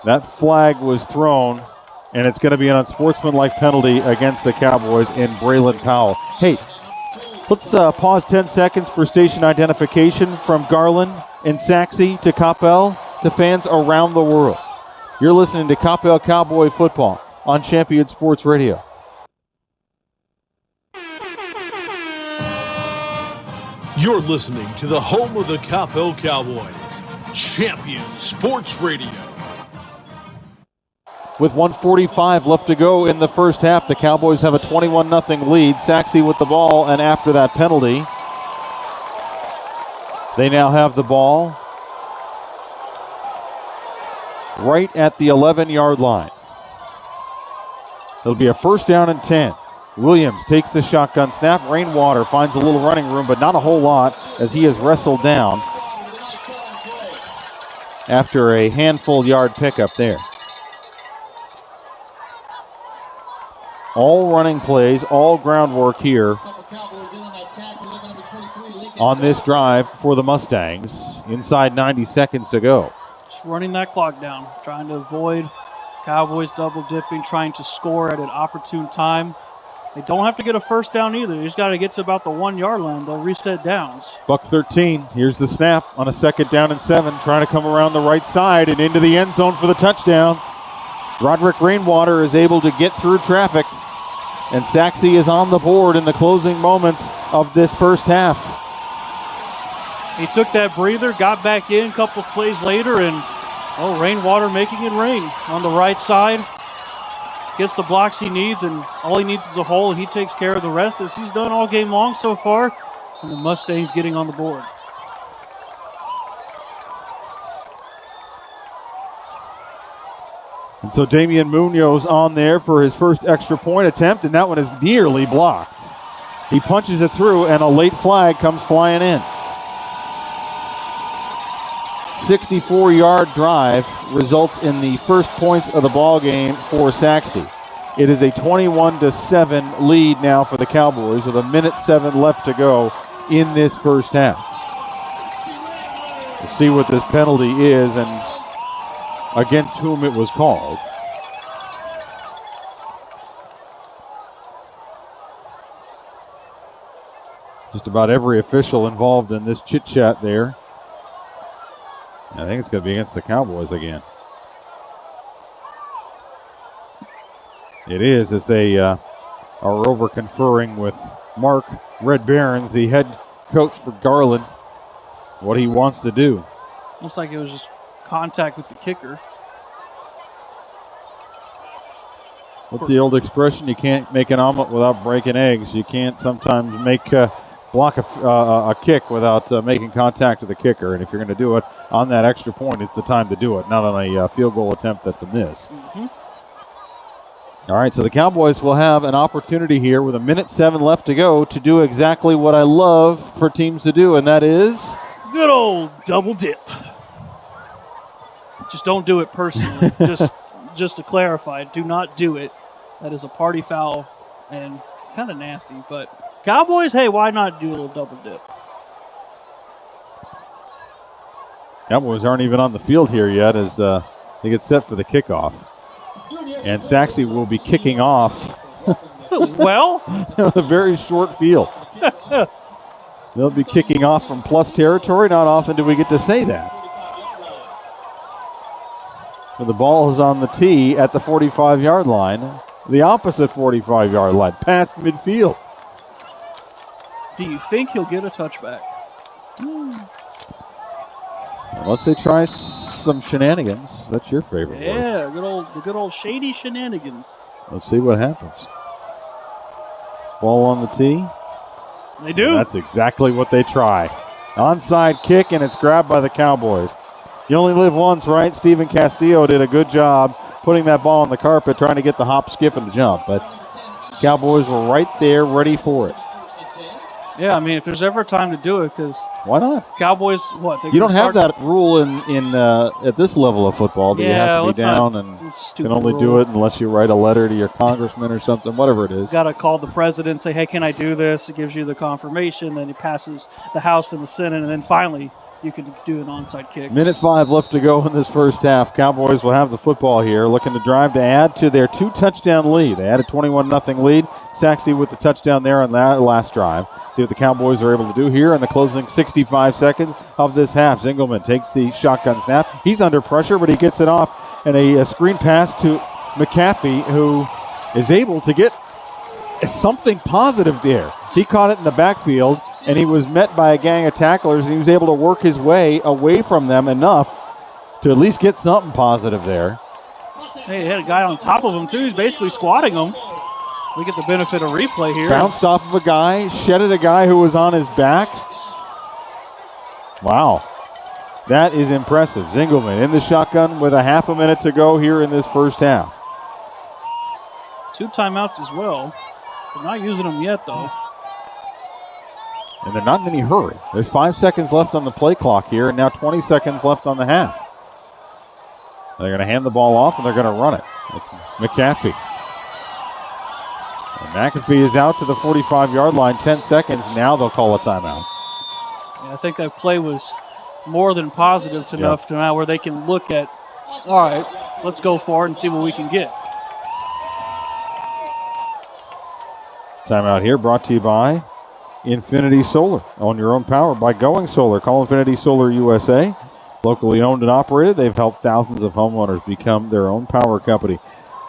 That flag was thrown, and it's going to be an unsportsmanlike penalty against the Cowboys in Braylon Powell. Hey, let's pause 10 seconds for station identification from Garland and Sachse to Coppell to fans around the world. You're listening to Coppell Cowboy Football on Champion Sports Radio. You're listening to the home of the Coppell Cowboys, Champion Sports Radio. With 1:45 left to go in the first half, the Cowboys have a 21-0 lead. Sachse with the ball, and after that penalty, they now have the ball right at the 11-yard line. It'll be a first down and 10. Williams takes the shotgun snap. Rainwater finds a little running room, but not a whole lot as he is wrestled down after a handful yard pickup there. All running plays, all groundwork here on this drive for the Mustangs. Inside 90 seconds to go. Just running that clock down, trying to avoid Cowboys double dipping, trying to score at an opportune time. They don't have to get a first down either. They just got to get to about the 1-yard line. They'll reset downs. Buck 13. Here's the snap on a second down and 7. Trying to come around the right side and into the end zone for the touchdown. Roderick Rainwater is able to get through traffic. And Sachse is on the board in the closing moments of this first half. He took that breather, got back in a couple of plays later, and Rainwater making it rain on the right side. Gets the blocks he needs, and all he needs is a hole, and he takes care of the rest, as he's done all game long so far. And the Mustangs getting on the board. And so Damian Munoz on there for his first extra point attempt, and that one is nearly blocked. He punches it through, and a late flag comes flying in. 64-yard drive results in the first points of the ball game for Sachse. It is a 21-7 lead now for the Cowboys with 1:07 left to go in this first half. We'll see what this penalty is and against whom it was called. Just about every official involved in this chit-chat there. I think it's going to be against the Cowboys again. It is, as they are over conferring with Mark Red Barons, the head coach for Garland, what he wants to do. Looks like it was just contact with the kicker. What's the old expression? You can't make an omelet without breaking eggs. You can't sometimes block a kick without making contact with the kicker. And if you're going to do it on that extra point, it's the time to do it, not on a field goal attempt that's a miss. Mm-hmm. All right, so the Cowboys will have an opportunity here with 1:07 left to go to do exactly what I love for teams to do, and that is good old double dip. Just don't do it personally. just to clarify, do not do it. That is a party foul and kind of nasty. But Cowboys, hey, why not do a little double dip? Cowboys aren't even on the field here yet as they get set for the kickoff. And Sachse will be kicking off. Well, a very short field. They'll be kicking off from plus territory. Not often do we get to say that. So the ball is on the tee at the 45-yard line. the opposite 45-yard line, past midfield. Do you think he'll get a touchback? Unless they try some shenanigans. That's your favorite word. Yeah, the good old shady shenanigans. Let's see what happens. Ball on the tee. They do. And that's exactly what they try. Onside kick, and it's grabbed by the Cowboys. You only live once, right? Stephen Castillo did a good job putting that ball on the carpet, trying to get the hop, skip, and the jump. But Cowboys were right there, ready for it. Yeah, I mean, if there's ever a time to do it, because why not? Cowboys, what? You don't have that rule in at this level of football that you have to be down and can only do it unless you write a letter to your congressman or something, whatever it is. Got to call the president, say, hey, can I do this? It gives you the confirmation. Then it passes the House and the Senate, and then finally you can do an onside kick. Minute 5 left to go in this first half. Cowboys will have the football here, looking to drive to add to their 2-touchdown lead. They had a 21-0 lead. Sachse with the touchdown there on that last drive. See what the Cowboys are able to do here in the closing 65 seconds of this half. Zingelman takes the shotgun snap. He's under pressure, but he gets it off. And a screen pass to McAfee, who is able to get something positive there. He caught it in the backfield, and he was met by a gang of tacklers, and he was able to work his way away from them enough to at least get something positive there. Hey, he had a guy on top of him, too. He's basically squatting him. We get the benefit of replay here. Bounced off of a guy, shedded a guy who was on his back. Wow. That is impressive. Zingelman in the shotgun with a half a minute to go here in this first half. 2 timeouts as well. They're not using them yet, though. And they're not in any hurry. There's 5 seconds left on the play clock here, and now 20 seconds left on the half. They're going to hand the ball off, and they're going to run it. It's McAfee. And McAfee is out to the 45-yard line, 10 seconds. Now they'll call a timeout. Yeah, I think that play was more than positive enough to now where they can look at, all right, let's go for it and see what we can get. Timeout here brought to you by Infinity Solar. Own your own power by going solar. Call Infinity Solar USA. Locally owned and operated, they've helped thousands of homeowners become their own power company.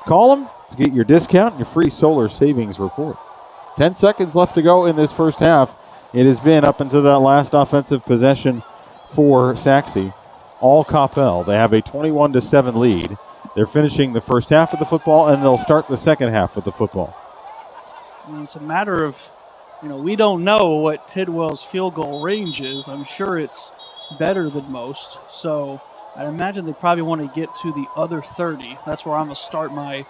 Call them to get your discount and your free solar savings report. 10 seconds left to go in this first half. It has been up until that last offensive possession for Sachse, all Coppell. They have a 21-7 lead. They're finishing the first half of the football, and they'll start the second half with the football. And it's a matter of, we don't know what Tidwell's field goal range is. I'm sure it's better than most. So I imagine they probably want to get to the other 30. That's where I'm going to start my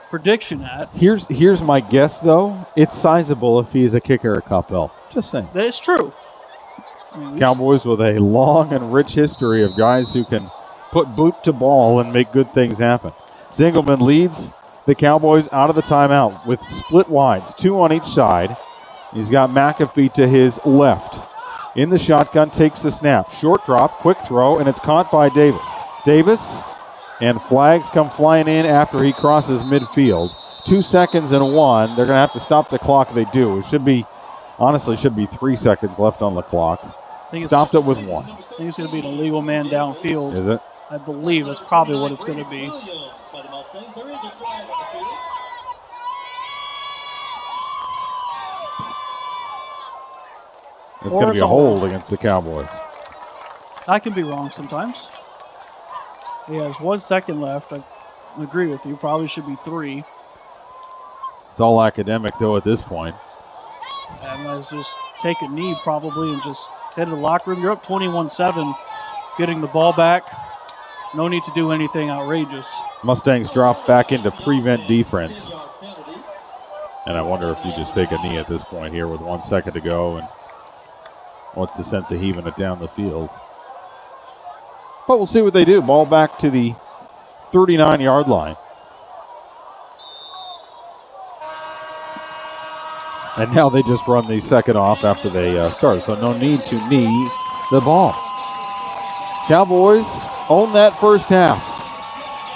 prediction at. Here's my guess, though. It's sizable if he's a kicker at Coppell. Just saying. That is true. Cowboys with a long and rich history of guys who can put boot to ball and make good things happen. Zingelman leads the Cowboys out of the timeout with split wides, 2 on each side. He's got McAfee to his left. In the shotgun, takes the snap. Short drop, quick throw, and it's caught by Davis. Davis, and flags come flying in after he crosses midfield. 2 seconds and 1. They're going to have to stop the clock. They do. It should be 3 seconds left on the clock. Stopped it with 1. I think it's going to be an illegal man downfield. Is it? I believe that's probably what it's going to be. It's going to be a hold against the Cowboys. I can be wrong sometimes. Yeah, there's 1 second left. I agree with you. Probably should be 3. It's all academic, though, at this point. And let's just take a knee probably and just head to the locker room. You're up 21-7, getting the ball back. No need to do anything outrageous. Mustangs drop back into prevent defense. And I wonder if you just take a knee at this point here with 1 second to go. And what's the sense of heaving it down the field? But we'll see what they do. Ball back to the 39-yard line. And now they just run the second off after they start. So no need to knee the ball. Cowboys own that first half.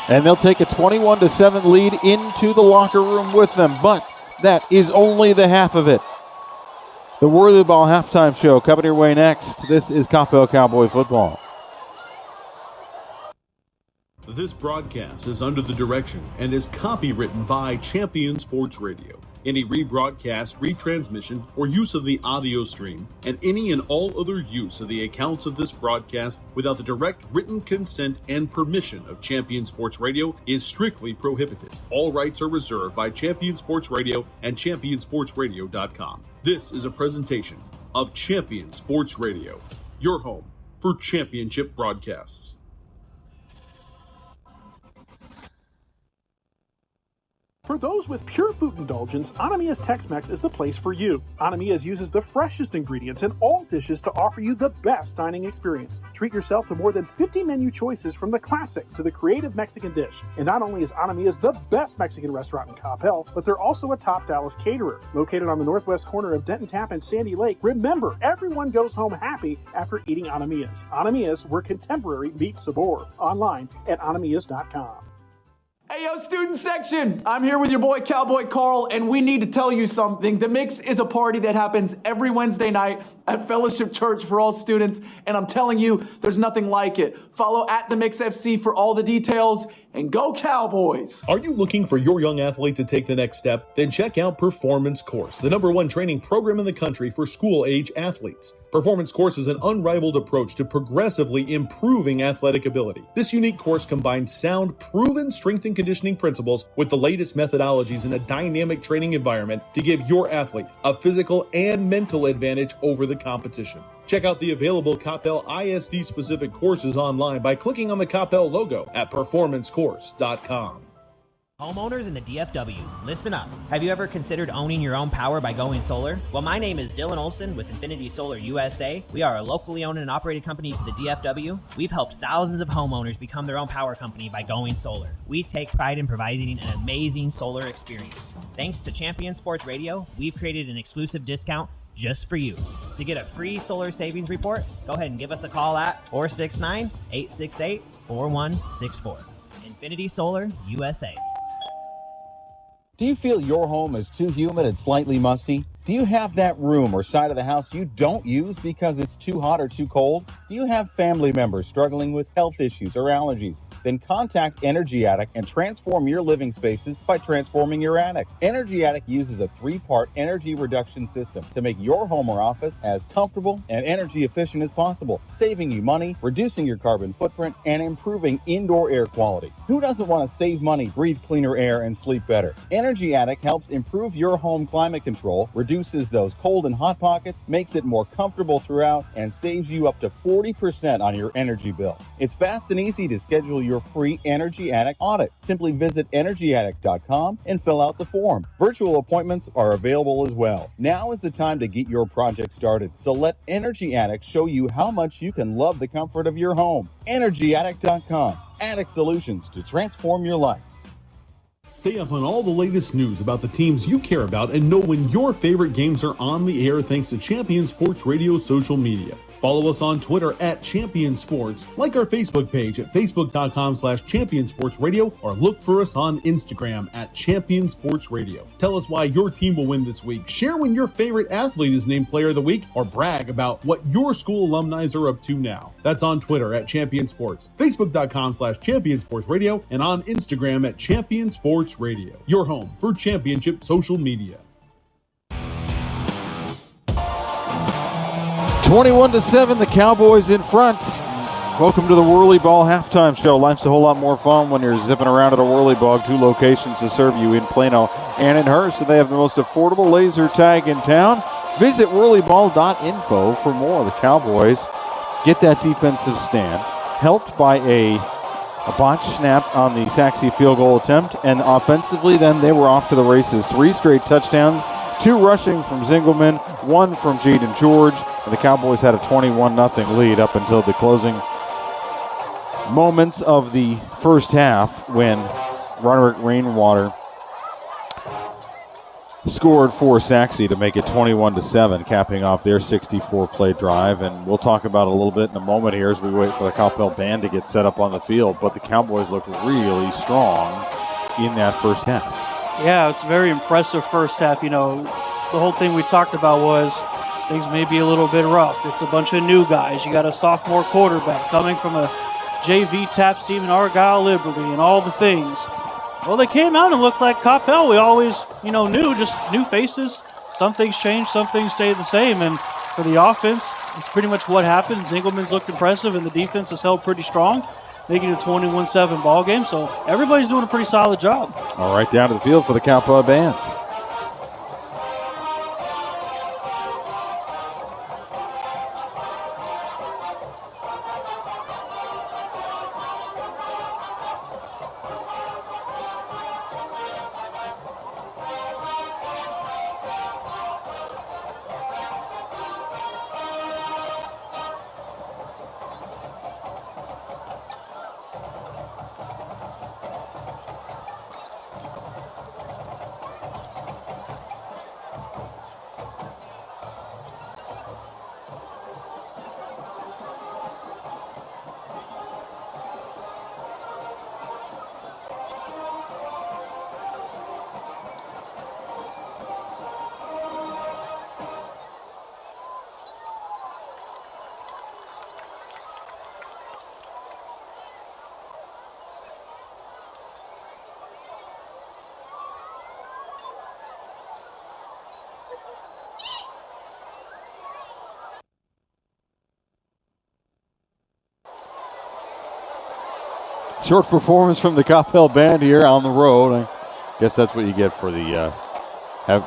And they'll take a 21-7 lead into the locker room with them. But that is only the half of it. The Whirly Ball halftime show coming your way next. This is Coppell Cowboy football. This broadcast is under the direction and is copywritten by Champion Sports Radio. Any rebroadcast, retransmission, or use of the audio stream, and any and all other use of the accounts of this broadcast without the direct written consent and permission of Champion Sports Radio is strictly prohibited. All rights are reserved by Champion Sports Radio and ChampionSportsRadio.com. This is a presentation of Champion Sports Radio, your home for championship broadcasts. For those with pure food indulgence, Anamiya's Tex-Mex is the place for you. Anamiya's uses the freshest ingredients in all dishes to offer you the best dining experience. Treat yourself to more than 50 menu choices from the classic to the creative Mexican dish. And not only is Anamiya's the best Mexican restaurant in Coppell, but they're also a top Dallas caterer. Located on the northwest corner of Denton Tap and Sandy Lake, remember, everyone goes home happy after eating Anamiya's. Anamiya's, where contemporary meets sabor. Online at anamiyas.com. Hey, yo, student section! I'm here with your boy Cowboy Carl, and we need to tell you something. The Mix is a party that happens every Wednesday night at Fellowship Church for all students, and I'm telling you, there's nothing like it. Follow at The Mix FC for all the details, and go Cowboys! Are you looking for your young athlete to take the next step? Then check out Performance Course, the #1 training program in the country for school-age athletes. Performance Course is an unrivaled approach to progressively improving athletic ability. This unique course combines sound, proven strength and conditioning principles with the latest methodologies in a dynamic training environment to give your athlete a physical and mental advantage over the competition. Check out the available Coppell ISD-specific courses online by clicking on the Coppell logo at performancecourse.com. Homeowners in the DFW, listen up. Have you ever considered owning your own power by going solar? Well, my name is Dylan Olson with Infinity Solar USA. We are a locally owned and operated company to the DFW. We've helped thousands of homeowners become their own power company by going solar. We take pride in providing an amazing solar experience. Thanks to Champion Sports Radio, we've created an exclusive discount just for you. To get a free solar savings report, go ahead and give us a call at 469-868-4164. Infinity Solar USA. Do you feel your home is too humid and slightly musty? Do you have that room or side of the house you don't use because it's too hot or too cold? Do you have family members struggling with health issues or allergies? Then contact Energy Attic and transform your living spaces by transforming your attic. Energy Attic uses a 3-part energy reduction system to make your home or office as comfortable and energy efficient as possible, saving you money, reducing your carbon footprint, and improving indoor air quality. Who doesn't want to save money, breathe cleaner air, and sleep better? Energy Attic helps improve your home climate control, reduces those cold and hot pockets, makes it more comfortable throughout, and saves you up to 40% on your energy bill. It's fast and easy to schedule your free Energy Attic audit. Simply visit energyattic.com and fill out the form. Virtual appointments are available as well. Now is the time to get your project started. So let Energy Attic show you how much you can love the comfort of your home. energyattic.com. Attic solutions to transform your life. Stay up on all the latest news about the teams you care about and know when your favorite games are on the air thanks to Champion Sports Radio social media. Follow us on Twitter at Champion Sports, like our Facebook page at facebook.com/ChampionSportsRadio, or look for us on Instagram at Champion Sports Radio. Tell us why your team will win this week. Share when your favorite athlete is named Player of the Week, or brag about what your school alumni are up to now. That's on Twitter at Champion Sports, facebook.com/ChampionSportsRadio, and on Instagram at Champion Sports Radio. Your home for championship social media. 21-7, the Cowboys in front. Welcome to the Whirly Ball halftime show. Life's a whole lot more fun when you're zipping around at a Whirly Ball. 2 locations to serve you in Plano and in Hearst. And they have the most affordable laser tag in town. Visit whirlyball.info for more. The Cowboys get that defensive stand, helped by a botched snap on the Sachse field goal attempt. And offensively, then they were off to the races. 3 straight touchdowns. 2 rushing from Zingelman, 1 from Jaden George, and the Cowboys had a 21-0 lead up until the closing moments of the first half when Roderick Rainwater scored for Sachse to make it 21-7, capping off their 64-play drive. And we'll talk about it a little bit in a moment here as we wait for the Coppell band to get set up on the field. But the Cowboys looked really strong in that first half. Yeah, it's a very impressive first half. You know, the whole thing we talked about was things may be a little bit rough. It's a bunch of new guys. You got a sophomore quarterback coming from a JV TAPS team in Argyle Liberty and all the things. Well, they came out and looked like Coppell. We always, knew, just new faces. Some things changed, some things stayed the same. And for the offense, it's pretty much what happened. Zingelman's looked impressive, and the defense has held pretty strong, making it a 21-7 ball game. So everybody's doing a pretty solid job. All right, down to the field for the Coppell band. Short performance from the Coppell band here on the road. I guess that's what you get for the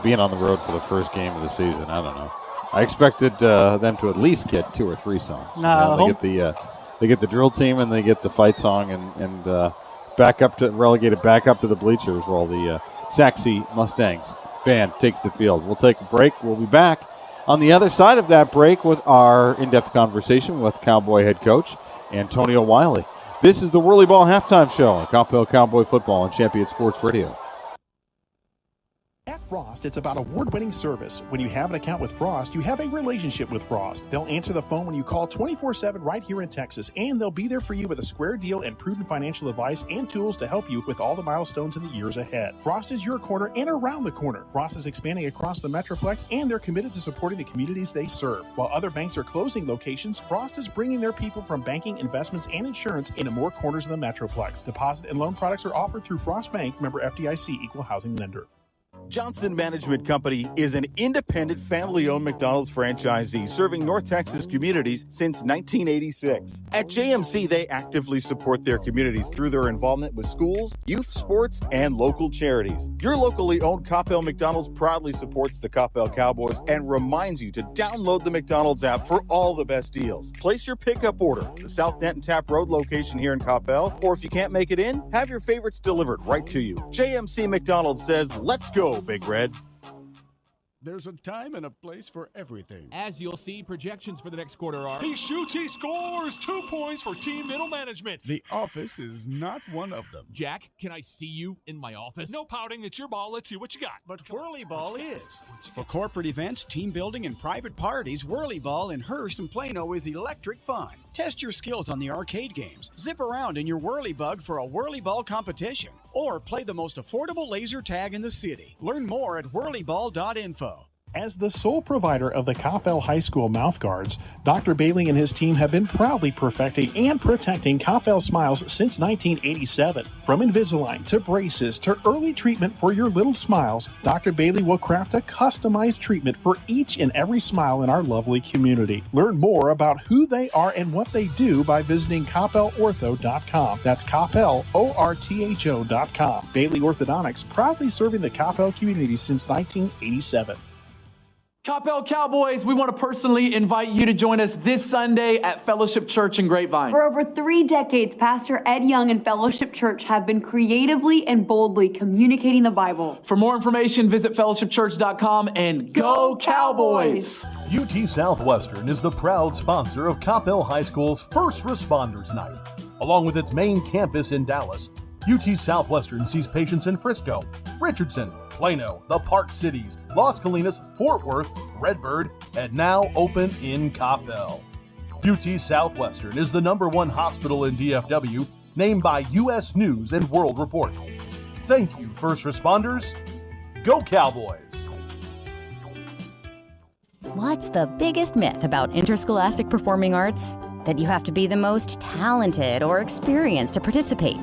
being on the road for the first game of the season. I don't know. I expected them to at least get 2 or 3 songs. They get the drill team and they get the fight song and relegated back up to the bleachers while the Sachse Mustangs band takes the field. We'll take a break. We'll be back on the other side of that break with our in-depth conversation with Cowboy head coach Antonio Wiley. This is the Whirly Ball Halftime Show on Coppell Cowboy Football on Champion Sports Radio. At Frost, it's about award-winning service. When you have an account with Frost, you have a relationship with Frost. They'll answer the phone when you call 24/7 right here in Texas, and they'll be there for you with a square deal and prudent financial advice and tools to help you with all the milestones in the years ahead. Frost is your corner and around the corner. Frost is expanding across the Metroplex, and they're committed to supporting the communities they serve. While other banks are closing locations, Frost is bringing their people from banking, investments, and insurance into more corners of the Metroplex. Deposit and loan products are offered through Frost Bank, member FDIC, equal housing lender. Johnson Management Company is an independent family-owned McDonald's franchisee serving North Texas communities since 1986. At JMC, they actively support their communities through their involvement with schools, youth sports, and local charities. Your locally owned Coppell McDonald's proudly supports the Coppell Cowboys and reminds you to download the McDonald's app for all the best deals. Place your pickup order at the South Denton Tap Road location here in Coppell, or if you can't make it in, have your favorites delivered right to you. JMC McDonald's says, let's go, Big Red. There's a time and a place for everything. As you'll see, projections for the next quarter are... He shoots, he scores! 2 points for team middle management. The office is not one of them. Jack, can I see you in my office? No pouting, it's your ball. Let's see what you got. But Whirly Ball is. For corporate events, team building, and private parties, Whirly Ball in Hearst and Plano is electric fun. Test your skills on the arcade games. Zip around in your Whirly Bug for a Whirly Ball competition. Or play the most affordable laser tag in the city. Learn more at whirlyball.info. As the sole provider of the Coppell High School mouthguards, Dr. Bailey and his team have been proudly perfecting and protecting Coppell smiles since 1987. From Invisalign to braces to early treatment for your little smiles, Dr. Bailey will craft a customized treatment for each and every smile in our lovely community. Learn more about who they are and what they do by visiting CoppellOrtho.com. That's CoppellOrtho.com. Bailey Orthodontics, proudly serving the Coppell community since 1987. Coppell Cowboys, we want to personally invite you to join us this Sunday at Fellowship Church in Grapevine. For over 3 decades, Pastor Ed Young and Fellowship Church have been creatively and boldly communicating the Bible. For more information, visit fellowshipchurch.com and go Cowboys! UT Southwestern is the proud sponsor of Coppell High School's First Responders Night. Along with its main campus in Dallas, UT Southwestern sees patients in Frisco, Richardson, Plano, the Park Cities, Las Colinas, Fort Worth, Redbird, and now open in Coppell. UT Southwestern is the #1 hospital in DFW, named by U.S. News and World Report. Thank you, first responders. Go Cowboys! What's the biggest myth about interscholastic performing arts? that you have to be the most talented or experienced to participate.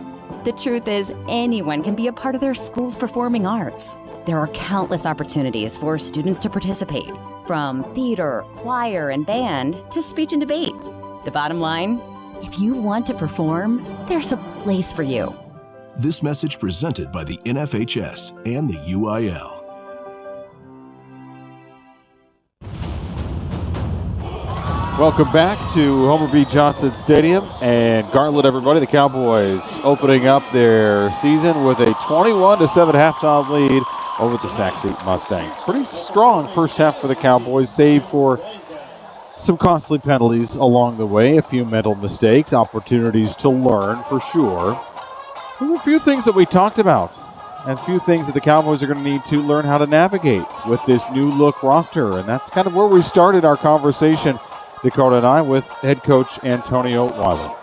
The truth is, anyone can be a part of their school's performing arts. There are countless opportunities for students to participate, from theater, choir, and band to speech and debate. The bottom line, if you want to perform, there's a place for you. This message presented by the NFHS and the UIL. Welcome back to Homer B. Johnson Stadium and Garland, everybody. The Cowboys opening up their season with a 21-7 halftime lead over the Sachse Mustangs. Pretty strong first half for the Cowboys, save for some costly penalties along the way, a few mental mistakes, opportunities to learn for sure. There were a few things that we talked about and a few things that the Cowboys are going to need to learn how to navigate with this new look roster. And that's kind of where we started our conversation, Dakota and I, with head coach Antonio Wiley.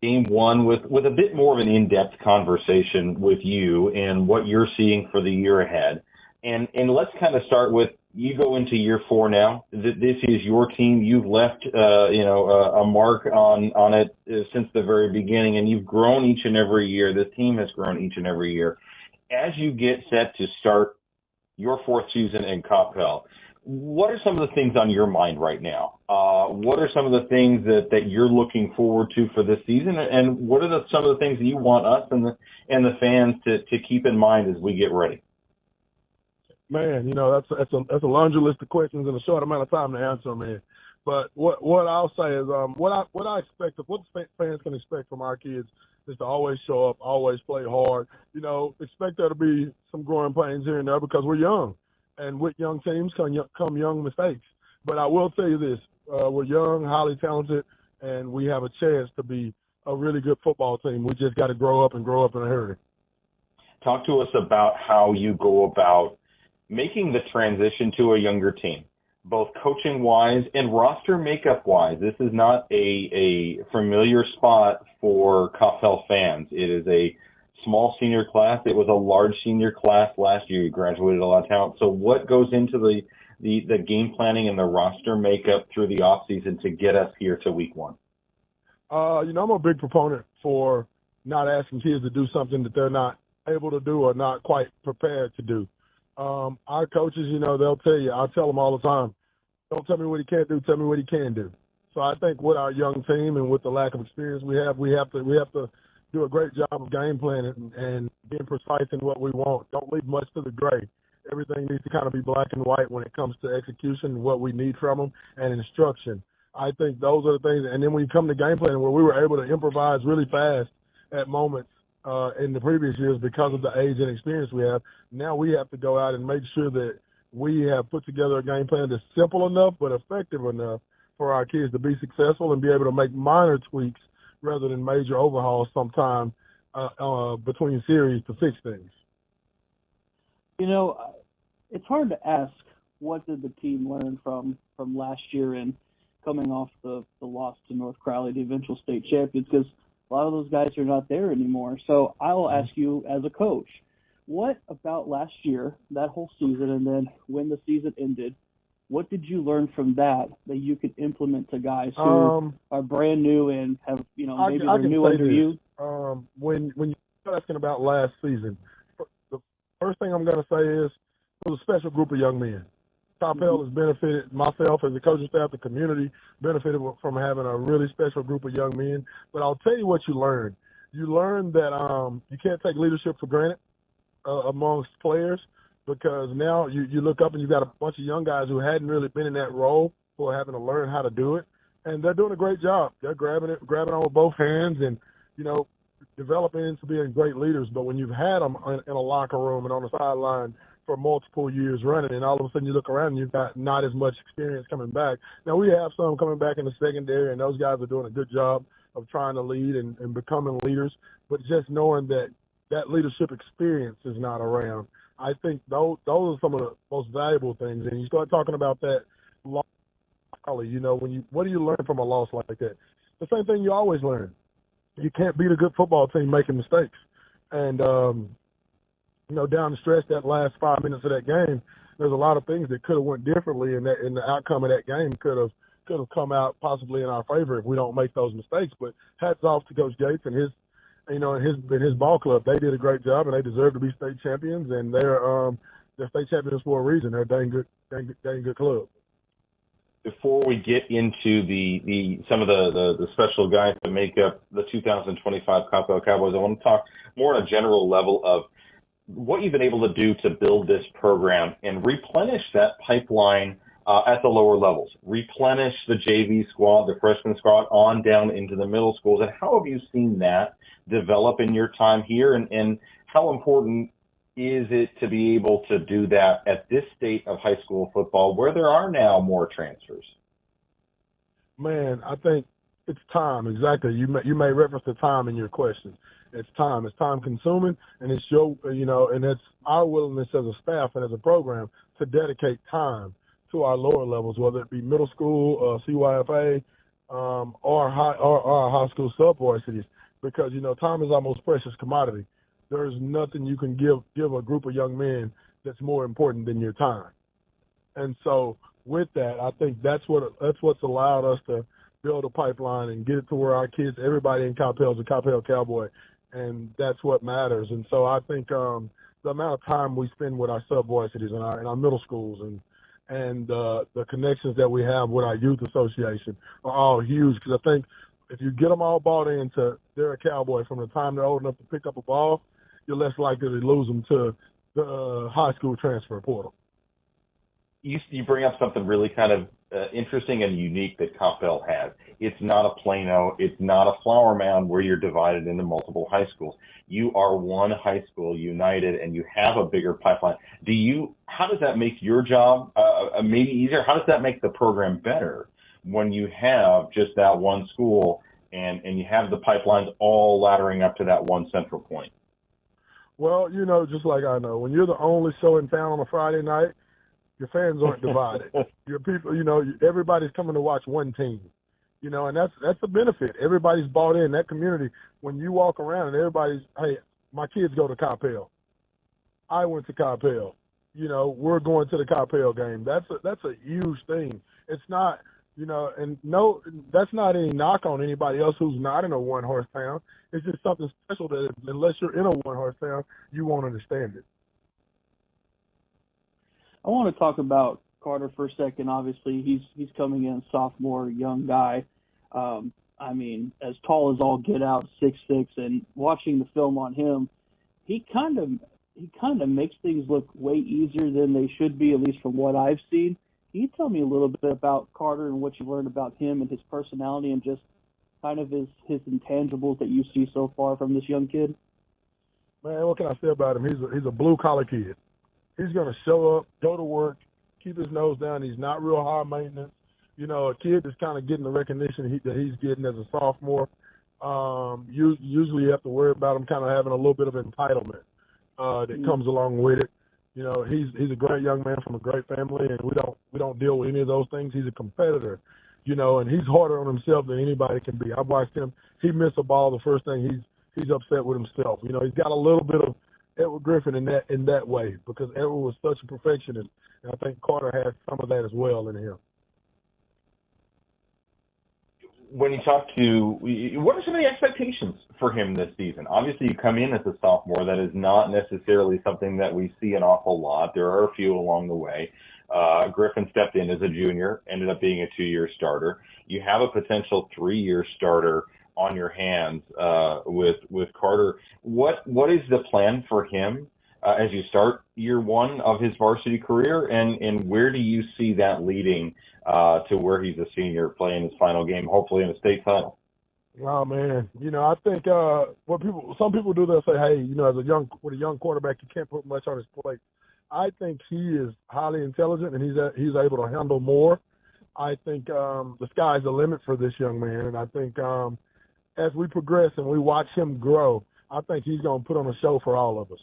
Game one with a bit more of an in-depth conversation with you and what you're seeing for the year ahead. And let's kind of start with, you go into year 4 now. This is your team. You've left, a mark on it since the very beginning, and you've grown each and every year. This team has grown each and every year. As you get set to start your 4th season in Coppell, what are some of the things on your mind right now? What are some of the things that you're looking forward to for this season, and what are some of the things that you want us and the fans to keep in mind as we get ready? Man, that's a laundry list of questions in a short amount of time to answer, man. But what I'll say is what I expect of what fans can expect from our kids is to always show up, always play hard. Expect there to be some growing pains here and there because we're young, and with young teams come young mistakes. But I will tell you this: we're young, highly talented, and we have a chance to be a really good football team. We just got to grow up in a hurry. Talk to us about how you go about making the transition to a younger team, both coaching-wise and roster makeup-wise. This is not a familiar spot for Coppell fans. It is a small senior class. It was a large senior class last year. You graduated a lot of talent. So what goes into the game planning and the roster makeup through the offseason to get us here to week 1? I'm a big proponent for not asking kids to do something that they're not able to do or not quite prepared to do. Our coaches, they'll tell you, I tell them all the time, don't tell me what he can't do, tell me what he can do. So I think with our young team and with the lack of experience we have to do a great job of game planning and being precise in what we want. Don't leave much to the gray. Everything needs to kind of be black and white when it comes to execution, what we need from them, and instruction. I think those are the things. And then when you come to game planning, where we were able to improvise really fast at moments in the previous years because of the age and experience we have, now we have to go out and make sure that we have put together a game plan that's simple enough but effective enough for our kids to be successful and be able to make minor tweaks rather than major overhauls sometime between series to fix things. It's hard to ask what did the team learn from last year and coming off the loss to North Crowley, the eventual state champions, because a lot of those guys are not there anymore. So I will ask you as a coach, what about last year, that whole season, and then when the season ended, what did you learn from that you could implement to guys who are brand new and have, maybe they're new under you? When you're asking about last season, the first thing I'm going to say is it was a special group of young men. Coppell has benefited, myself as the coaching staff, the community benefited from having a really special group of young men. But I'll tell you what you learn. You learn that you can't take leadership for granted amongst players, because now you look up and you've got a bunch of young guys who hadn't really been in that role who are having to learn how to do it. And they're doing a great job. They're grabbing on with both hands and, developing into being great leaders. But when you've had them in a locker room and on the sideline for multiple years running, and all of a sudden you look around and you've got not as much experience coming back. Now, we have some coming back in the secondary, and those guys are doing a good job of trying to lead and becoming leaders. But just knowing that leadership experience is not around, I think those are some of the most valuable things. And you start talking about that rally. You know, what do you learn from a loss like that? The same thing you always learn. You can't beat a good football team making mistakes. And, you know, down the stretch, that last 5 minutes of that game, there's a lot of things that could have went differently, and the outcome of that game could have come out possibly in our favor if we don't make those mistakes. But hats off to Coach Gates and his ball club. They did a great job, and they deserve to be state champions. And they're state champions for a reason. They're a dang good club. Before we get into some of the special guys that make up the 2025 Coppell Cowboys, I want to talk more on a general level of what you've been able to do to build this program and replenish that pipeline at the lower levels, replenish the JV squad, the freshman squad, on down into the middle schools. And how have you seen that develop in your time here? And how important is it to be able to do that at this state of high school football where there are now more transfers? Man, I think it's time. Exactly. You made reference to time in your question. It's time. It's time consuming, and it's and it's our willingness as a staff and as a program to dedicate time to our lower levels, whether it be middle school, CYFA, or high school sub-varsities, because, time is our most precious commodity. There's nothing you can give a group of young men that's more important than your time. And so with that, I think that's what's allowed us to build a pipeline and get it to where our kids, everybody in Coppell is a Coppell Cowboy, and that's what matters. And so I think the amount of time we spend with our sub-varsities and our middle schools and the connections that we have with our youth association are all huge, because I think if you get them all bought into they're a Cowboy from the time they're old enough to pick up a ball, you're less likely to lose them to the high school transfer portal. You bring up something really kind of interesting and unique that Coppell has. It's not a Plano. It's not a Flower Mound where you're divided into multiple high schools. You are one high school united, and you have a bigger pipeline. How does that make your job maybe easier? How does that make the program better when you have just that one school and you have the pipelines all laddering up to that one central point? Well, just like I know, when you're the only show in town on a Friday night, your fans aren't divided. Your people, everybody's coming to watch one team, and that's a benefit. Everybody's bought in that community. When you walk around and everybody's, hey, my kids go to Coppell. I went to Coppell. We're going to the Coppell game. That's a huge thing. It's not, and no, that's not any knock on anybody else who's not in a one-horse town. It's just something special that unless you're in a one-horse town, you won't understand it. I want to talk about Carter for a second. Obviously, he's coming in sophomore, young guy. As tall as all get out, 6'6", and watching the film on him, he kind of makes things look way easier than they should be, at least from what I've seen. Can you tell me a little bit about Carter and what you've learned about him and his personality and just kind of his intangibles that you see so far from this young kid? Man, what can I say about him? He's a blue-collar kid. He's going to show up, go to work, keep his nose down. He's not real high maintenance. A kid that's kind of getting the recognition that he's getting as a sophomore. Usually you have to worry about him kind of having a little bit of entitlement that comes along with it. He's a great young man from a great family, and we don't deal with any of those things. He's a competitor, and he's harder on himself than anybody can be. I've watched him. He missed a ball. The first thing he's upset with himself. He's got a little bit of Edward Griffin in that way, because Edward was such a perfectionist, and I think Carter has some of that as well in him. When you talk to, what are some of the expectations for him this season? Obviously, you come in as a sophomore. That is not necessarily something that we see an awful lot. There are a few along the way. Griffin stepped in as a junior, ended up being a 2-year starter. You have a potential 3-year starter on your hands with Carter. What is the plan for him as you start year one of his varsity career, and where do you see that leading to where he's a senior playing his final game, hopefully in a state title? Oh man, I think some people do, they'll say, hey, as with a young quarterback, you can't put much on his plate. I think he is highly intelligent and he's able to handle more. I think the sky's the limit for this young man, and I think as we progress and we watch him grow, I think he's going to put on a show for all of us.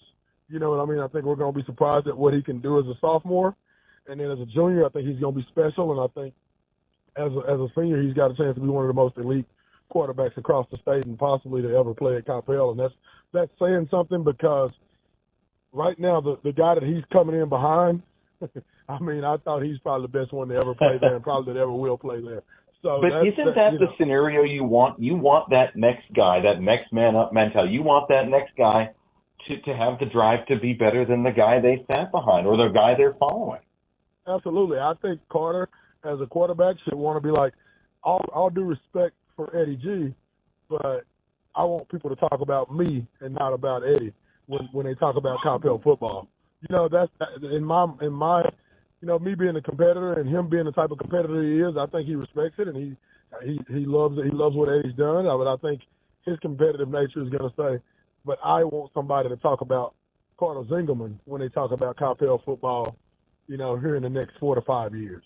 You know what I mean? I think we're going to be surprised at what he can do as a sophomore. And then as a junior, I think he's going to be special. And I think as a senior, he's got a chance to be one of the most elite quarterbacks across the state and possibly to ever play at Coppell. And that's saying something, because right now the guy that he's coming in behind, I mean, I thought he's probably the best one to ever play there and probably that ever will play there. So but isn't that the scenario you want? You want that next guy, that next man up mentality. You want that next guy to have the drive to be better than the guy they sat behind or the guy they're following. Absolutely. I think Carter, as a quarterback, should want to be like, all due respect for Eddie G, but I want people to talk about me and not about Eddie when they talk about Coppell football. You know, that's in my me being a competitor and him being the type of competitor he is, I think he respects it and he loves it. He loves what Eddie's done. But I think his competitive nature is going to stay. But I want somebody to talk about Carter Zingelman when they talk about Coppell football, here in the next 4 to 5 years.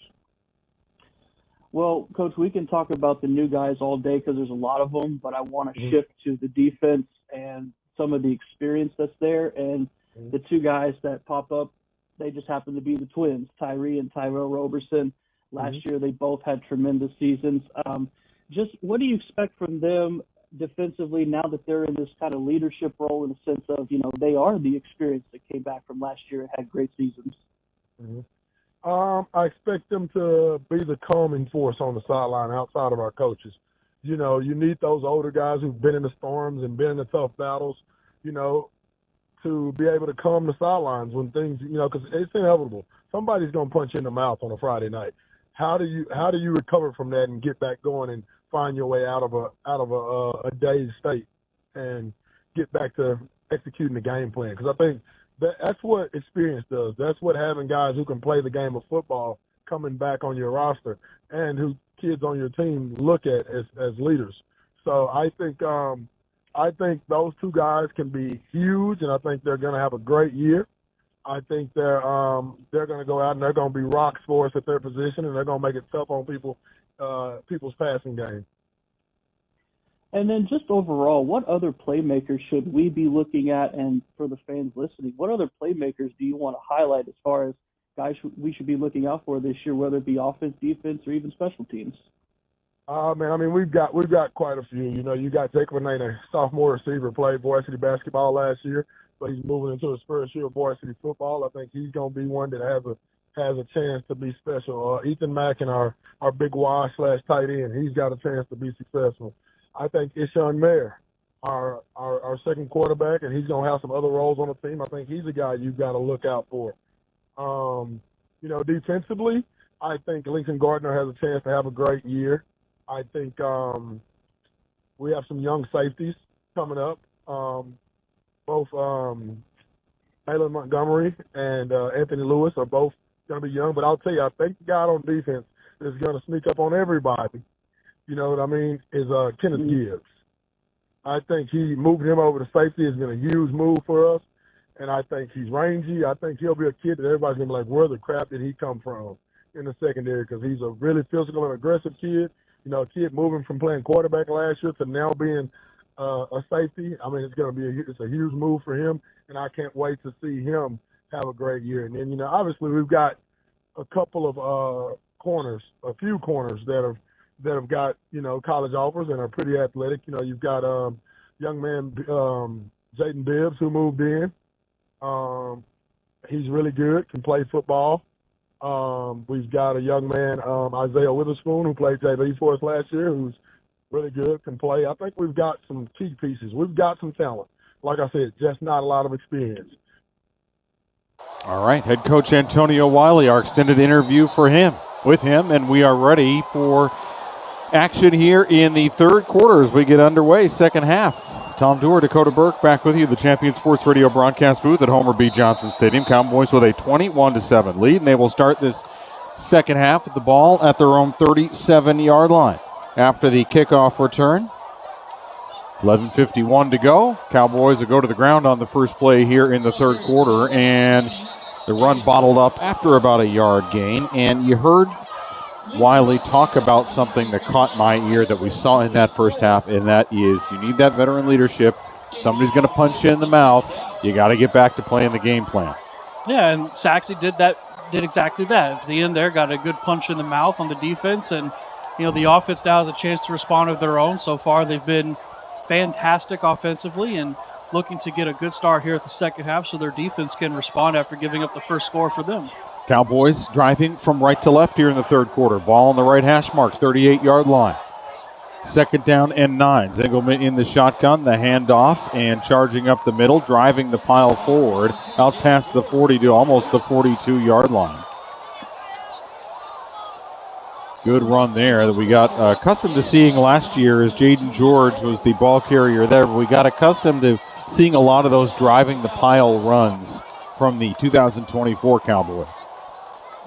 Well, Coach, we can talk about the new guys all day because there's a lot of them, but I want to shift to the defense and some of the experience that's there. And the two guys that pop up, they just happen to be the twins, Tyree and Tyrell Roberson. Last year, they both had tremendous seasons. Just what do you expect from them defensively now that they're in this kind of leadership role, in the sense of, they are the experience that came back from last year and had great seasons? I expect them to be the calming force on the sideline outside of our coaches. You need those older guys who've been in the storms and been in the tough battles, to be able to calm the sidelines when things, because it's inevitable. Somebody's going to punch you in the mouth on a Friday night. How do you recover from that and get back going and find your way out of a dazed state and get back to executing the game plan? Because I think that's what experience does. That's what having guys who can play the game of football coming back on your roster and who kids on your team look at as leaders. So I think those two guys can be huge, and I think they're going to have a great year. I think they're going to go out and they're going to be rocks for us at their position, and they're going to make it tough on people's passing game. And then just overall, what other playmakers should we be looking at? And for the fans listening, what other playmakers do you want to highlight as far as guys we should be looking out for this year, whether it be offense, defense, or even special teams? We've got quite a few. You got Jacob Renee, a sophomore receiver, played varsity basketball last year, but he's moving into his first year of varsity football. I think he's going to be one that has a chance to be special. Ethan Mack, and our big Y/tight end, he's got a chance to be successful. I think Ishan Mayer, our second quarterback, and he's going to have some other roles on the team. I think he's a guy you've got to look out for. Defensively, I think Lincoln Gardner has a chance to have a great year. I think we have some young safeties coming up. Both Malin Montgomery and Anthony Lewis are both going to be young. But I'll tell you, I think the guy on defense is going to sneak up on everybody. You know what I mean? Is Kenneth Gibbs. I think moving him over to safety has been a huge move for us. And I think he's rangy. I think he'll be a kid that everybody's going to be like, where the crap did he come from in the secondary? Because he's a really physical and aggressive kid. A kid moving from playing quarterback last year to now being a safety. I mean, it's a huge move for him, and I can't wait to see him have a great year. And then, obviously we've got a couple of corners, a few corners that have got, college offers and are pretty athletic. You've got young man Jaden Bibbs who moved in. He's really good, can play football. We've got a young man, Isaiah Witherspoon, who played JV for us last year, who's really good, can play. I think we've got some key pieces. We've got some talent. Like I said, just not a lot of experience. All right, head coach Antonio Wiley, our extended interview with him, and we are ready for action here in the third quarter as we get underway, second half. Tom Dewar, Dakota Burke back with you, the Champion Sports Radio broadcast booth at Homer B. Johnson Stadium. Cowboys with a 21-7 lead, and they will start this second half with the ball at their own 37-yard line. After the kickoff return, 11:51 to go. Cowboys will go to the ground on the first play here in the third quarter, and the run bottled up after about a yard gain. And you heard Wiley talk about something that caught my ear that we saw in that first half, and that is you need that veteran leadership. Somebody's going to punch you in the mouth. You got to get back to playing the game plan. Yeah, and Sachse did exactly that. At the end there, got a good punch in the mouth on the defense, and the offense now has a chance to respond of their own. So far, they've been fantastic offensively and looking to get a good start here at the second half so their defense can respond after giving up the first score for them. Cowboys driving from right to left here in the third quarter. Ball on the right hash mark, 38-yard line. Second down and 9. Zingelman in the shotgun, the handoff, and charging up the middle, driving the pile forward, out past the 40 to almost the 42-yard line. Good run there that we got accustomed to seeing last year as Jaden George was the ball carrier there. But we got accustomed to seeing a lot of those driving the pile runs from the 2024 Cowboys.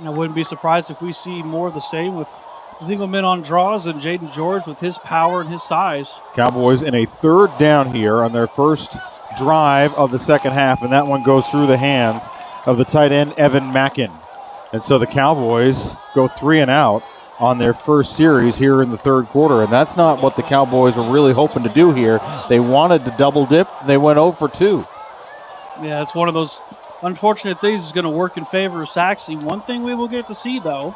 I wouldn't be surprised if we see more of the same with Zingelman on draws and Jaden George with his power and his size. Cowboys in a third down here on their first drive of the second half, and that one goes through the hands of the tight end, Evan Mackin. And so the Cowboys go 3 and out on their first series here in the third quarter, and that's not what the Cowboys were really hoping to do here. They wanted to double dip, and they went 0 for 2. Yeah, it's one of those unfortunate things that's going to work in favor of Sachse. One thing we will get to see, though,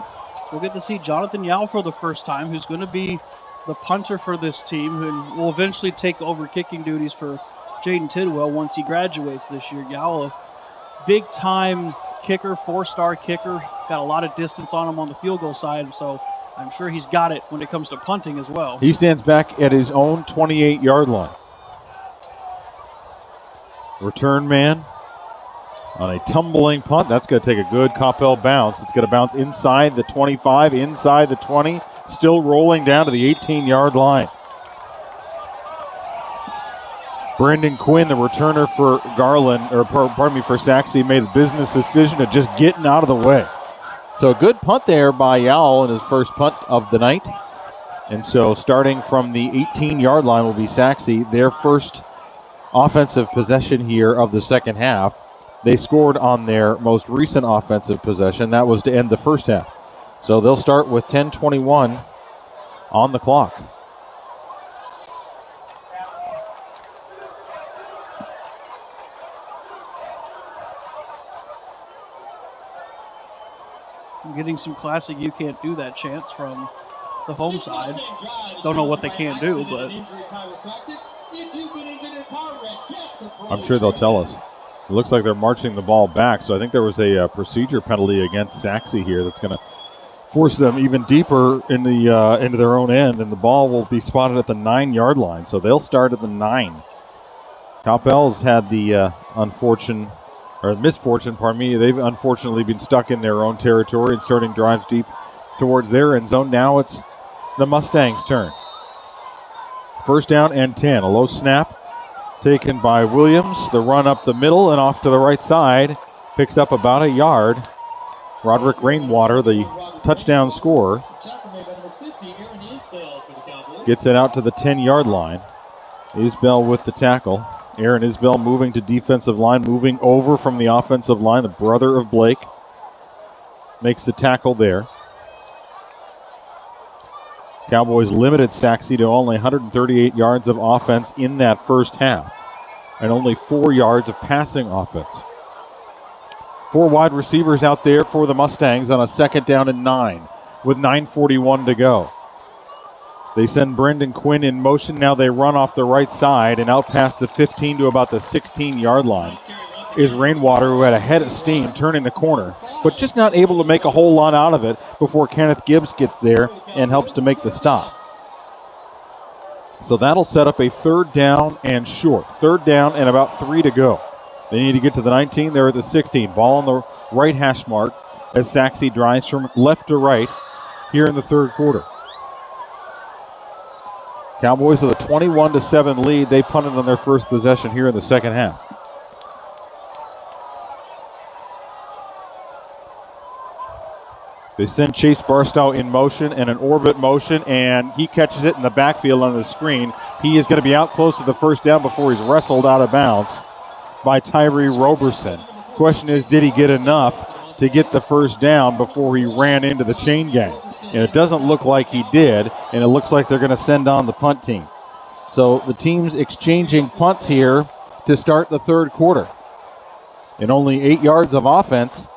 we'll get to see Jonathan Yao for the first time, who's going to be the punter for this team, who will eventually take over kicking duties for Jaden Tidwell once he graduates this year. Yao, a big-time kicker, 4-star kicker, got a lot of distance on him on the field goal side, so I'm sure he's got it when it comes to punting as well. He stands back at his own 28-yard line. Return man on a tumbling punt. That's going to take a good Coppell bounce. It's going to bounce inside the 25, inside the 20, still rolling down to the 18-yard line. Brendan Quinn, the returner for for Sachse, made a business decision of just getting out of the way. So a good punt there by Yao in his first punt of the night. And so starting from the 18-yard line will be Sachse, their first offensive possession here of the second half. They scored on their most recent offensive possession. That was to end the first half. So they'll start with 10:21 on the clock. I'm getting some classic "you can't do that" chants from the home side. Don't know what they can't do, but I'm sure they'll tell us. It looks like they're marching the ball back, so I think there was a procedure penalty against Sachse here that's going to force them even deeper in the into their own end, and the ball will be spotted at the 9-yard line, so they'll start at the 9. Coppell's had the misfortune, they've unfortunately been stuck in their own territory and starting drives deep towards their end zone. Now it's the Mustangs' turn. First down and 10, a low snap taken by Williams. The run up the middle and off to the right side. Picks up about a yard. Roderick Rainwater, the touchdown scorer, gets it out to the 10-yard line. Isbell with the tackle. Aaron Isbell moving to defensive line, moving over from the offensive line. The brother of Blake makes the tackle there. Cowboys limited Sachse to only 138 yards of offense in that first half and only 4 yards of passing offense. 4 wide receivers out there for the Mustangs on a second down and 9 with 9:41 to go. They send Brendan Quinn in motion. Now they run off the right side and out past the 15 to about the 16-yard line is Rainwater, who had a head of steam turning the corner, but just not able to make a whole lot out of it before Kenneth Gibbs gets there and helps to make the stop. So that'll set up a third down and short. Third down and about 3 to go. They need to get to the 19. They're at the 16. Ball on the right hash mark as Sachse drives from left to right here in the third quarter. Cowboys with a 21-7 lead. They punted on their first possession here in the second half. They send Chase Barstow in motion and an orbit motion, and he catches it in the backfield on the screen. He is going to be out close to the first down before he's wrestled out of bounds by Tyree Roberson. Question is, did he get enough to get the first down before he ran into the chain gang? And it doesn't look like he did, and it looks like they're going to send on the punt team. So the team's exchanging punts here to start the third quarter. And only 8 yards of offense.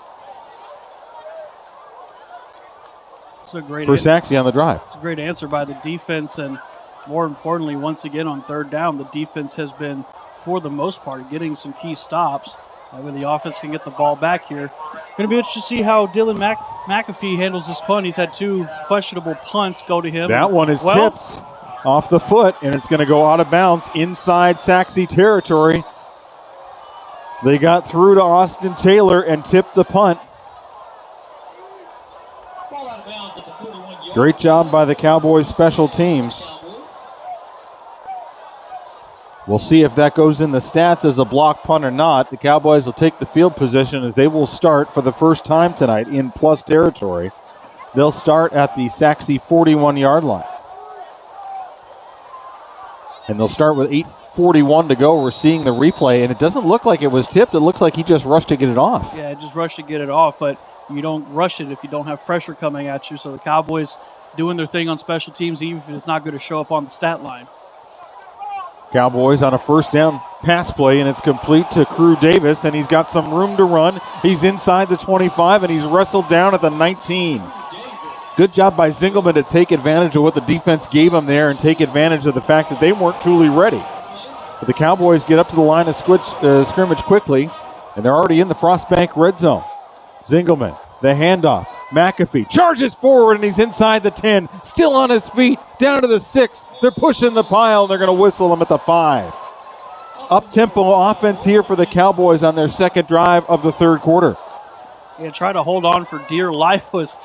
It's a great for Sachse on the drive. It's a great answer by the defense, and more importantly, once again on third down, the defense has been, for the most part, getting some key stops. When the offense can get the ball back here. Going to be interesting to see how Dylan McAfee handles this punt. He's had 2 questionable punts go to him. That one is tipped off the foot, and it's going to go out of bounds inside Sachse territory. They got through to Austin Taylor and tipped the punt. Great job by the Cowboys special teams. We'll see if that goes in the stats as a block punt or not. The Cowboys will take the field position as they will start for the first time tonight in plus territory. They'll start at the Sachse 41-yard line. And they'll start with 8:41 to go. We're seeing the replay, and it doesn't look like it was tipped. It looks like he just rushed to get it off. Yeah, just rushed to get it off, but you don't rush it if you don't have pressure coming at you. So the Cowboys doing their thing on special teams, even if it's not going to show up on the stat line. Cowboys on a first down pass play, and it's complete to Crew Davis, and he's got some room to run. He's inside the 25, and he's wrestled down at the 19. Good job by Zingelman to take advantage of what the defense gave him there and take advantage of the fact that they weren't truly ready. But the Cowboys get up to the line of scrimmage quickly, and they're already in the Frostbank red zone. Zingelman, the handoff. McAfee charges forward, and he's inside the 10, still on his feet, down to the 6. They're pushing the pile, and they're going to whistle him at the 5. Up-tempo offense here for the Cowboys on their second drive of the third quarter. Yeah, try to hold on for dear life was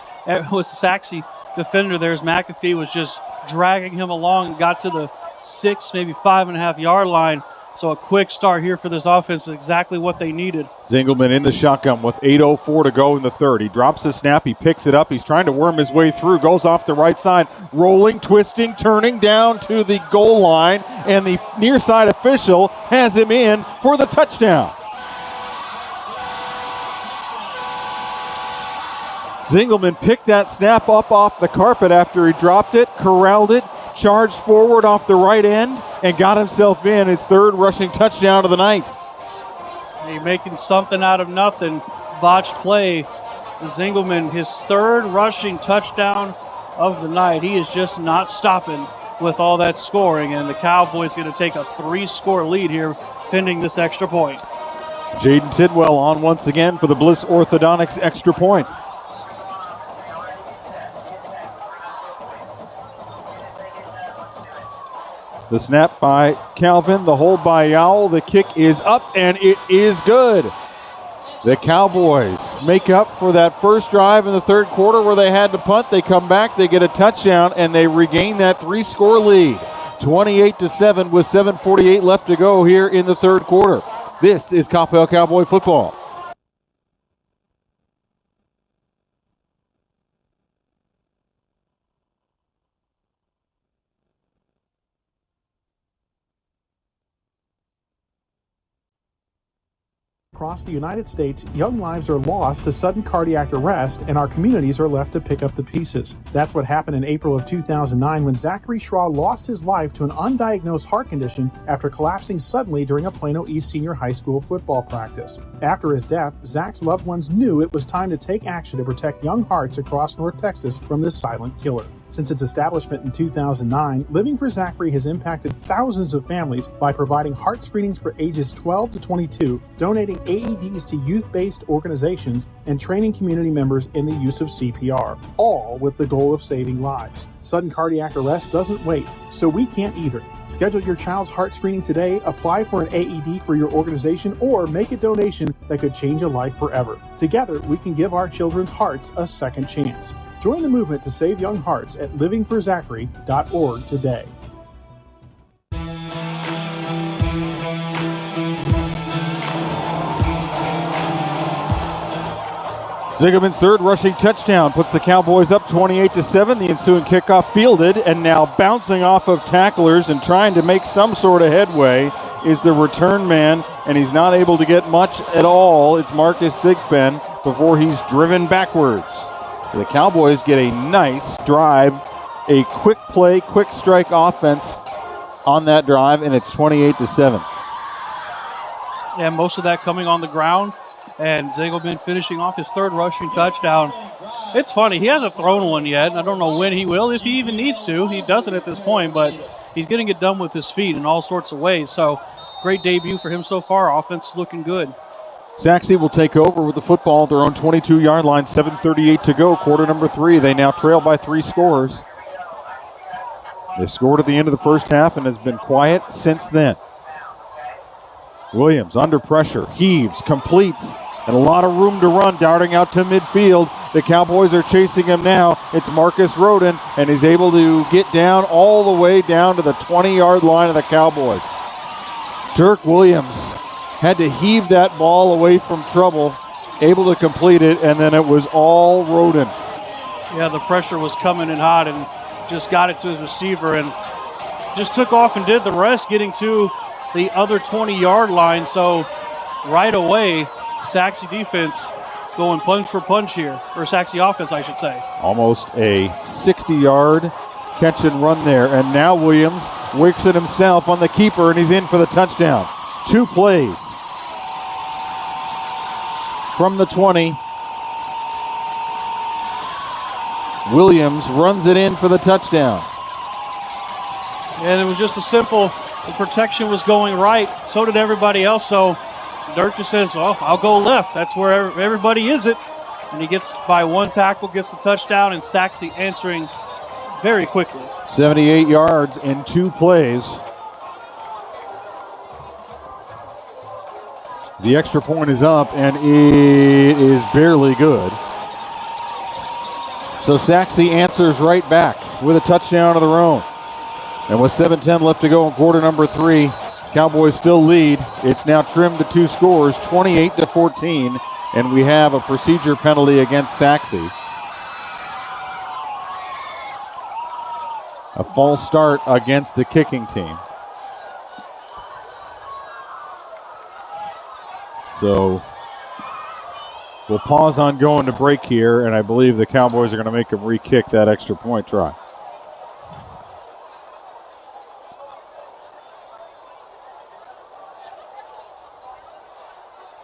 Sachse defender there as McAfee was just dragging him along and got to the 6, maybe 5.5-yard line. So a quick start here for this offense is exactly what they needed. Zingelman in the shotgun with 8:04 to go in the third. He drops the snap. He picks it up. He's trying to worm his way through. Goes off the right side. Rolling, twisting, turning down to the goal line. And the near side official has him in for the touchdown. Zingelman picked that snap up off the carpet after he dropped it, corralled it, charged forward off the right end, and got himself in his third rushing touchdown of the night. He's making something out of nothing. Botched play. Zingelman, his third rushing touchdown of the night. He is just not stopping with all that scoring, and the Cowboys going to take a 3-score lead here pending this extra point. Jaden Tidwell on once again for the Bliss Orthodontics extra point. The snap by Calvin, the hold by Yowell, the kick is up, and it is good. The Cowboys make up for that first drive in the third quarter where they had to punt. They come back, they get a touchdown, and they regain that 3-score lead. 28-7 with 7:48 left to go here in the third quarter. This is Coppell Cowboy football. Across the United States, young lives are lost to sudden cardiac arrest, and our communities are left to pick up the pieces. That's what happened in April of 2009 when Zachary Schraw lost his life to an undiagnosed heart condition after collapsing suddenly during a Plano East Senior High School football practice. After his death, Zach's loved ones knew it was time to take action to protect young hearts across North Texas from this silent killer. Since its establishment in 2009, Living for Zachary has impacted thousands of families by providing heart screenings for ages 12 to 22, donating AEDs to youth-based organizations, and training community members in the use of CPR, all with the goal of saving lives. Sudden cardiac arrest doesn't wait, so we can't either. Schedule your child's heart screening today, apply for an AED for your organization, or make a donation that could change a life forever. Together, we can give our children's hearts a second chance. Join the movement to save young hearts at livingforzachary.org today. Zingelman's third rushing touchdown puts the Cowboys up 28-7. The ensuing kickoff fielded, and now bouncing off of tacklers and trying to make some sort of headway is the return man, and he's not able to get much at all. It's Marcus Thigpen before he's driven backwards. The Cowboys get a nice drive, a quick play, quick strike offense on that drive, and it's 28-7. Yeah, most of that coming on the ground, and Zingelman finishing off his third rushing touchdown. It's funny. He hasn't thrown one yet. I don't know when he will, if he even needs to. He doesn't at this point, but he's getting it done with his feet in all sorts of ways. So great debut for him so far. Offense is looking good. Sachse will take over with the football at their own 22-yard line. 7:38 to go, quarter number 3. They now trail by 3 scores. They scored at the end of the first half and has been quiet since then. Williams under pressure, heaves, completes, and a lot of room to run, darting out to midfield. The Cowboys are chasing him now. It's Marcus Roden, and he's able to get down all the way down to the 20-yard line of the Cowboys. Dirk Williams had to heave that ball away from trouble, able to complete it, and then it was all Roden. Yeah, the pressure was coming in hot and just got it to his receiver and just took off and did the rest, getting to the other 20-yard line. So right away, Sachse defense going punch for punch here, or Sachse offense, I should say. Almost a 60-yard catch and run there. And now Williams wicks it himself on the keeper, and he's in for the touchdown. 2 plays from the 20. Williams runs it in for the touchdown. And it was just a simple, the protection was going right. So did everybody else. So Dirk just says, well, I'll go left. That's where everybody is it. And he gets by 1 tackle, gets the touchdown, and Sachse answering very quickly. 78 yards in 2 plays. The extra point is up, and it is barely good. So Sachse answers right back with a touchdown of their own. And with 7:10 left to go in quarter number 3, Cowboys still lead. It's now trimmed to 2 scores, 28-14, and we have a procedure penalty against Sachse. A false start against the kicking team. So we'll pause on going to break here, and I believe the Cowboys are going to make them re-kick that extra point try.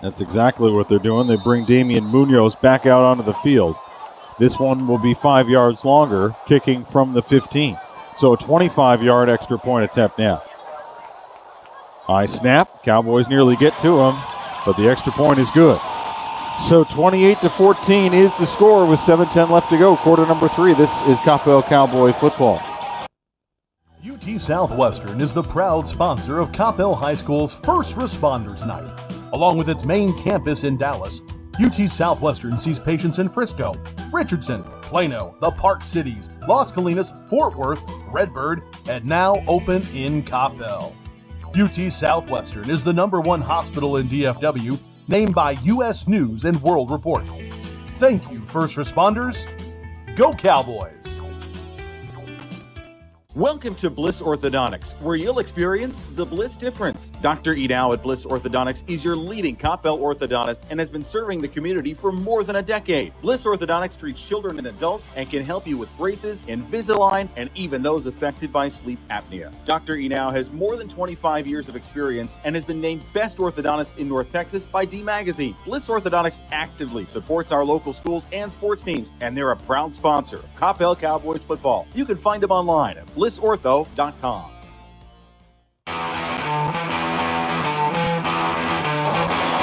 That's exactly what they're doing. They bring Damian Munoz back out onto the field. This one will be 5 yards longer, kicking from the 15. So a 25-yard extra point attempt now. High snap. Cowboys nearly get to him, but the extra point is good. So 28-14 is the score with 7:10 left to go, quarter number 3. This is Coppell Cowboy football. UT Southwestern is the proud sponsor of Coppell High School's First Responders Night. Along with its main campus in Dallas, UT Southwestern sees patients in Frisco, Richardson, Plano, the Park Cities, Las Colinas, Fort Worth, Redbird, and now open in Coppell. UT Southwestern is the #1 hospital in DFW, named by U.S. News and World Report. Thank you, first responders. Go Cowboys! Welcome to Bliss Orthodontics, where you'll experience the Bliss difference. Dr. Edau at Bliss Orthodontics is your leading Coppell orthodontist and has been serving the community for more than a decade. Bliss Orthodontics treats children and adults and can help you with braces, Invisalign, and even those affected by sleep apnea. Dr. Edau has more than 25 years of experience and has been named Best Orthodontist in North Texas by D Magazine. Bliss Orthodontics actively supports our local schools and sports teams, and they're a proud sponsor of Coppell Cowboys football. You can find them online at BlissOrtho.com.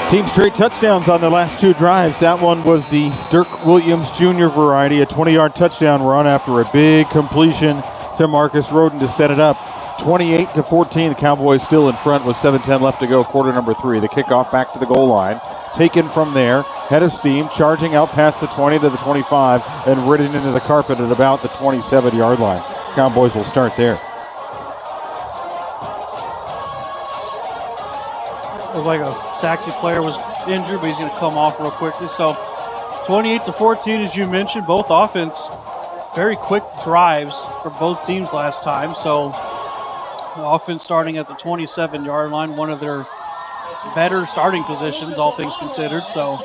Team straight touchdowns on the last 2 drives. That one was the Dirk Williams Jr. variety, a 20-yard touchdown run after a big completion to Marcus Roden to set it up. 28-14, the Cowboys still in front with 7:10 left to go, quarter number 3. The kickoff back to the goal line. Taken from there, head of steam, charging out past the 20 to the 25 and ridden into the carpet at about the 27-yard line. Cowboys will start there. Looked like a Sachse player was injured, but he's going to come off real quickly. So 28-14, as you mentioned, both offense, very quick drives for both teams last time. So the offense starting at the 27-yard line, one of their better starting positions, all things considered. So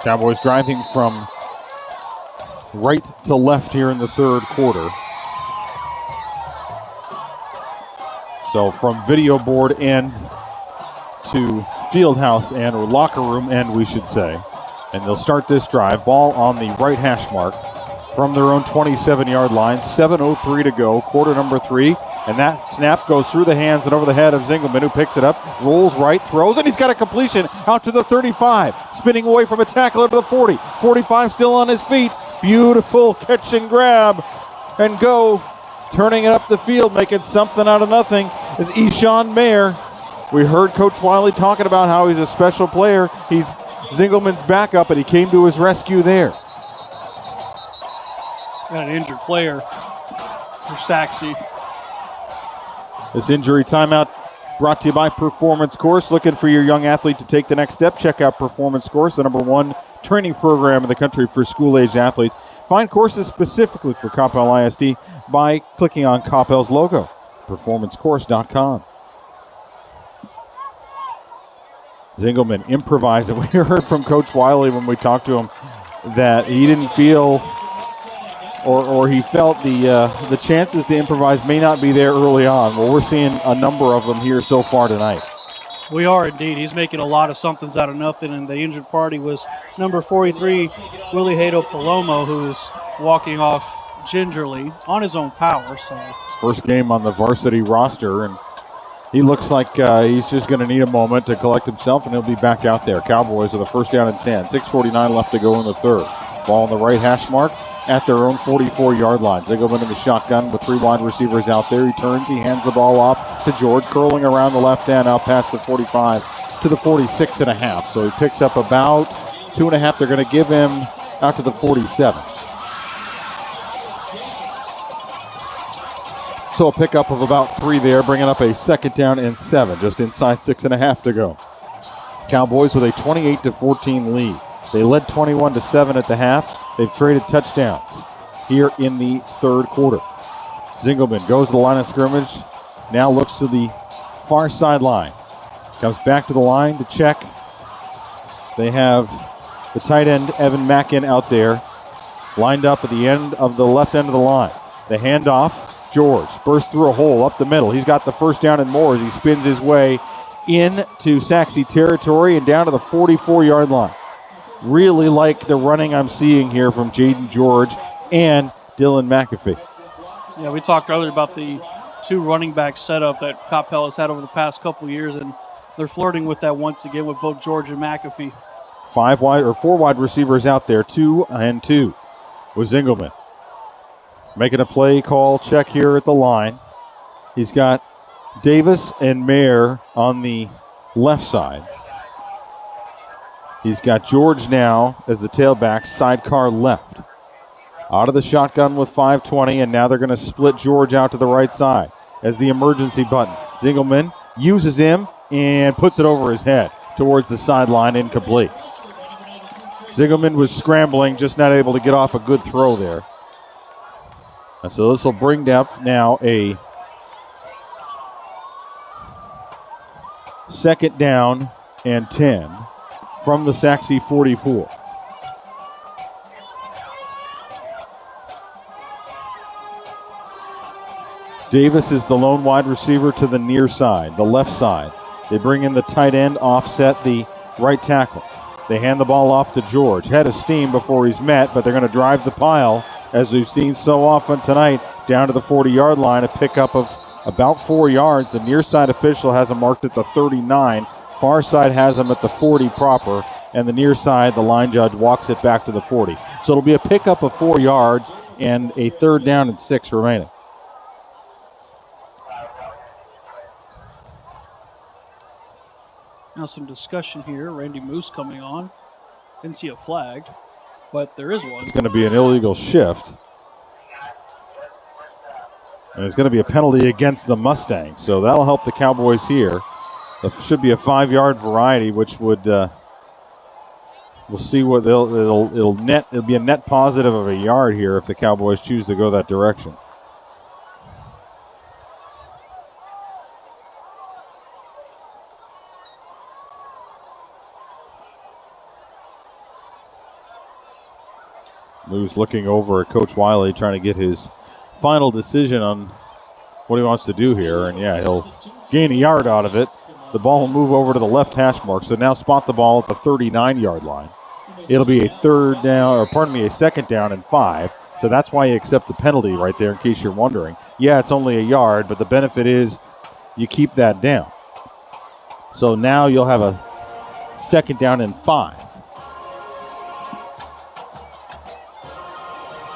Cowboys driving from right to left here in the third quarter. So from video board end to field house end, or locker room end, we should say. And they'll start this drive. Ball on the right hash mark from their own 27-yard line. 7:03 to go, quarter number 3. And that snap goes through the hands and over the head of Zingelman, who picks it up, rolls right, throws, and he's got a completion out to the 35. Spinning away from a tackler to the 40. 45 still on his feet. Beautiful catch and grab and go. Turning it up the field, making something out of nothing is Eshawn Mayer. We heard Coach Wiley talking about how he's a special player. He's Zingelman's backup, and he came to his rescue there. Got an injured player for Sachse. This injury timeout brought to you by Performance Course. Looking for your young athlete to take the next step? Check out Performance Course, the #1 training program in the country for school-aged athletes. Find courses specifically for Coppell ISD by clicking on Coppell's logo, performancecourse.com. Zingelman improvising. We heard from Coach Wiley when we talked to him that he didn't feel or he felt the chances to improvise may not be there early on. Well, we're seeing a number of them here so far tonight. We are indeed. He's making a lot of somethings out of nothing, and the injured party was number 43, Willie Hato Palomo, who is walking off gingerly on his own power. So His first game on the varsity roster, and he looks like he's just going to need a moment to collect himself, and he'll be back out there. Cowboys with a first down and 10. 6:49 left to go in the third. Ball on the right hash mark at their own 44-yard line. Zingelman in the shotgun with 3 wide receivers out there. He turns, he hands the ball off to George, curling around the left end out past the 45 to the 46.5. So he picks up about 2.5. They're going to give him out to the 47. So a pickup of about 3 there, bringing up a 2nd down and 7, just inside 6.5 to go. Cowboys with a 28-14 lead. They led 21-7 at the half. They've traded touchdowns here in the third quarter. Zingelman goes to the line of scrimmage, now looks to the far sideline. Comes back to the line to check. They have the tight end, Evan Mackin, out there, lined up at the end of the left end of the line. The handoff, George bursts through a hole up the middle. He's got the first down and more as he spins his way into Sachse territory and down to the 44-yard line. Really like the running I'm seeing here from Jaden George and Dylan McAfee. Yeah, we talked earlier about the 2 running back setup that Coppell has had over the past couple years, and they're flirting with that once again with both George and McAfee. 4 wide receivers out there, 2 and 2 with Zingelman. Making a play call check here at the line. He's got Davis and Mayer on the left side. He's got George now as the tailback, sidecar left. Out of the shotgun with 5:20, and now they're going to split George out to the right side as the emergency button. Zingelman uses him and puts it over his head towards the sideline, incomplete. Zingelman was scrambling, just not able to get off a good throw there. And so this will bring up now a 2nd down and 10 from the Sachse 44. Davis is the lone wide receiver to the near side, the left side. They bring in the tight end, offset the right tackle. They hand the ball off to George. Head of steam before he's met, but they're going to drive the pile, as we've seen so often tonight, down to the 40-yard line, a pickup of about 4 yards. The near side official has him marked at the 39. Far side has him at the 40 proper, and the near side, the line judge, walks it back to the 40. So it'll be a pickup of 4 yards and a 3rd down and 6 remaining. Now some discussion here. Randy Moose coming on. Didn't see a flag, but there is one. It's going to be an illegal shift. And it's going to be a penalty against the Mustangs, so that'll help the Cowboys here. It should be a 5-yard variety, which would we'll see what it'll net. It'll be a net positive of a yard here if the Cowboys choose to go that direction. Moose looking over at Coach Wiley, trying to get his final decision on what he wants to do here. And yeah, he'll gain a yard out of it. The ball will move over to the left hash mark. So now spot the ball at the 39-yard line. it'll be a second down and 5. So that's why you accept the penalty right there, in case you're wondering. Yeah, it's only a yard, but the benefit is you keep that down. So now you'll have a second down and 5.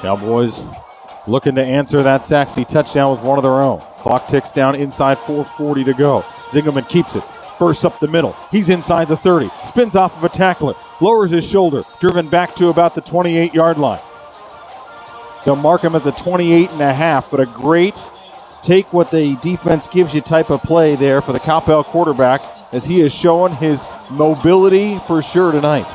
Cowboys looking to answer that Sachse touchdown with one of their own. Clock ticks down inside, 4:40 to go. Zingelman keeps it, bursts up the middle. He's inside the 30, spins off of a tackler, lowers his shoulder, driven back to about the 28-yard line. They'll mark him at the 28.5, but a great take what the defense gives you type of play there for the Coppell quarterback, as he has shown his mobility for sure tonight.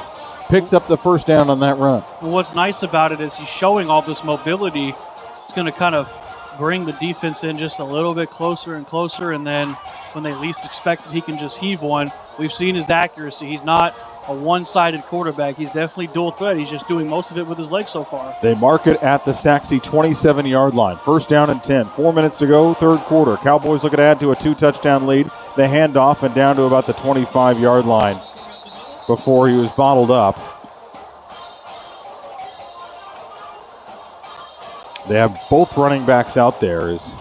Picks up the first down on that run. And what's nice about it is he's showing all this mobility. It's going to kind of bring the defense in just a little bit closer and closer, and then when they least expect it, he can just heave one. We've seen his accuracy. He's not a one-sided quarterback. He's definitely dual threat. He's just doing most of it with his legs so far. They mark it at the Sachse 27-yard line. First down and 10. 4 minutes to go, third quarter. Cowboys looking to add to a 2-touchdown lead. The handoff and down to about the 25-yard line before he was bottled up. They have both running backs out there as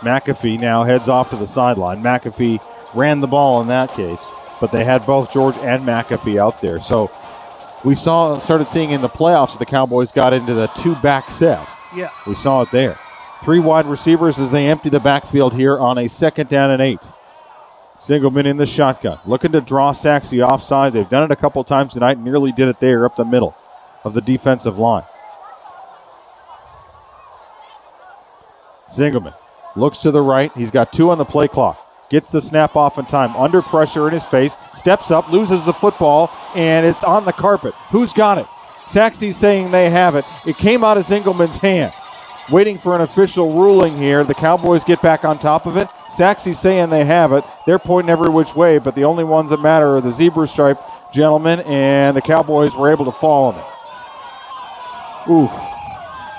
McAfee now heads off to the sideline. McAfee ran the ball in that case, but they had both George and McAfee out there. So we started seeing in the playoffs that the Cowboys got into the two-back set. Yeah. We saw it there. 3 wide receivers as they empty the backfield here on a second down and 8. Zingelman in the shotgun, looking to draw Sachse offside. They've done it a couple times tonight, nearly did it there up the middle of the defensive line. Zingelman looks to the right. He's got 2 on the play clock. Gets the snap off in time. Under pressure in his face. Steps up, loses the football, and it's on the carpet. Who's got it? Sachse's saying they have it. It came out of Zingelman's hand. Waiting for an official ruling here. The Cowboys get back on top of it. Sachse's saying they have it. They're pointing every which way, but the only ones that matter are the zebra-striped gentlemen, and the Cowboys were able to fall on it. Ooh.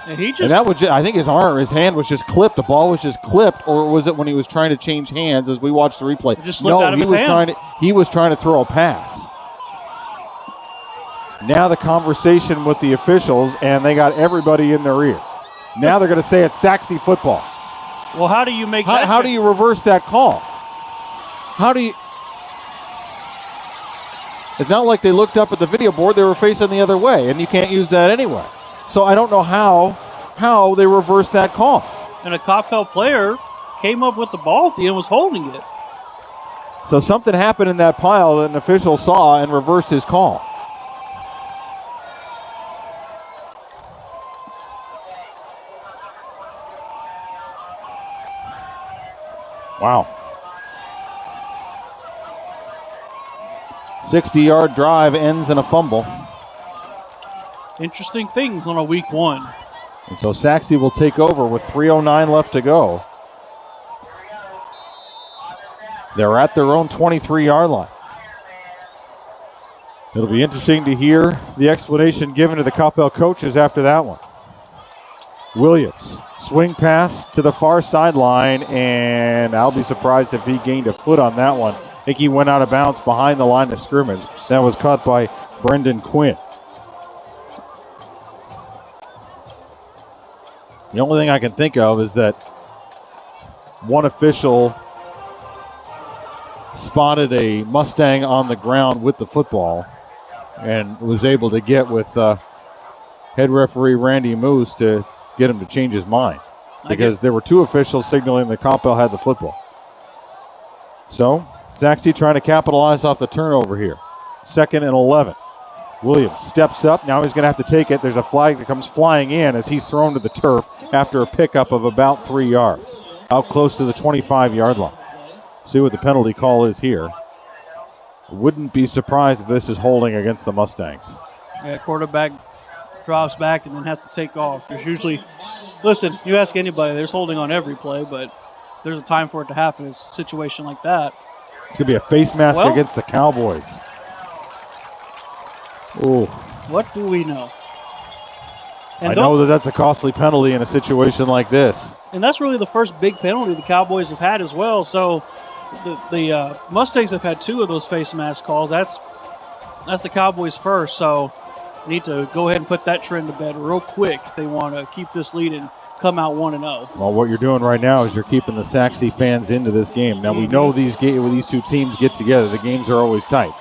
And that was I think his hand was just clipped. The ball was just clipped, or was it when he was trying to change hands as we watched the replay? It just slipped out of his hand. He was trying to throw a pass. Now the conversation with the officials, and they got everybody in their ear. Now they're going to say it's Sachse football. Well, how do you make that? How do you reverse that call? How do you? It's not like they looked up at the video board. They were facing the other way, and you can't use that anyway. So I don't know how they reversed that call. And a Coppell player came up with the ball at the end, was holding it. So something happened in that pile that an official saw and reversed his call. Wow. 60-yard drive ends in a fumble. Interesting things on a week 1. And so Sachse will take over with 3:09 left to go. They're at their own 23-yard line. It'll be interesting to hear the explanation given to the Coppell coaches after that one. Williams, swing pass to the far sideline, and I'll be surprised if he gained a foot on that one. I think he went out of bounds behind the line of scrimmage. That was caught by Brendan Quinn. The only thing I can think of is that one official spotted a Mustang on the ground with the football and was able to get with head referee Randy Moose to get him to change his mind, because there were 2 officials signaling that Coppell had the football. So Sachse trying to capitalize off the turnover here. 2nd and 11. Williams steps up. Now he's going to have to take it. There's a flag that comes flying in as he's thrown to the turf after a pickup of about 3 yards. Out close to the 25-yard line. See what the penalty call is here. Wouldn't be surprised if this is holding against the Mustangs. Yeah, quarterback drops back and then has to take off. There's usually, listen, you ask anybody, there's holding on every play, but there's a time for it to happen. It's a situation like that. It's going to be a face mask against the Cowboys. Ooh. What do we know? I know that that's a costly penalty in a situation like this. And that's really the first big penalty the Cowboys have had as well. So the Mustangs have had 2 of those face mask calls. That's the Cowboys first. So need to go ahead and put that trend to bed real quick if they want to keep this lead and come out 1-0. Well, what you're doing right now is you're keeping the Sachse fans into this game. Now, we know when these two teams get together, the games are always tight.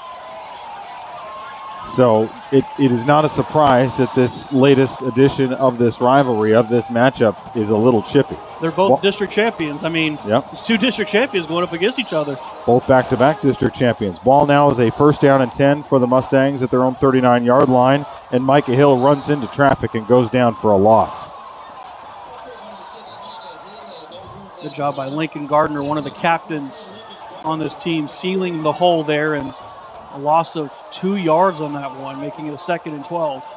So it is not a surprise that this latest edition of this rivalry, of this matchup, is a little chippy. They're both district champions. I mean, Yep. it's two district champions going up against each other. Both back-to-back district champions. Ball now is a 1st down and 10 for the Mustangs at their own 39-yard line, and Micah Hill runs into traffic and goes down for a loss. Good job by Lincoln Gardner, one of the captains on this team, sealing the hole there, and a loss of 2 yards on that one, making it a 2nd and 12.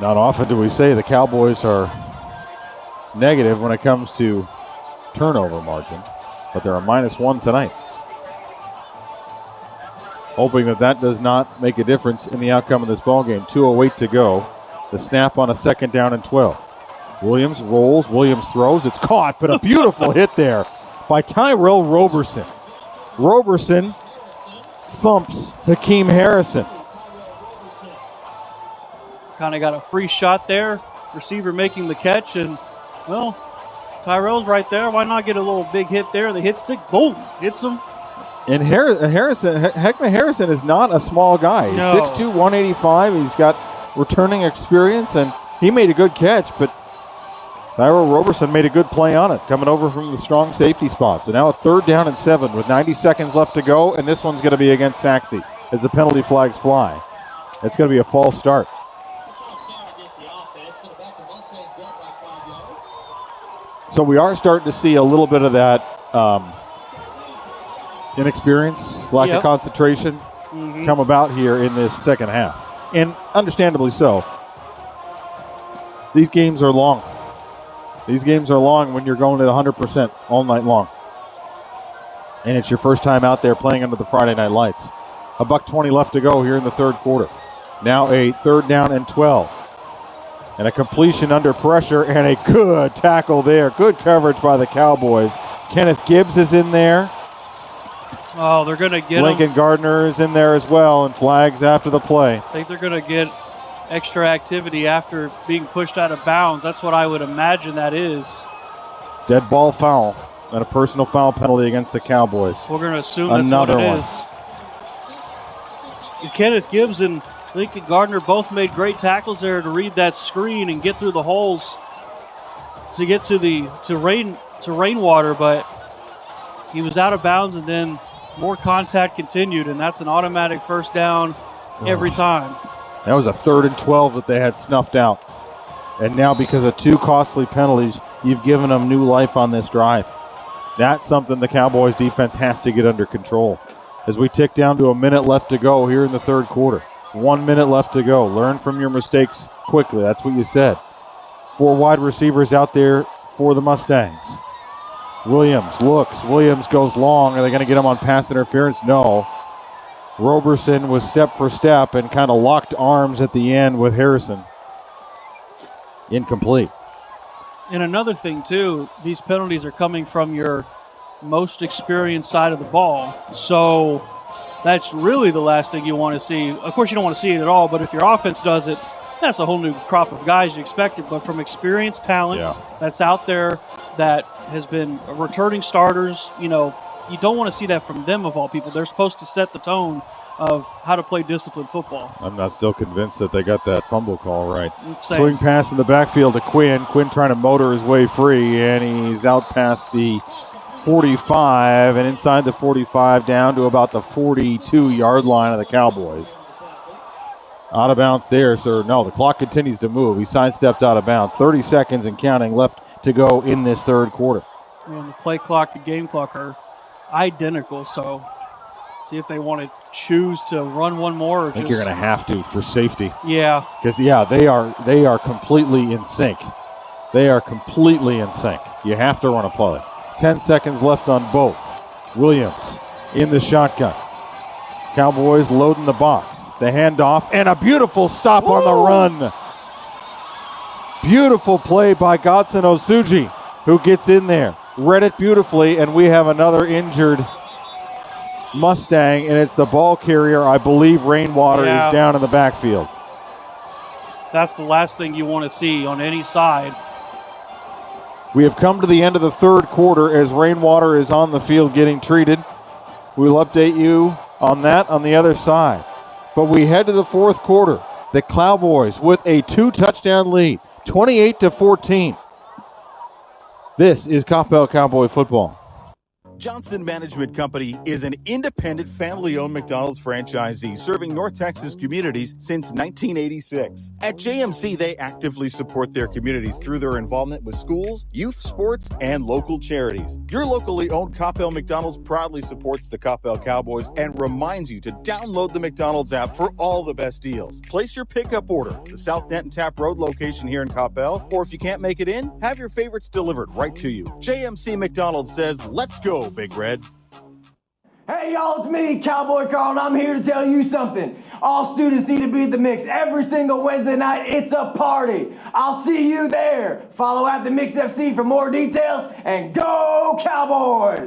Not often do we say the Cowboys are negative when it comes to turnover margin, but they're a -1 tonight. Hoping that does not make a difference in the outcome of this ballgame. 2:08 to go. The snap on a 2nd down and 12. Williams rolls, Williams throws, it's caught, but a beautiful hit there by Tyrell Roberson. Roberson thumps Hakeem Harrison. Kind of got a free shot there. Receiver making the catch, and, well, Tyrell's right there. Why not get a little big hit there? The hit stick, boom, hits him. And Heckman Harrison is not a small guy. He's No. 6'2", 185. He's got returning experience, and he made a good catch, but Tyrell Roberson made a good play on it, coming over from the strong safety spot. So now a 3rd down and 7 with 90 seconds left to go, and this one's going to be against Sachse as the penalty flags fly. It's going to be a false start. So we are starting to see a little bit of that inexperience, lack of concentration come about here in this second half. And understandably so. These games are long. These games are long when you're going at 100% all night long. And it's your first time out there playing under the Friday night lights. $1:20 left to go here in the 3rd quarter. Now a 3rd down and 12. And a completion under pressure and a good tackle there. Good coverage by the Cowboys. Kenneth Gibbs is in there. Oh, they're going to get Lincoln Gardner is in there as well, and flags after the play. I think they're going to get extra activity after being pushed out of bounds. That's what I would imagine that is. Dead ball foul and a personal foul penalty against the Cowboys. We're going to assume that's Another what it one. is. And Kenneth Gibbs and Lincoln Gardner both made great tackles there to read that screen and get through the holes to get to Rainwater, but he was out of bounds, and then more contact continued, and that's an automatic 1st down every time. That was a 3rd and 12 that they had snuffed out. And now because of 2 costly penalties, you've given them new life on this drive. That's something the Cowboys defense has to get under control. As we tick down to a minute left to go here in the 3rd quarter. 1 minute left to go. Learn from your mistakes quickly. That's what you said. 4 wide receivers out there for the Mustangs. Williams looks. Williams goes long. Are they going to get him on pass interference? No. Roberson was step for step and kind of locked arms at the end with Harrison. Incomplete. And another thing, too, these penalties are coming from your most experienced side of the ball. So that's really the last thing you want to see. Of course, you don't want to see it at all, but if your offense does it, that's a whole new crop of guys you expected. But from experienced talent that's out there that has been returning starters, you don't want to see that from them of all people. They're supposed to set the tone of how to play disciplined football. I'm not still convinced that they got that fumble call right. Same. Swing pass in the backfield to Quinn. Quinn trying to motor his way free, and he's out past the 45 and inside the 45 down to about the 42-yard line of the Cowboys. Out of bounds there, sir. No, the clock continues to move. He sidestepped out of bounds. 30 seconds and counting left to go in this 3rd quarter. And the play clock and game clock are identical, so see if they want to choose to run one more. Or I think you're going to have to for safety. Yeah. Because, they are completely in sync. They are completely in sync. You have to run a play. 10 seconds left on both. Williams in the shotgun. Cowboys loading the box. The handoff and a beautiful stop on the run. Beautiful play by Godson Osuji, who gets in there. Read it beautifully, and we have another injured Mustang, and it's the ball carrier. I believe Rainwater is down in the backfield. That's the last thing you want to see on any side. We have come to the end of the third quarter as Rainwater is on the field getting treated. We'll update you on that on the other side. But we head to the fourth quarter. The Cowboys with a 2-touchdown lead, 28-14. This is Coppell Cowboy football. Johnson Management Company is an independent family-owned McDonald's franchisee serving North Texas communities since 1986. At JMC, they actively support their communities through their involvement with schools, youth sports, and local charities. Your locally owned Coppell McDonald's proudly supports the Coppell Cowboys and reminds you to download the McDonald's app for all the best deals. Place your pickup order at the South Denton Tap Road location here in Coppell, or if you can't make it in, have your favorites delivered right to you. JMC McDonald's says, let's go, Big Red. Hey y'all, it's me, Cowboy Carl, and I'm here to tell you something. All students need to be at the Mix every single Wednesday night. It's a party. I'll see you there. Follow at the Mix FC for more details, and go Cowboys!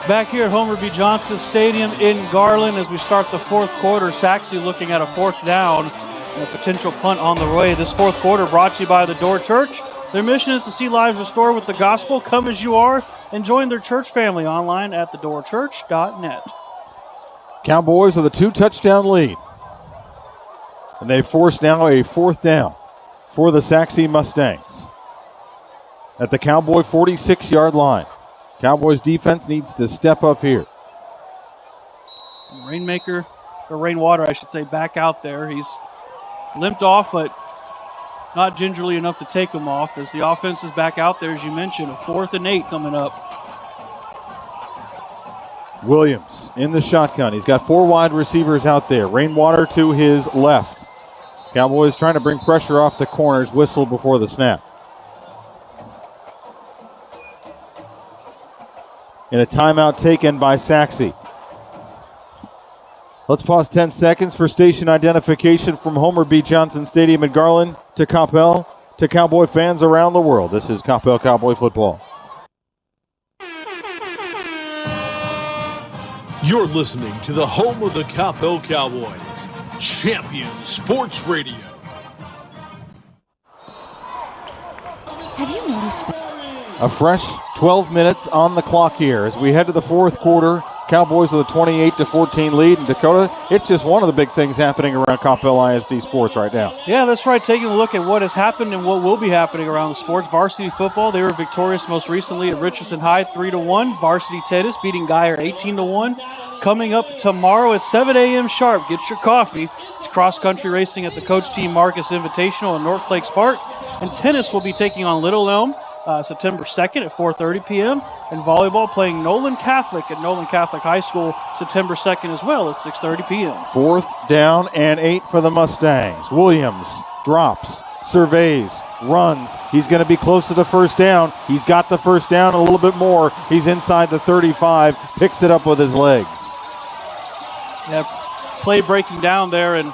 Back here at Homer B. Johnson Stadium in Garland as we start the fourth quarter. Sachse looking at a fourth down and a potential punt on the way. This fourth quarter brought to you by the Door Church. Their mission is to see lives restored with the gospel. Come as you are and join their church family online at thedoorchurch.net. Cowboys with a 2-touchdown lead. And they force now a fourth down for the Sachse Mustangs at the Cowboy 46-yard line. Cowboys defense needs to step up here. Rainwater, I should say, back out there. He's limped off, but not gingerly enough to take him off as the offense is back out there, as you mentioned, a 4th and 8 coming up. Williams in the shotgun. He's got 4 wide receivers out there. Rainwater to his left. Cowboys trying to bring pressure off the corners. Whistle before the snap. And a timeout taken by Sachse. Let's pause 10 seconds for station identification from Homer B. Johnson Stadium in Garland to Coppell to Cowboy fans around the world. This is Coppell Cowboy football. You're listening to the home of the Coppell Cowboys, Champion Sports Radio. Have you noticed? A fresh 12 minutes on the clock here as we head to the fourth quarter. Cowboys with a 28-14 lead in Dakota. It's just one of the big things happening around Coppell ISD sports right now. Yeah, that's right. Taking a look at what has happened and what will be happening around the sports. Varsity football, they were victorious most recently at Richardson High 3-1. Varsity tennis beating Geyer 18-1. Coming up tomorrow at 7 a.m. sharp. Get your coffee. It's cross-country racing at the Coach T. Marcus Invitational in North Lakes Park. And tennis will be taking on Little Elm September 2nd at 4:30 p.m. And volleyball playing Nolan Catholic at Nolan Catholic High School September 2nd as well at 6:30 p.m. 4th down and 8 for the Mustangs. Williams drops, surveys, runs. He's going to be close to the first down. He's got the first down, a little bit more. He's inside the 35, picks it up with his legs. Yeah, play breaking down there, and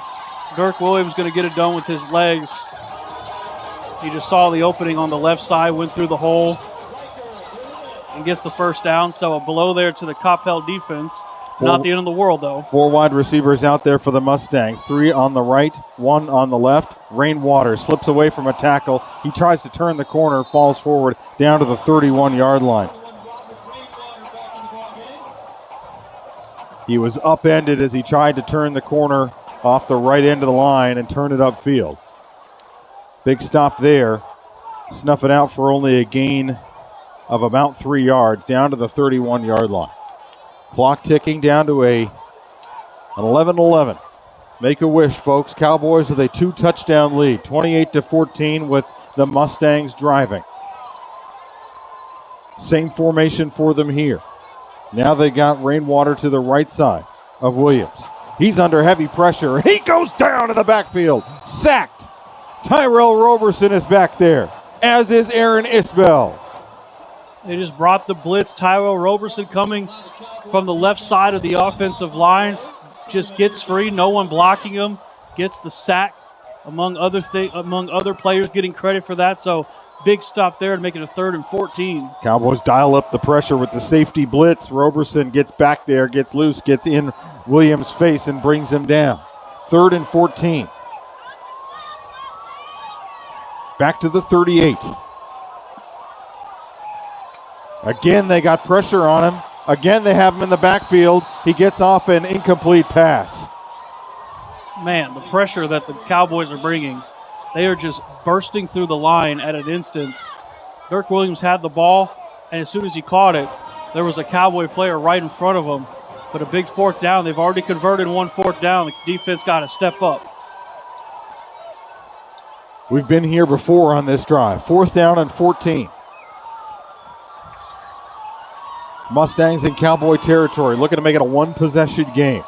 Dirk Williams going to get it done with his legs. He just saw the opening on the left side, went through the hole, and gets the first down. So a blow there to the Coppell defense. Not the end of the world, though. 4 wide receivers out there for the Mustangs. 3 on the right, 1 on the left. Rainwater slips away from a tackle. He tries to turn the corner, falls forward down to the 31-yard line. He was upended as he tried to turn the corner off the right end of the line and turn it upfield. Big stop there. Snuff it out for only a gain of about 3 yards, down to the 31-yard line. Clock ticking down to an 11-11. Make a wish, folks. Cowboys with a 2-touchdown lead, 28-14 with the Mustangs driving. Same formation for them here. Now they got Rainwater to the right side of Williams. He's under heavy pressure, and he goes down in the backfield. Sacked. Tyrell Roberson is back there, as is Aaron Isbell. They just brought the blitz. Tyrell Roberson coming from the left side of the offensive line. Just gets free, no one blocking him. Gets the sack, among other players getting credit for that. So big stop there to make it a 3rd and 14. Cowboys dial up the pressure with the safety blitz. Roberson gets back there, gets loose, gets in Williams' face and brings him down. 3rd and 14. Back to the 38. Again, they got pressure on him. Again, they have him in the backfield. He gets off an incomplete pass. Man, the pressure that the Cowboys are bringing. They are just bursting through the line at an instance. Dirk Williams had the ball, and as soon as he caught it, there was a Cowboy player right in front of him. But a big 4th down. They've already converted 1 4th down. The defense got to step up. We've been here before on this drive. 4th down and 14. Mustangs in Cowboy territory, looking to make it a 1-possession game.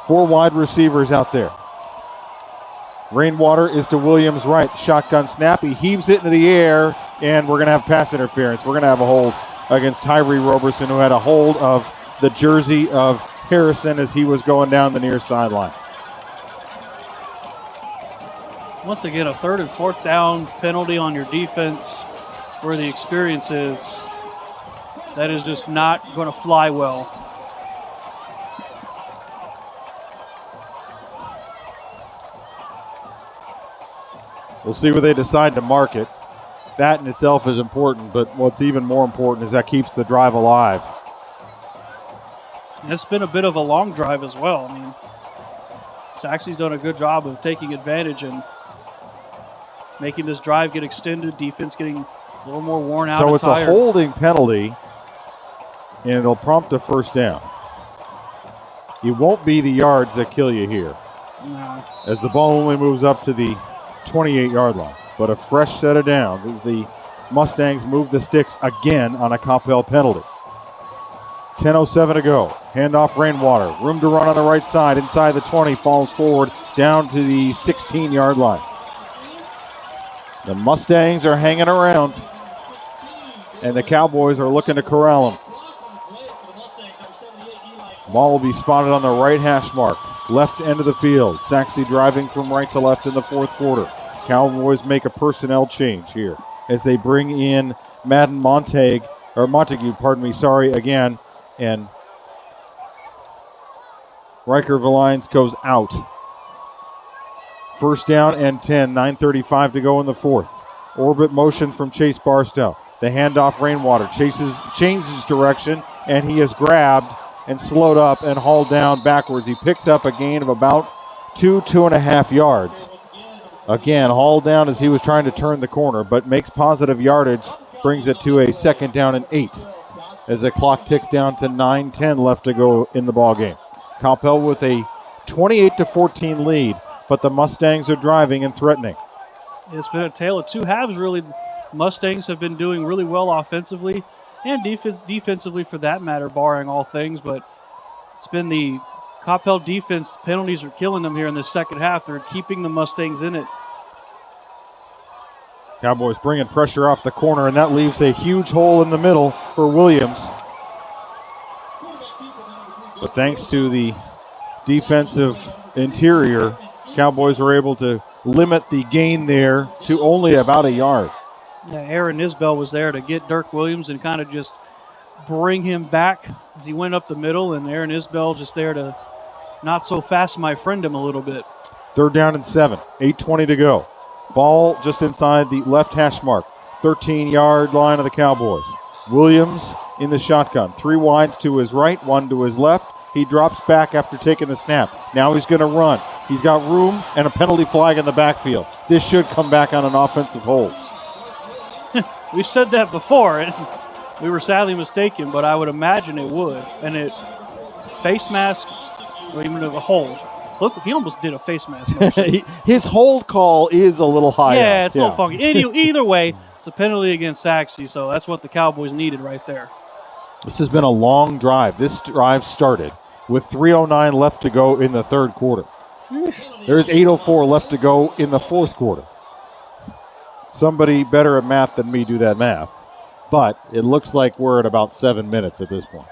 4 wide receivers out there. Rainwater is to Williams' right. Shotgun snap. He heaves it into the air, and we're going to have pass interference. We're going to have a hold against Tyree Roberson, who had a hold of the jersey of Harrison as he was going down the near sideline. Once again, a 3rd and 4th down penalty on your defense where the experience is. That is just not going to fly well. We'll see where they decide to mark it. That in itself is important, but what's even more important is that keeps the drive alive. And it's been a bit of a long drive as well. I mean, Sachse's done a good job of taking advantage and making this drive get extended. Defense getting a little more worn out. So and it's tired. a holding penalty, and it'll prompt a 1st down. It won't be the yards that kill you here, as the ball only moves up to the 28-yard line. But a fresh set of downs as the Mustangs move the sticks again on a Coppell penalty. 10:07 to go. Handoff Rainwater. Room to run on the right side. Inside the 20. Falls forward down to the 16-yard line. The Mustangs are hanging around, and the Cowboys are looking to corral them. Ball will be spotted on the right hash mark. Left end of the field. Sachse driving from right to left in the 4th quarter. Cowboys make a personnel change here as they bring in Montague, again. And Riker Valines goes out. 1st down and 10, 9:35 to go in the 4th. Orbit motion from Chase Barstow. The handoff Rainwater. Changes direction, and he is grabbed and slowed up and hauled down backwards. He picks up a gain of about 2.5 yards. Again, hauled down as he was trying to turn the corner, but makes positive yardage, brings it to a 2nd down and 8 as the clock ticks down to 9:10 left to go in the ballgame. Coppell with a 28-14 lead, but the Mustangs are driving and threatening. It's been a tale of 2 halves, really. Mustangs have been doing really well offensively and defensively for that matter, barring all things, but it's been the Coppell defense. Penalties are killing them here in the 2nd half. They're keeping the Mustangs in it. Cowboys bringing pressure off the corner, and that leaves a huge hole in the middle for Williams. But thanks to the defensive interior, Cowboys are able to limit the gain there to only about a yard. Yeah, Aaron Isbell was there to get Dirk Williams and kind of just bring him back as he went up the middle, and Aaron Isbell just there to not so fast my friend him a little bit. 3rd down and 7, 8:20 to go. Ball just inside the left hash mark, 13-yard line of the Cowboys. Williams in the shotgun, 3 wides to his right, 1 to his left. He drops back after taking the snap. Now he's going to run. He's got room and a penalty flag in the backfield. This should come back on an offensive hold. We said that before, and we were sadly mistaken, but I would imagine it would. And it, face mask, or even a hold. Look, he almost did a face mask. His hold call is a little high. Yeah, it's a little funky. Either way, it's a penalty against Sachse, so that's what the Cowboys needed right there. This has been a long drive. This drive started with 3:09 left to go in the 3rd quarter. There's 8:04 left to go in the 4th quarter. Somebody better at math than me do that math. But it looks like we're at about 7 minutes at this point.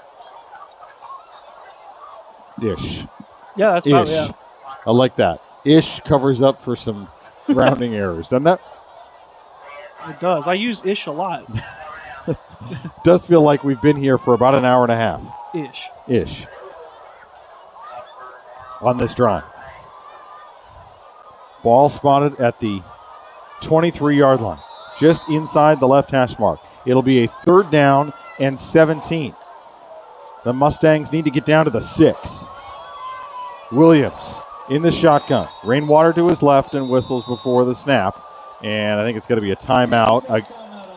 Ish. Yeah, that's about, yeah. I like that. Ish covers up for some rounding errors, doesn't it? It does. I use ish a lot. Does feel like we've been here for about an hour and a half. Ish. On this drive. Ball spotted at the 23-yard line, just inside the left hash mark. It'll be a 3rd down and 17. The Mustangs need to get down to the 6. Williams in the shotgun. Rainwater to his left and whistles before the snap. And I think it's going to be a timeout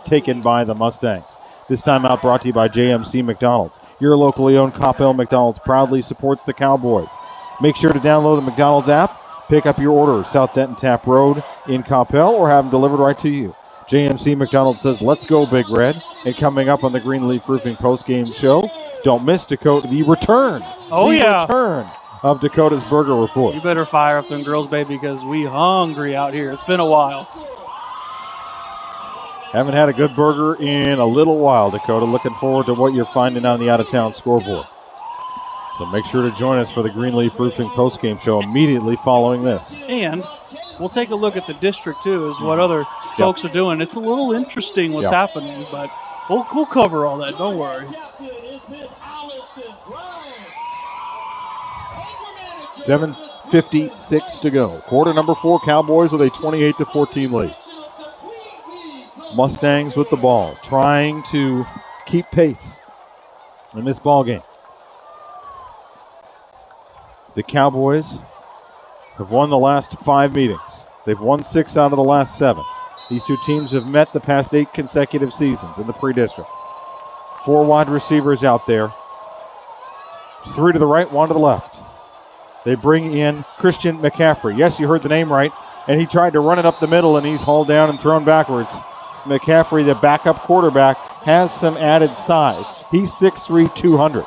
taken by the Mustangs. This timeout brought to you by JMC McDonald's. Your locally owned Coppell McDonald's proudly supports the Cowboys. Make sure to download the McDonald's app, pick up your order, South Denton Tap Road in Coppell, or have them delivered right to you. JMC McDonald's says, let's go, Big Red. And coming up on the Greenleaf Roofing postgame show, don't miss the return. Return of Dakota's Burger Report. You better fire up them girls, baby, because we hungry out here. It's been a while. Haven't had a good burger in a little while, Dakota. Looking forward to what you're finding on the out-of-town scoreboard. So make sure to join us for the Greenleaf Roofing postgame show immediately following this. And we'll take a look at the district, too, as what other folks are doing. It's a little interesting what's happening, but we'll cover all that. Don't worry. 7:56 to go. Quarter number 4, Cowboys with a 28-14 lead. Mustangs with the ball, trying to keep pace in this ball game. The Cowboys have won the last 5 meetings. They've won 6 out of the last 7. These two teams have met the past 8 consecutive seasons in the pre-district. 4 wide receivers out there. 3 to the right, 1 to the left. They bring in Christian McCaffrey. Yes, you heard the name right. And he tried to run it up the middle, and he's hauled down and thrown backwards. McCaffrey, the backup quarterback, has some added size. He's 6'3", 200.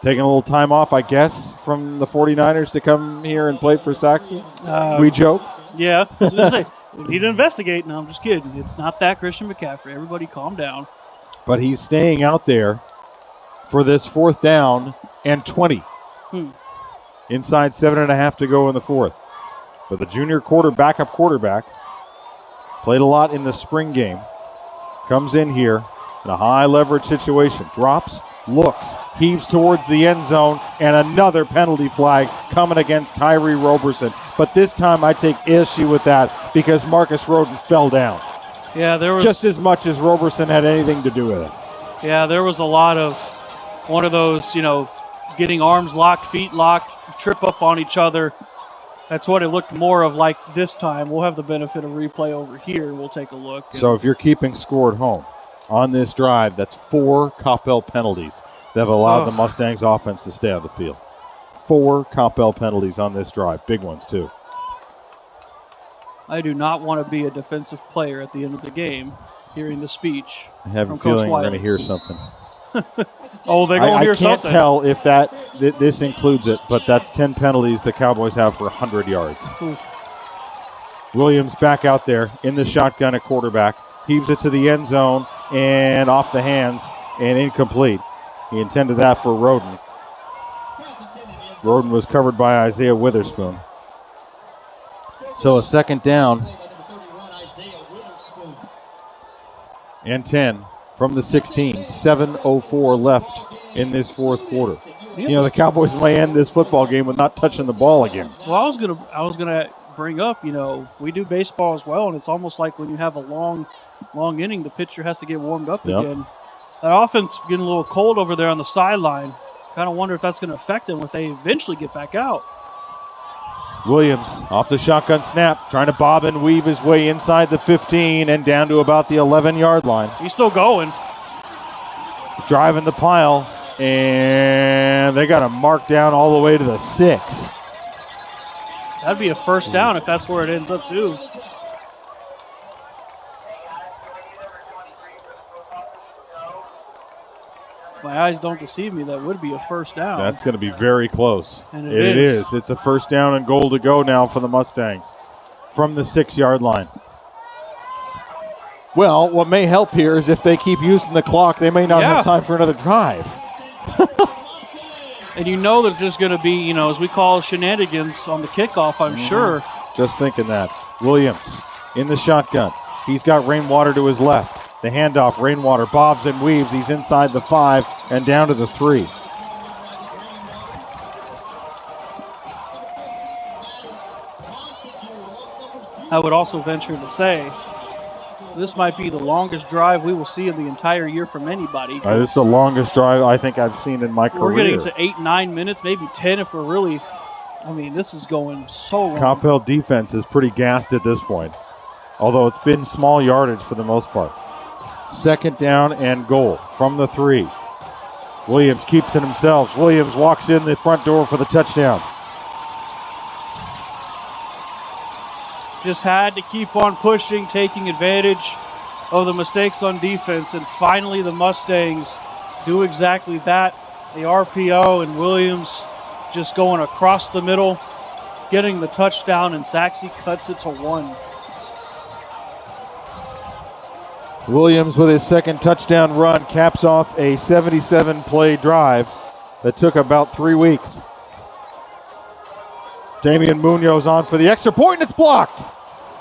Taking a little time off, I guess, from the 49ers to come here and play for Sachse. We joke. Yeah, I was going to say, we need to investigate. No, I'm just kidding. It's not that Christian McCaffrey. Everybody calm down. But he's staying out there for this 4th down and 20. Inside 7.5 to go in the 4th. But the junior backup quarterback, played a lot in the spring game, comes in here in a high leverage situation, drops, looks, heaves towards the end zone, and another penalty flag coming against Tyree Roberson. But this time I take issue with that because Marcus Roden fell down. Yeah, there was just as much as Roberson had anything to do with it. Yeah, there was a lot of one of those, getting arms locked, feet locked, trip up on each other. That's what it looked more of like this time. We'll have the benefit of replay over here. We'll take a look. So if you're keeping score at home on this drive, that's 4 Coppell penalties that have allowed the Mustangs offense to stay on the field. 4 Coppell penalties on this drive. Big ones, too. I do not want to be a defensive player at the end of the game hearing the speech. I have from a feeling Coach we're Wiley. going to hear something. Oh, they're going to hear something. I can't tell if this includes it, but that's 10 penalties the Cowboys have for 100 yards. Oof. Williams back out there in the shotgun at quarterback. Heaves it to the end zone and off the hands and incomplete. He intended that for Roden. Roden was covered by Isaiah Witherspoon. So a 2nd down and 10 from the 16. 7:04 left in this 4th quarter. The Cowboys may end this football game with not touching the ball again. Well, I was gonna bring up, we do baseball as well, and it's almost like when you have a long inning, the pitcher has to get warmed up again. That offense getting a little cold over there on the sideline. Kind of wonder if that's going to affect them if they eventually get back out. Williams off the shotgun snap, trying to bob and weave his way inside the 15 and down to about the 11-yard line. He's still going. Driving the pile, and they got him marked down all the way to the 6. That'd be a 1st down if that's where it ends up, too. My eyes don't deceive me. That would be a 1st down. That's going to be very close. And it is. It's a 1st down and goal to go now for the Mustangs from the 6-yard line. Well, what may help here is if they keep using the clock, they may not have time for another drive. And there's just going to be, as we call shenanigans on the kickoff, I'm sure. Just thinking that. Williams in the shotgun. He's got Rainwater to his left. The handoff, Rainwater bobs and weaves. He's inside the 5 and down to the 3. I would also venture to say this might be the longest drive we will see in the entire year from anybody. This is the longest drive I think I've seen in my career. We're getting to 8, 9 minutes, maybe 10 if we're really, this is going so long. Coppell defense is pretty gassed at this point, although it's been small yardage for the most part. 2nd down and goal from the 3. Williams keeps it himself. Williams walks in the front door for the touchdown. Just had to keep on pushing, taking advantage of the mistakes on defense, and finally the Mustangs do exactly that. The RPO and Williams just going across the middle, getting the touchdown, and Sachse cuts it to 1. Williams with his 2nd touchdown run caps off a 77-play drive that took about 3 weeks. Damian Munoz on for the extra point, and it's blocked.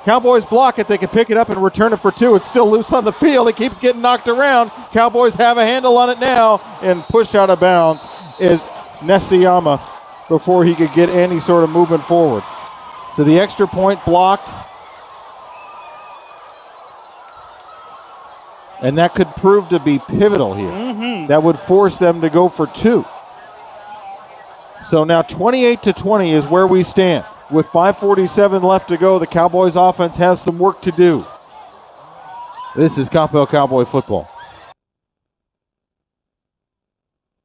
Cowboys block it. They can pick it up and return it for 2. It's still loose on the field. It keeps getting knocked around. Cowboys have a handle on it now, and pushed out of bounds is Nesiyama before he could get any sort of movement forward. So the extra point blocked. And that could prove to be pivotal here. That would force them to go for 2. So now 28-20 is where we stand. With 5:47 left to go, the Cowboys offense has some work to do. This is Coppell Cowboy football.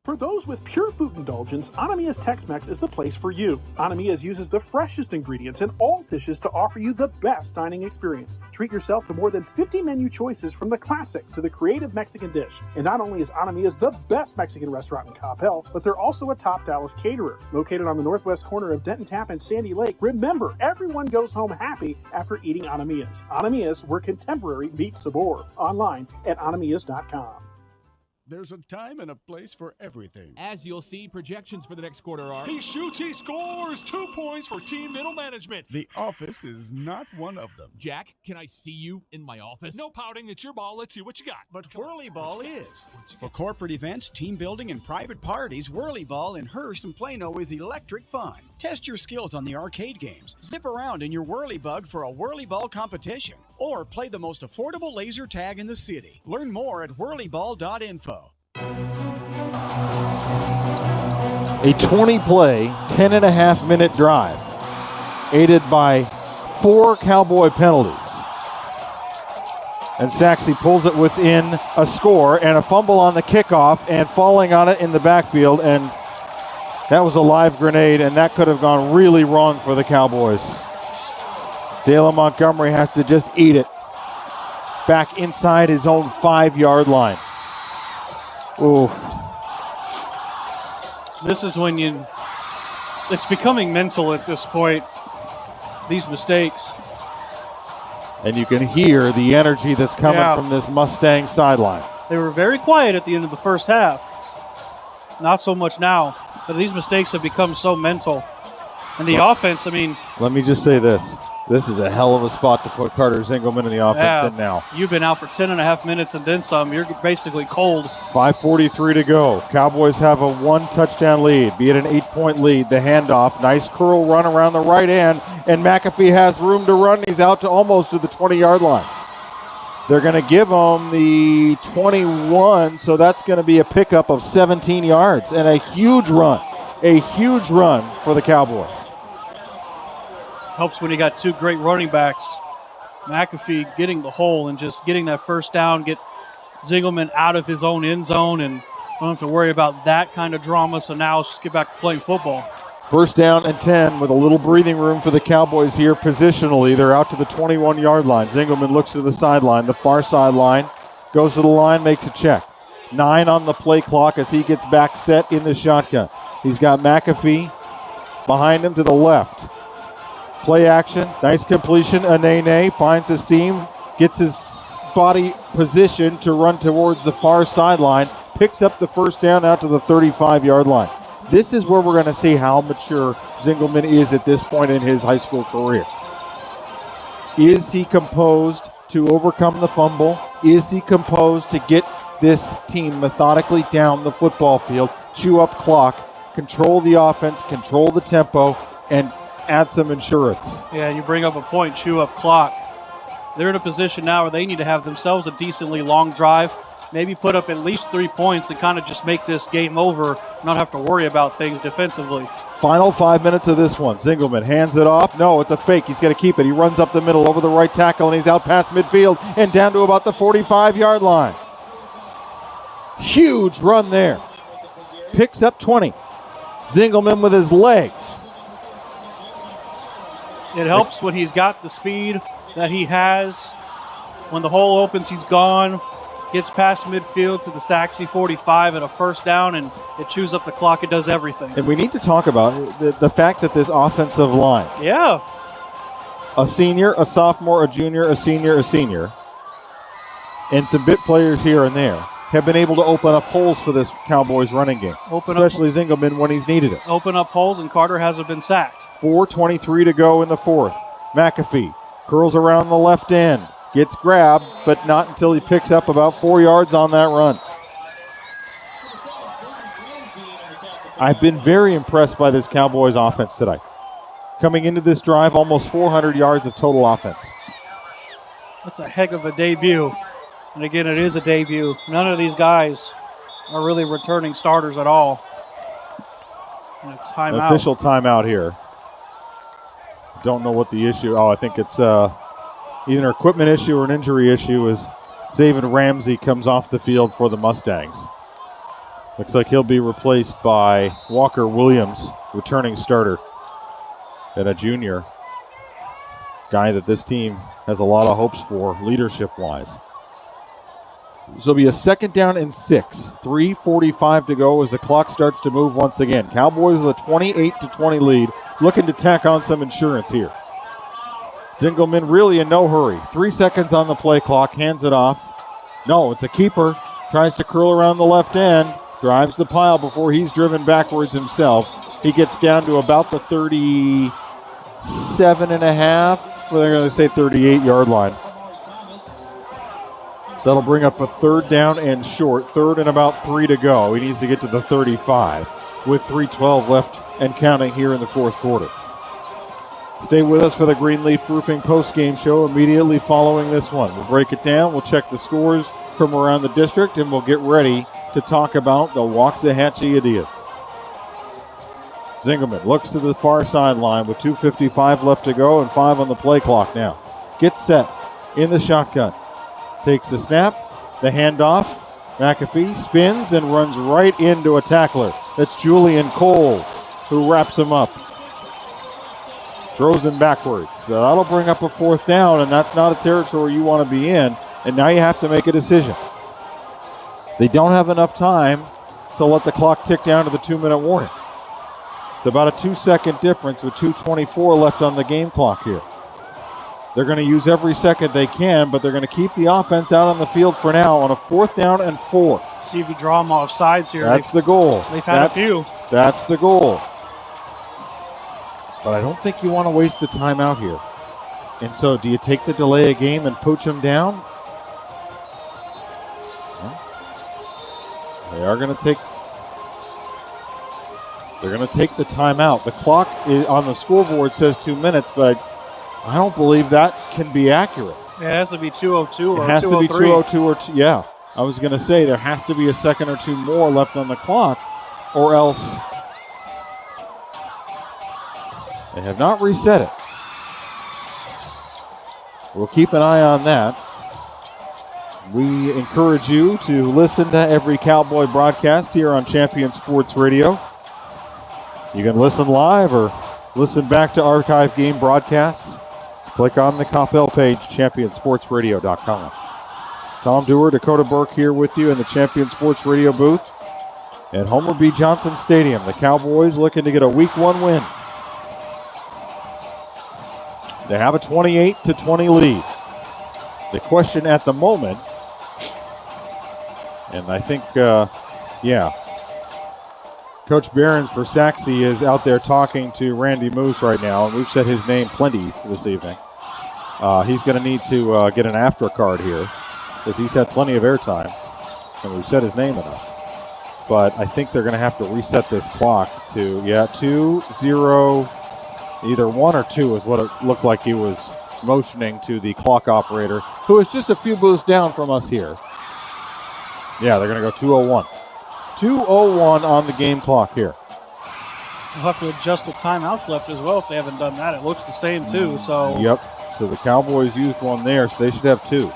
For those with pure food indulgence, Anamiya's Tex-Mex is the place for you. Anamiya's uses the freshest ingredients in all dishes to offer you the best dining experience. Treat yourself to more than 50 menu choices from the classic to the creative Mexican dish. And not only is Anamiya's the best Mexican restaurant in Coppell, but they're also a top Dallas caterer. Located on the northwest corner of Denton Tap and Sandy Lake, remember, everyone goes home happy after eating Anamiya's. Anamiya's, where contemporary meets sabor. Online at anamiyas.com. There's a time and a place for everything. As you'll see, projections for the next quarter are... He shoots, he scores! 2 points for team middle management. The office is not one of them. Jack, can I see you in my office? No pouting, it's your ball. Let's see what you got. But Whirly Ball is. For corporate events, team building, and private parties, Whirly Ball in Hearst and Plano is electric fun. Test your skills on the arcade games. Zip around in your Whirly Bug for a Whirly Ball competition. Or play the most affordable laser tag in the city. Learn more at whirlyball.info. A 20-play, 10.5-minute drive, aided by 4 Cowboy penalties. And Sachse pulls it within a score, and a fumble on the kickoff, and falling on it in the backfield, and that was a live grenade, and that could have gone really wrong for the Cowboys. Dale Montgomery has to just eat it. Back inside his own 5-yard line. Oof. This is when it's becoming mental at this point, these mistakes. And you can hear the energy that's coming from this Mustang sideline. They were very quiet at the end of the first half. Not so much now, but these mistakes have become so mental. And the offense, Let me just say this. This is a hell of a spot to put Carter Zingelman in the offense in now. You've been out for 10.5 minutes and then some. You're basically cold. 5:43 to go. Cowboys have a 1-touchdown lead, be it an 8-point lead. The handoff, nice curl run around the right end, and McAfee has room to run. He's out to almost to the 20-yard line. They're going to give him the 21, so that's going to be a pickup of 17 yards and a huge run for the Cowboys. Helps when you got 2 great running backs. McAfee getting the hole and just getting that first down, get Zingelman out of his own end zone, and don't have to worry about that kind of drama. So now let's just get back to playing football. 1st down and 10 with a little breathing room for the Cowboys here positionally. They're out to the 21-yard line. Zingelman looks to the sideline, the far sideline, goes to the line, makes a check. 9 on the play clock as he gets back set in the shotgun. He's got McAfee behind him to the left. Play action, nice completion. Anene finds a seam, gets his body positioned to run towards the far sideline, picks up the 1st down out to the 35-yard line. This is where we're going to see how mature Zingelman is at this point in his high school career. Is he composed? to overcome the fumble? Is he composed to get this team methodically down the football field, chew up clock, control the offense, control the tempo, and add some insurance? Yeah, you bring up a point, chew up clock. They're in a position now where they need to have themselves a decently long drive, maybe put up at least 3 points and kind of just make this game over, not have to worry about things defensively. Final 5 minutes of this one. Zingelman hands it off. No, it's a fake. He's going to keep it. He runs up the middle over the right tackle, and he's out past midfield and down to about the 45-yard line. Huge run there. Picks up 20. Zingelman with his legs. It helps when he's got the speed that he has. When the hole opens, he's gone. Gets past midfield to the Sachse 45 at a first down, and it chews up the clock. It does everything. And we need to talk about the fact that this offensive line, yeah, a senior, a sophomore, a junior, a senior, and some bit players here and there, have been able to open up holes for this Cowboys running game, especially Zingelman when he's needed it. Open up holes, and Carter hasn't been sacked. 4:23 to go in the fourth. McAfee curls around the left end. Gets grabbed, but not until he picks up about 4 yards on that run. I've been very impressed by this Cowboys offense today. Coming into this drive, almost 400 yards of total offense. That's a heck of a debut. And again, it is a debut. None of these guys are really returning starters at all. And a timeout. Official timeout here. Don't know what the issue. Oh, I think it's either an equipment issue or an injury issue as Zaven Ramsey comes off the field for the Mustangs. Looks like he'll be replaced by Walker Williams, returning starter, and a junior. Guy that this team has a lot of hopes for leadership-wise. This will be a 2nd down and 6. 3:45 to go as the clock starts to move once again. Cowboys with a 28-20 lead, looking to tack on some insurance here. Zingelman really in no hurry. 3 seconds on the play clock, hands it off. No, it's a keeper. Tries to curl around the left end. Drives the pile before he's driven backwards himself. He gets down to about the 37.5, they're going to say 38-yard line. So that'll bring up a 3rd down and short. 3rd and about 3 to go. He needs to get to the 35 with 3:12 left and counting here in the 4th quarter. Stay with us for the Greenleaf Roofing post-game show immediately following this one. We'll break it down. We'll check the scores from around the district, and we'll get ready to talk about the Waxahachie Indians. Zingelman looks to the far sideline with 2:55 left to go and 5 on the play clock now. Gets set in the shotgun. Takes the snap, the handoff. McAfee spins and runs right into a tackler. That's Julian Cole, who wraps him up. Throws him backwards. So that'll bring up a 4th down, and that's not a territory you want to be in. And now you have to make a decision. They don't have enough time to let the clock tick down to the 2-minute warning. It's about a 2-second difference with 2:24 left on the game clock here. They're going to use every second they can, but they're going to keep the offense out on the field for now on a 4th down and 4. See if you draw them off sides here. That's the goal. They've had a few. That's the goal. But I don't think you want to waste the timeout here. And so do you take the delay of game and pooch them down? Well, they're going to take the timeout. The clock on the scoreboard says 2 minutes, but I don't believe that can be accurate. It has to be 2:02 or 2:03. It has to be 2:02 or 2. Yeah, I was going to say there has to be a second or two more left on the clock, or else they have not reset it. We'll keep an eye on that. We encourage you to listen to every Cowboy broadcast here on Champion Sports Radio. You can listen live or listen back to archive game broadcasts. Click on the Coppell page, championsportsradio.com. Tom Dewar, Dakota Burke here with you in the Champion Sports Radio booth at Homer B. Johnson Stadium. The Cowboys looking to get a Week 1 win. They have a 28-20 lead. The question at the moment, and I think, Coach Behrens for Sachse is out there talking to Randy Moose right now, and we've said his name plenty this evening. He's going to need to get an after card here because he's had plenty of airtime, and we've said his name enough. But I think they're going to have to reset this clock to, 2-0, either 1 or 2 is what it looked like he was motioning to the clock operator, who is just a few booths down from us here. Yeah, they're going to go 2:01. 2:01 on the game clock here. We'll have to adjust the timeouts left as well if they haven't done that. It looks the same too. So Yep. So the Cowboys used one there, so they should have 2.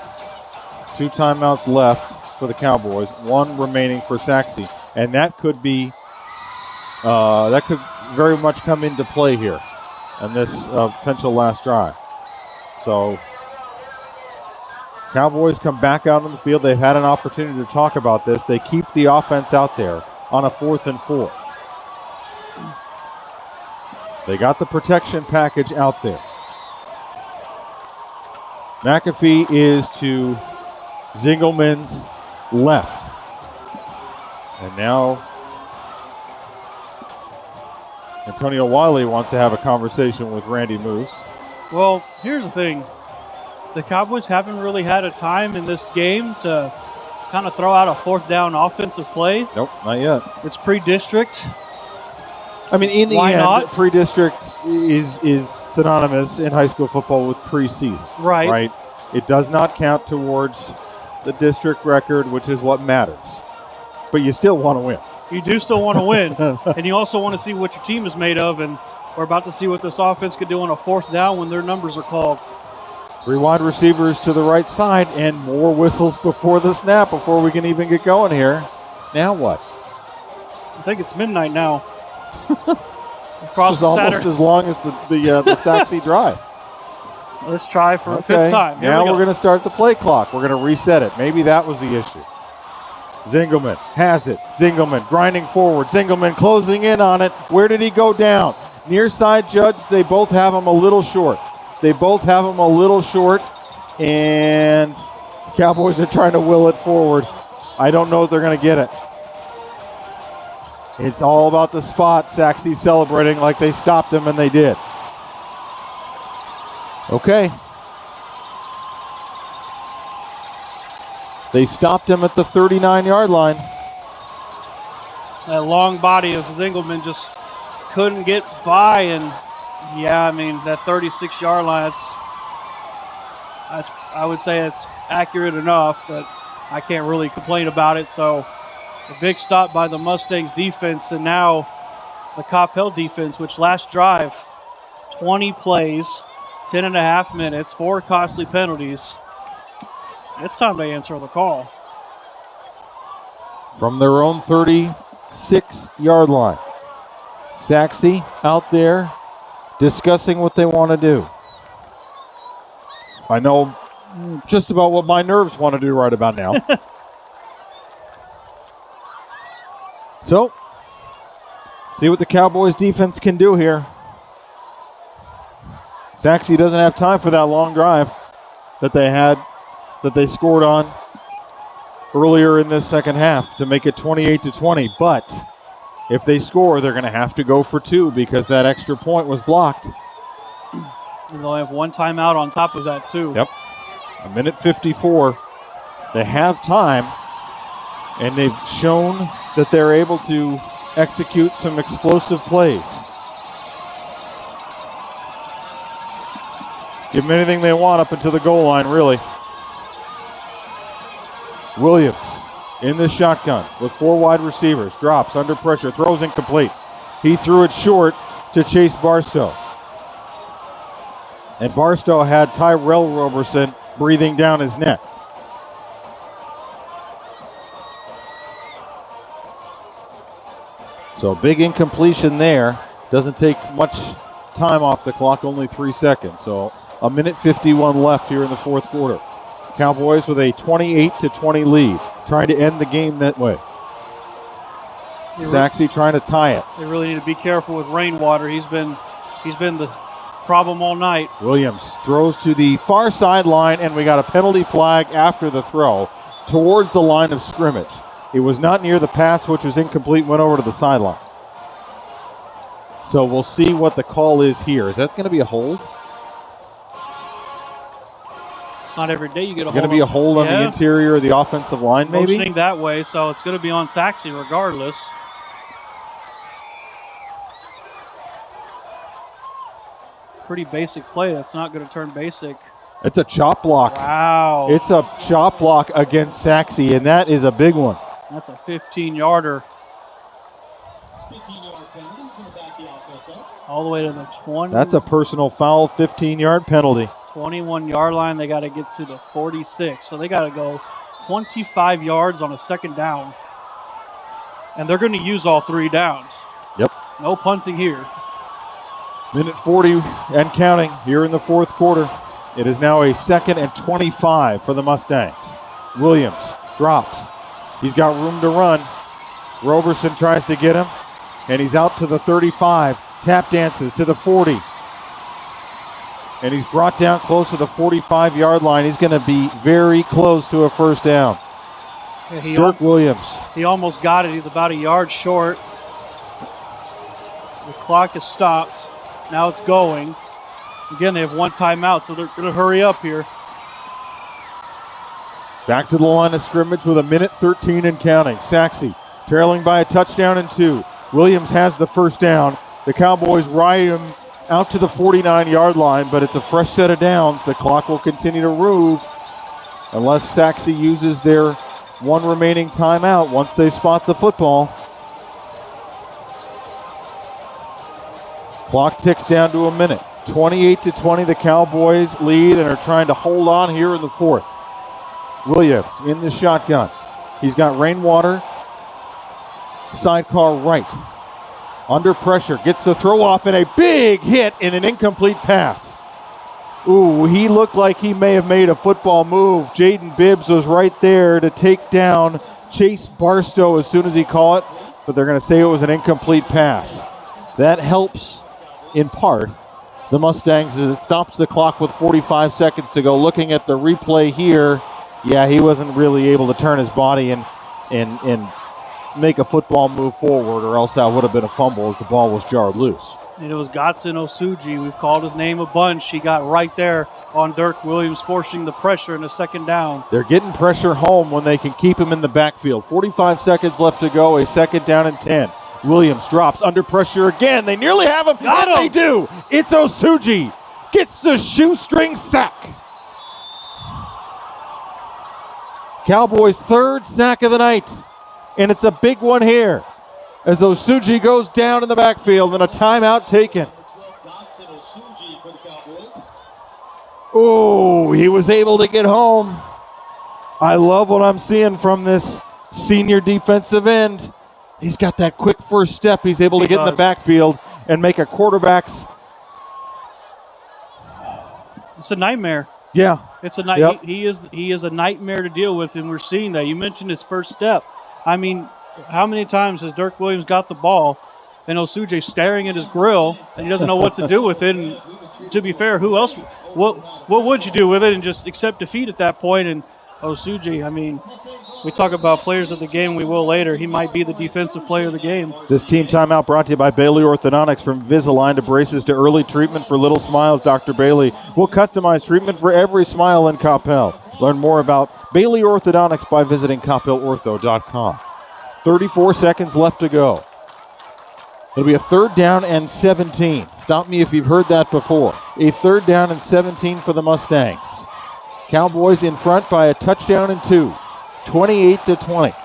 2 timeouts left for the Cowboys, 1 remaining for Sachse, and that could be that could very much come into play here in this potential last drive. So Cowboys come back out on the field. They've had an opportunity to talk about this. They keep the offense out there on a 4th and 4. They got the protection package out there. McAfee is to Zingelman's left. And now Antonio Wiley wants to have a conversation with Randy Moose. Well, here's the thing. The Cowboys haven't really had a time in this game to kind of throw out a 4th down offensive play. Nope, not yet. It's pre-district. I mean, in the Why end, not? pre-district is synonymous in high school football with preseason. Right. It does not count towards the district record, which is what matters. But you still want to win. You do still want to win, and you also want to see what your team is made of, and we're about to see what this offense could do on a 4th down when their numbers are called. 3 wide receivers to the right side, and more whistles before the snap before we can even get going here. Now what? I think it's midnight now. Across This is the almost Saturday. as long as the Sachse drive. Let's try for a Okay. 5th time. Here Now we go. we're going to start the play clock. We're going to reset it. Maybe that was the issue. Zingelman has it. Zingelman grinding forward. Zingelman closing in on it. Where did he go down? Near side judge, they both have him a little short. And the Cowboys are trying to will it forward. I don't know if they're going to get it. It's all about the spot. Sachse celebrating like they stopped him, and they did. Okay. They stopped him at the 39-yard line. That long body of Zingelman just couldn't get by, and that 36-yard line, that's I would say it's accurate enough that I can't really complain about it. So a big stop by the Mustangs defense, and now the Coppell defense, which last drive, 20 plays, 10.5 minutes, 4 costly penalties. It's time to answer the call. From their own 36-yard line. Sachse out there discussing what they want to do. I know just about what my nerves want to do right about now. So, see what the Cowboys defense can do here. Sachse doesn't have time for that long drive that they scored on earlier in this second half to make it 28-20. But if they score, they're going to have to go for 2 because that extra point was blocked. And they'll have 1 timeout on top of that, too. Yep. 1:54. They have time, and they've shown that they're able to execute some explosive plays. Give them anything they want up until the goal line, really. Williams in the shotgun with 4 wide receivers. Drops under pressure, throws incomplete. He threw it short to Chase Barstow. And Barstow had Tyrell Roberson breathing down his neck. So big incompletion there. Doesn't take much time off the clock, only 3 seconds. So 1:51 left here in the 4th quarter. Cowboys with a 28-20 lead, trying to end the game that way. Sachse trying to tie it. They really need to be careful with rainwater. He's been the problem all night. Williams throws to the far sideline, and we got a penalty flag after the throw towards the line of scrimmage. It was not near the pass, which was incomplete, went over to the sideline. So we'll see what the call is here. Is that going to be a hold? It's not every day you get a hold. Going to be a hold on the interior of the offensive line, maybe? Motioning that way, so it's going to be on Sachse regardless. Pretty basic play. That's not going to turn basic. It's a chop block. Wow. It's a chop block against Sachse, and that is a big one. That's a 15-yarder. All the way to the 20. That's a personal foul, 15-yard penalty. 21-yard line. They got to get to the 46. So they got to go 25 yards on a second down. And they're going to use all 3 downs. Yep. No punting here. Minute 40 and counting here in the fourth quarter. It is now a 2nd and 25 for the Mustangs. Williams drops. He's got room to run. Roberson tries to get him, and he's out to the 35. Tap dances to the 40. And he's brought down close to the 45-yard line. He's going to be very close to a first down. Yeah, Dirk Williams. He almost got it. He's about a yard short. The clock is stopped. Now it's going. Again, they have 1 timeout, so they're going to hurry up here. Back to the line of scrimmage with a minute 13 and counting. Sachse trailing by a touchdown and 2. Williams has the first down. The Cowboys ride him out to the 49-yard line, but it's a fresh set of downs. The clock will continue to move unless Sachse uses their 1 remaining timeout once they spot the football. Clock ticks down to a minute. 28-20, the Cowboys lead and are trying to hold on here in the fourth. Williams in the shotgun. He's got Rainwater, sidecar right. Under pressure, gets the throw off and a big hit in an incomplete pass. Ooh, he looked like he may have made a football move. Jaden Bibbs was right there to take down Chase Barstow as soon as he caught it, but they're going to say it was an incomplete pass. That helps in part the Mustangs as it stops the clock with 45 seconds to go. Looking at the replay here, yeah, he wasn't really able to turn his body and make a football move forward, or else that would have been a fumble as the ball was jarred loose. And it was Godson Osuji. We've called his name a bunch. He got right there on Dirk Williams, forcing the pressure in a second down. They're getting pressure home when they can keep him in the backfield. 45 seconds left to go, a 2nd down and 10. Williams drops under pressure again. They nearly have him, and they do. It's Osuji. Gets the shoestring sack. Cowboys' 3rd sack of the night, and it's a big one here as Osuji goes down in the backfield and a timeout taken. Oh, he was able to get home. I love what I'm seeing from this senior defensive end. He's got that quick first step. He's able to get in the backfield and make a quarterback's. It's a nightmare. Yeah. It's a Yep. he is a nightmare to deal with, and we're seeing that. You mentioned his first step. I mean, how many times has Dirk Williams got the ball and Osuji staring at his grill and he doesn't know what to do with it? And to be fair, who else? What would you do with it and just accept defeat at that point? And Osuji, I mean, we talk about players of the game, we will later. He might be the defensive player of the game. This team timeout brought to you by Bailey Orthodontics. From Invisalign to braces to early treatment for little smiles, Dr. Bailey will customize treatment for every smile in Coppell. Learn more about Bailey Orthodontics by visiting coppellortho.com. 34 seconds left to go. It'll be a 3rd down and 17. Stop me if you've heard that before. A 3rd down and 17 for the Mustangs. Cowboys in front by a touchdown and 2. 28-20.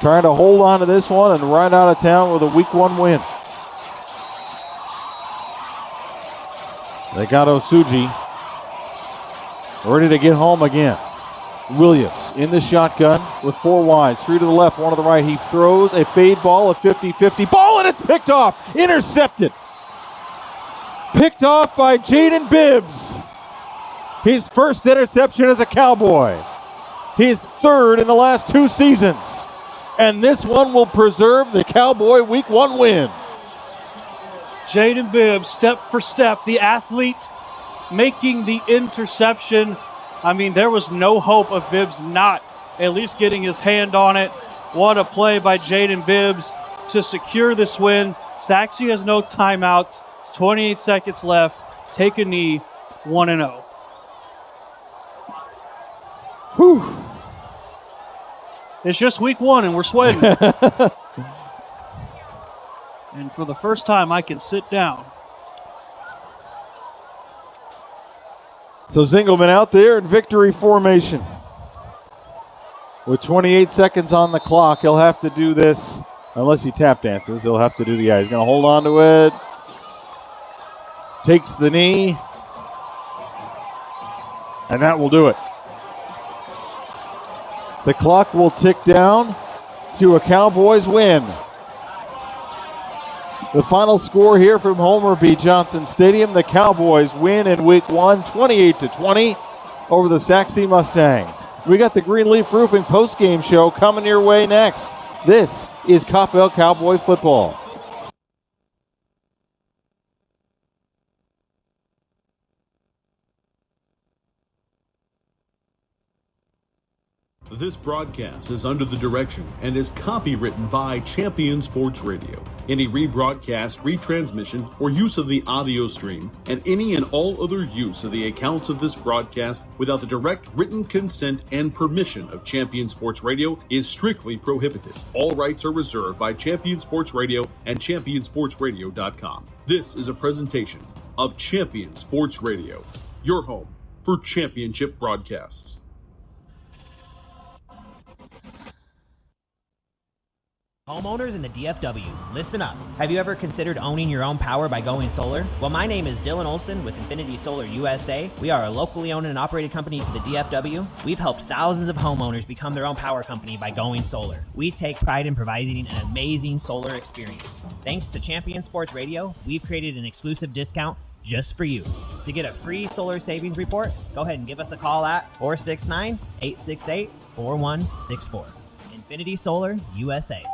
Trying to hold on to this one and ride out of town with a week 1 win. They got Osuji ready to get home again. Williams in the shotgun with 4 wides, 3 to the left, 1 to the right. He throws a fade ball, a 50-50 ball, and it's picked off. Intercepted. Picked off by Jaden Bibbs. His first interception as a Cowboy. His 3rd in the last 2 seasons. And this one will preserve the Cowboy Week 1 win. Jaden Bibbs, step for step, the athlete making the interception. I mean, there was no hope of Bibbs not at least getting his hand on it. What a play by Jaden Bibbs to secure this win. Sachse has no timeouts. It's 28 seconds left. Take a knee, 1-0. Whew. It's just week one, and we're sweating. And for the first time, I can sit down. So Zingelman out there in victory formation. With 28 seconds on the clock, he'll have to do this. Unless he tap dances, he'll have to do the He's going to hold on to it. Takes the knee. And that will do it. The clock will tick down to a Cowboys win. The final score here from Homer B. Johnson Stadium, the Cowboys win in week one, 28-20 over the Sachse Mustangs. We got the Greenleaf Roofing postgame show coming your way next. This is Coppell Cowboy football. This broadcast is under the direction and is copywritten by Champion Sports Radio. Any rebroadcast, retransmission, or use of the audio stream, and any and all other use of the accounts of this broadcast without the direct written consent and permission of Champion Sports Radio is strictly prohibited. All rights are reserved by Champion Sports Radio and ChampionSportsRadio.com. This is a presentation of Champion Sports Radio, your home for championship broadcasts. Homeowners in the DFW, listen up. Have you ever considered owning your own power by going solar? Well, my name is Dylan Olson with Infinity Solar USA. We are a locally owned and operated company to the DFW. We've helped thousands of homeowners become their own power company by going solar. We take pride in providing an amazing solar experience. Thanks to Champion Sports Radio, we've created an exclusive discount just for you. To get a free solar savings report, go ahead and give us a call at 469-868-4164. Infinity Solar USA.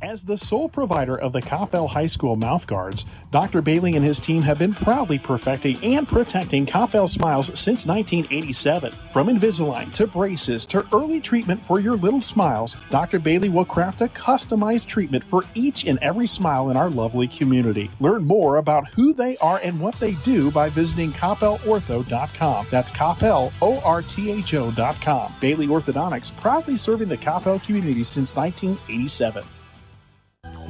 As the sole provider of the Coppell High School mouthguards, Dr. Bailey and his team have been proudly perfecting and protecting Coppell smiles since 1987. From Invisalign to braces to early treatment for your little smiles, Dr. Bailey will craft a customized treatment for each and every smile in our lovely community. Learn more about who they are and what they do by visiting CoppellOrtho.com. That's Coppell, ORTHO.com. Bailey Orthodontics, proudly serving the Coppell community since 1987.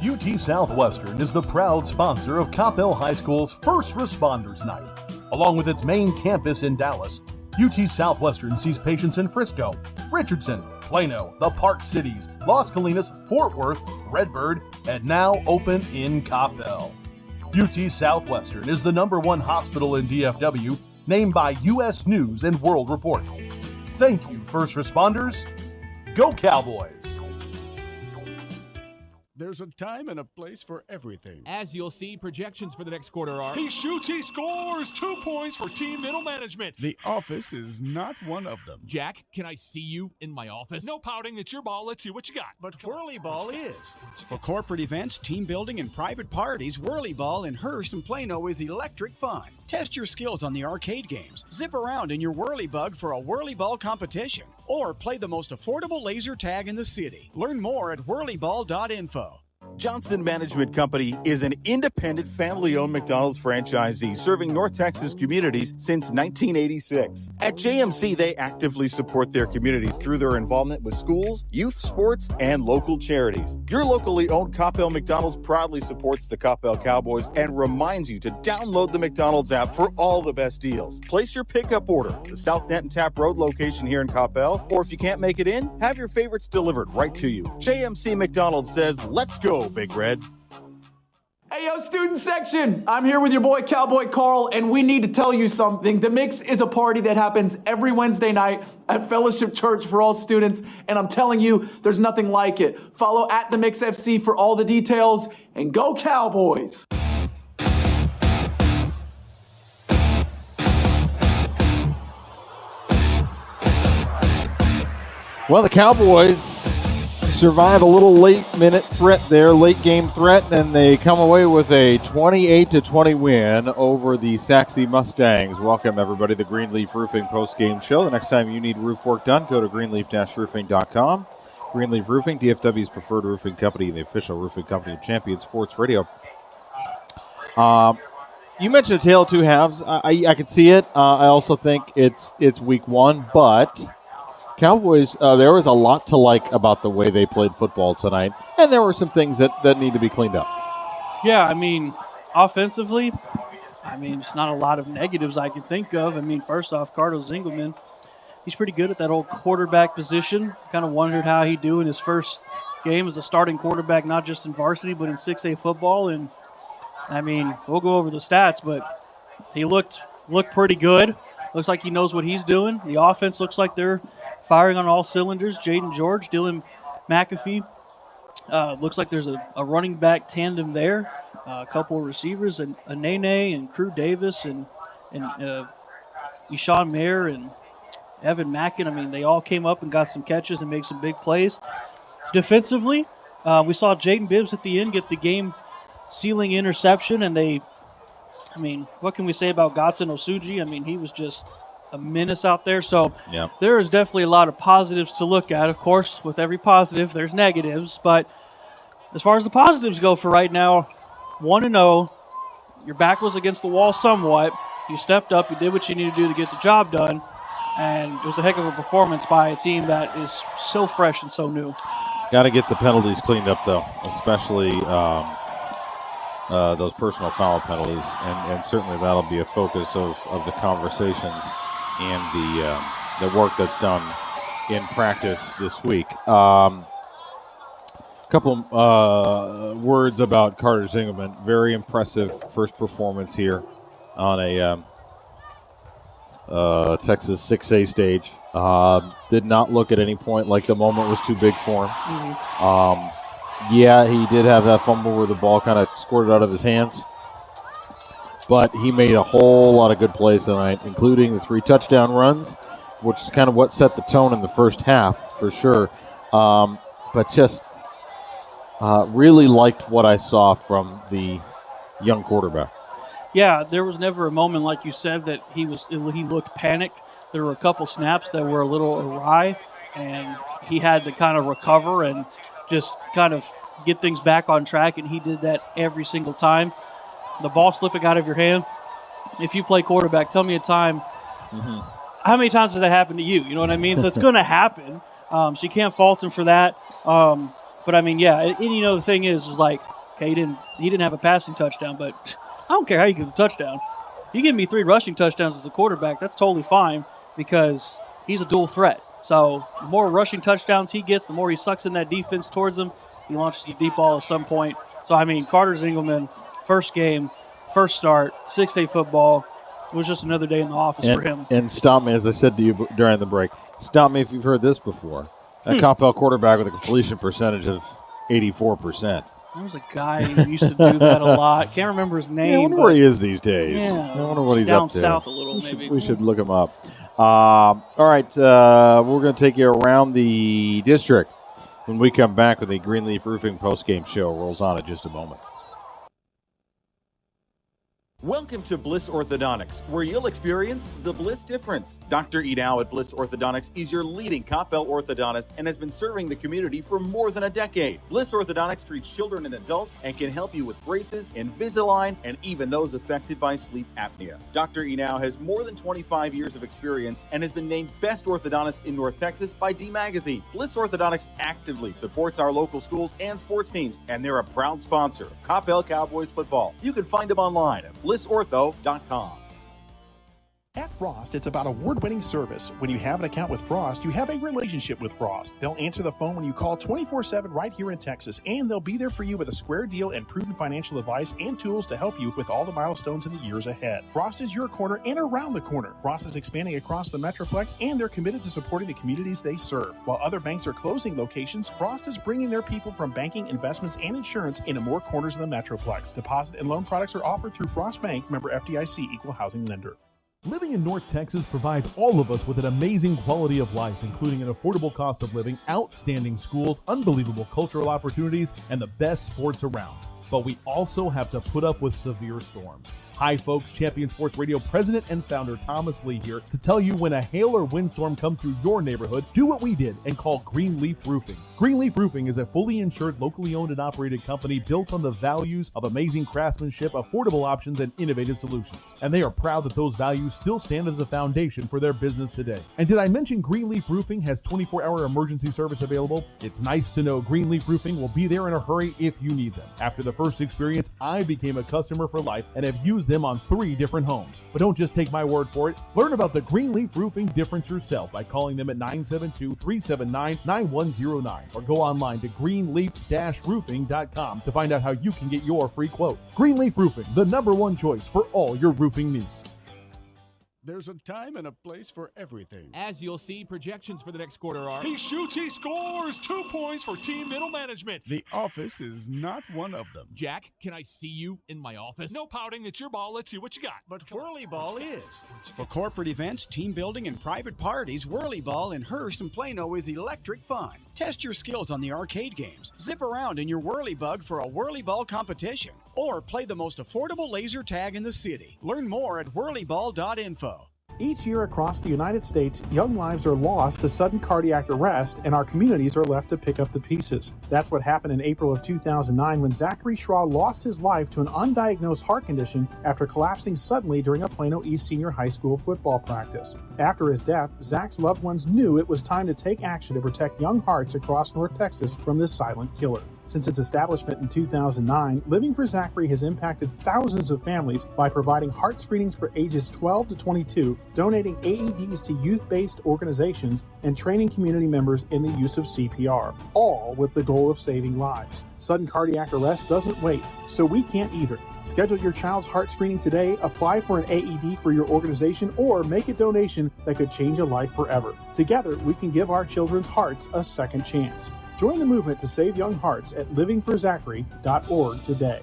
UT Southwestern is the proud sponsor of Coppell High School's First Responders Night. Along with its main campus in Dallas, UT Southwestern sees patients in Frisco, Richardson, Plano, the Park Cities, Las Colinas, Fort Worth, Redbird, and now open in Coppell. UT Southwestern is the #1 hospital in DFW, named by U.S. News and World Report. Thank you, first responders. Go Cowboys! There's a time and a place for everything. As you'll see, projections for the next quarter are... He shoots, he scores! 2 points for team middle management. The office is not one of them. Jack, can I see you in my office? No pouting, it's your ball. Let's see what you got. But Whirly Ball is. For corporate events, team building, and private parties, Whirly Ball in Hearst and Plano is electric fun. Test your skills on the arcade games. Zip around in your Whirly Bug for a Whirly Ball competition. Or play the most affordable laser tag in the city. Learn more at whirlyball.info. Johnson Management Company is an independent family-owned McDonald's franchisee serving North Texas communities since 1986. At JMC, they actively support their communities through their involvement with schools, youth sports, and local charities. Your locally owned Coppell McDonald's proudly supports the Coppell Cowboys and reminds you to download the McDonald's app for all the best deals. Place your pickup order at the South Denton Tap Road location here in Coppell, or if you can't make it in, have your favorites delivered right to you. JMC McDonald's says, let's go, Big Red. Hey, yo, student section! I'm here with your boy Cowboy Carl, and we need to tell you something. The Mix is a party that happens every Wednesday night at Fellowship Church for all students, and I'm telling you, there's nothing like it. Follow at The Mix FC for all the details, and go Cowboys! Well, the Cowboys survive a little late-minute threat there, late-game threat, and they come away with a 28-20 win over the Sachse Mustangs. Welcome, everybody, to the Greenleaf Roofing post-game show. The next time you need roof work done, go to greenleaf-roofing.com. Greenleaf Roofing, DFW's preferred roofing company and the official roofing company of Champion Sports Radio. You mentioned a tale of two halves. I could see it. I also think it's week one, but Cowboys, there was a lot to like about the way they played football tonight, and there were some things that need to be cleaned up. Yeah, I mean, offensively, just not a lot of negatives I can think of. I mean, first off, Carlos Engelman, he's pretty good at that old quarterback position. Kind of wondered how he'd do in his first game as a starting quarterback, not just in varsity, but in 6A football. And, I mean, we'll go over the stats, but he looked pretty good. Looks like he knows what he's doing. The offense looks like they're firing on all cylinders. Jaden George, Dylan McAfee. Looks like there's a running back tandem there. A couple of receivers, and Nene and Crew Davis and Ishan Mayer and Evan Mackin. I mean, they all came up and got some catches and made some big plays. Defensively, we saw Jaden Bibbs at the end get the game-sealing interception, and what can we say about Godson Osuji? I mean, he was just a menace out there. So there is definitely a lot of positives to look at. Of course, with every positive, there's negatives. But as far as the positives go for right now, 1-0, your back was against the wall somewhat. You stepped up. You did what you needed to do to get the job done. And it was a heck of a performance by a team that is so fresh and so new. Got to get the penalties cleaned up, though, especially those personal foul penalties. And certainly that'll be a focus of the conversations and the work that's done in practice this week. Couple words about Carter Zingelman. Very impressive first performance here on a Texas 6A stage. Did not look at any point like the moment was too big for him. Mm-hmm. He did have that fumble where the ball kind of squirted out of his hands. But he made a whole lot of good plays tonight, including the 3 touchdown runs, which is kind of what set the tone in the first half for sure. But just really liked what I saw from the young quarterback. Yeah, there was never a moment, like you said, that he looked panicked. There were a couple snaps that were a little awry, and he had to kind of recover and just kind of get things back on track, and he did that every single time. The ball slipping out of your hand. If you play quarterback, tell me a time. Mm-hmm. How many times does that happen to you? You know what I mean? So it's going to happen. So you can't fault him for that. But I mean, the thing is like, okay, he didn't have a passing touchdown, but I don't care how you give a touchdown. You give me 3 rushing touchdowns as a quarterback, that's totally fine because he's a dual threat. So the more rushing touchdowns he gets, the more he sucks in that defense towards him. He launches a deep ball at some point. So, I mean, Carter Zingelman, first game, first start, 6A football. It was just another day in the office for him. And stop me, as I said to you during the break, stop me if you've heard this before. A Coppell quarterback with a completion percentage of 84%. There was a guy who used to do that a lot. Can't remember his name. I wonder where he is these days. Yeah, I wonder what he's down up to. south a little, maybe. We should look him up. All right, we're going to take you around the district when we come back with a Greenleaf Roofing postgame show. Rolls on in just a moment. Welcome to Bliss Orthodontics, where you'll experience the Bliss difference. Dr. Edau at Bliss Orthodontics is your leading Coppell orthodontist and has been serving the community for more than a decade. Bliss Orthodontics treats children and adults and can help you with braces, Invisalign, and even those affected by sleep apnea. Dr. Edau has more than 25 years of experience and has been named Best Orthodontist in North Texas by D Magazine. Bliss Orthodontics actively supports our local schools and sports teams, and they're a proud sponsor of Coppell Cowboys football. You can find them online at BlissOrtho.com. At Frost, it's about award-winning service. When you have an account with Frost, you have a relationship with Frost. They'll answer the phone when you call 24/7 right here in Texas, and they'll be there for you with a square deal and prudent financial advice and tools to help you with all the milestones in the years ahead. Frost is your corner and around the corner. Frost is expanding across the Metroplex, and they're committed to supporting the communities they serve. While other banks are closing locations, Frost is bringing their people from banking, investments, and insurance into more corners of the Metroplex. Deposit and loan products are offered through Frost Bank, member FDIC, equal housing lender. Living in North Texas provides all of us with an amazing quality of life, including an affordable cost of living, outstanding schools, unbelievable cultural opportunities, and the best sports around. But we also have to put up with severe storms. Hi folks, Champion Sports Radio President and founder Thomas Lee here to tell you when a hail or windstorm come through your neighborhood, do what we did and call Greenleaf Roofing. Greenleaf Roofing is a fully insured, locally owned and operated company built on the values of amazing craftsmanship, affordable options, and innovative solutions. And they are proud that those values still stand as a foundation for their business today. And did I mention Greenleaf Roofing has 24-hour emergency service available? It's nice to know Greenleaf Roofing will be there in a hurry if you need them. After the first experience, I became a customer for life and have used them on 3 different homes. But don't just take my word for it. Learn about the Greenleaf Roofing difference yourself by calling them at 972-379-9109 or go online to greenleaf-roofing.com to find out how you can get your free quote. Greenleaf Roofing, the #1 choice for all your roofing needs. There's a time and a place for everything. As you'll see, projections for the next quarter are... He shoots, he scores! 2 points for team middle management. The office is not one of them. Jack, can I see you in my office? No pouting, it's your ball. Let's see what you got. But Whirly Ball is. For corporate events, team building, and private parties, Whirly Ball in Hearst and Plano is electric fun. Test your skills on the arcade games. Zip around in your Whirly Bug for a Whirly Ball competition. Or play the most affordable laser tag in the city. Learn more at whirlyball.info. Each year across the United States, young lives are lost to sudden cardiac arrest, and our communities are left to pick up the pieces. That's what happened in April of 2009 when Zachary Schraw lost his life to an undiagnosed heart condition after collapsing suddenly during a Plano East Senior High School football practice. After his death, Zach's loved ones knew it was time to take action to protect young hearts across North Texas from this silent killer. Since its establishment in 2009, Living for Zachary has impacted thousands of families by providing heart screenings for ages 12 to 22, donating AEDs to youth-based organizations, and training community members in the use of CPR, all with the goal of saving lives. Sudden cardiac arrest doesn't wait, so we can't either. Schedule your child's heart screening today, apply for an AED for your organization, or make a donation that could change a life forever. Together, we can give our children's hearts a second chance. Join the movement to save young hearts at livingforzachary.org today.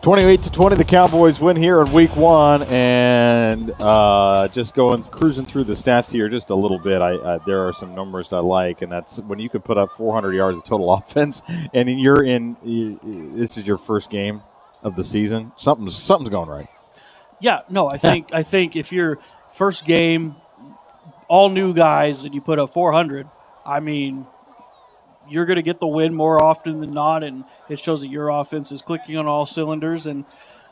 (28-20), the Cowboys win here in Week 1, and just cruising through the stats here just a little bit. There are some numbers I like, and that's when you could put up 400 yards of total offense, and this is your first game of the season. Something's going right. Yeah, no, I think if your first game, all new guys, and you put up 400, I mean, you're going to get the win more often than not, and it shows that your offense is clicking on all cylinders. And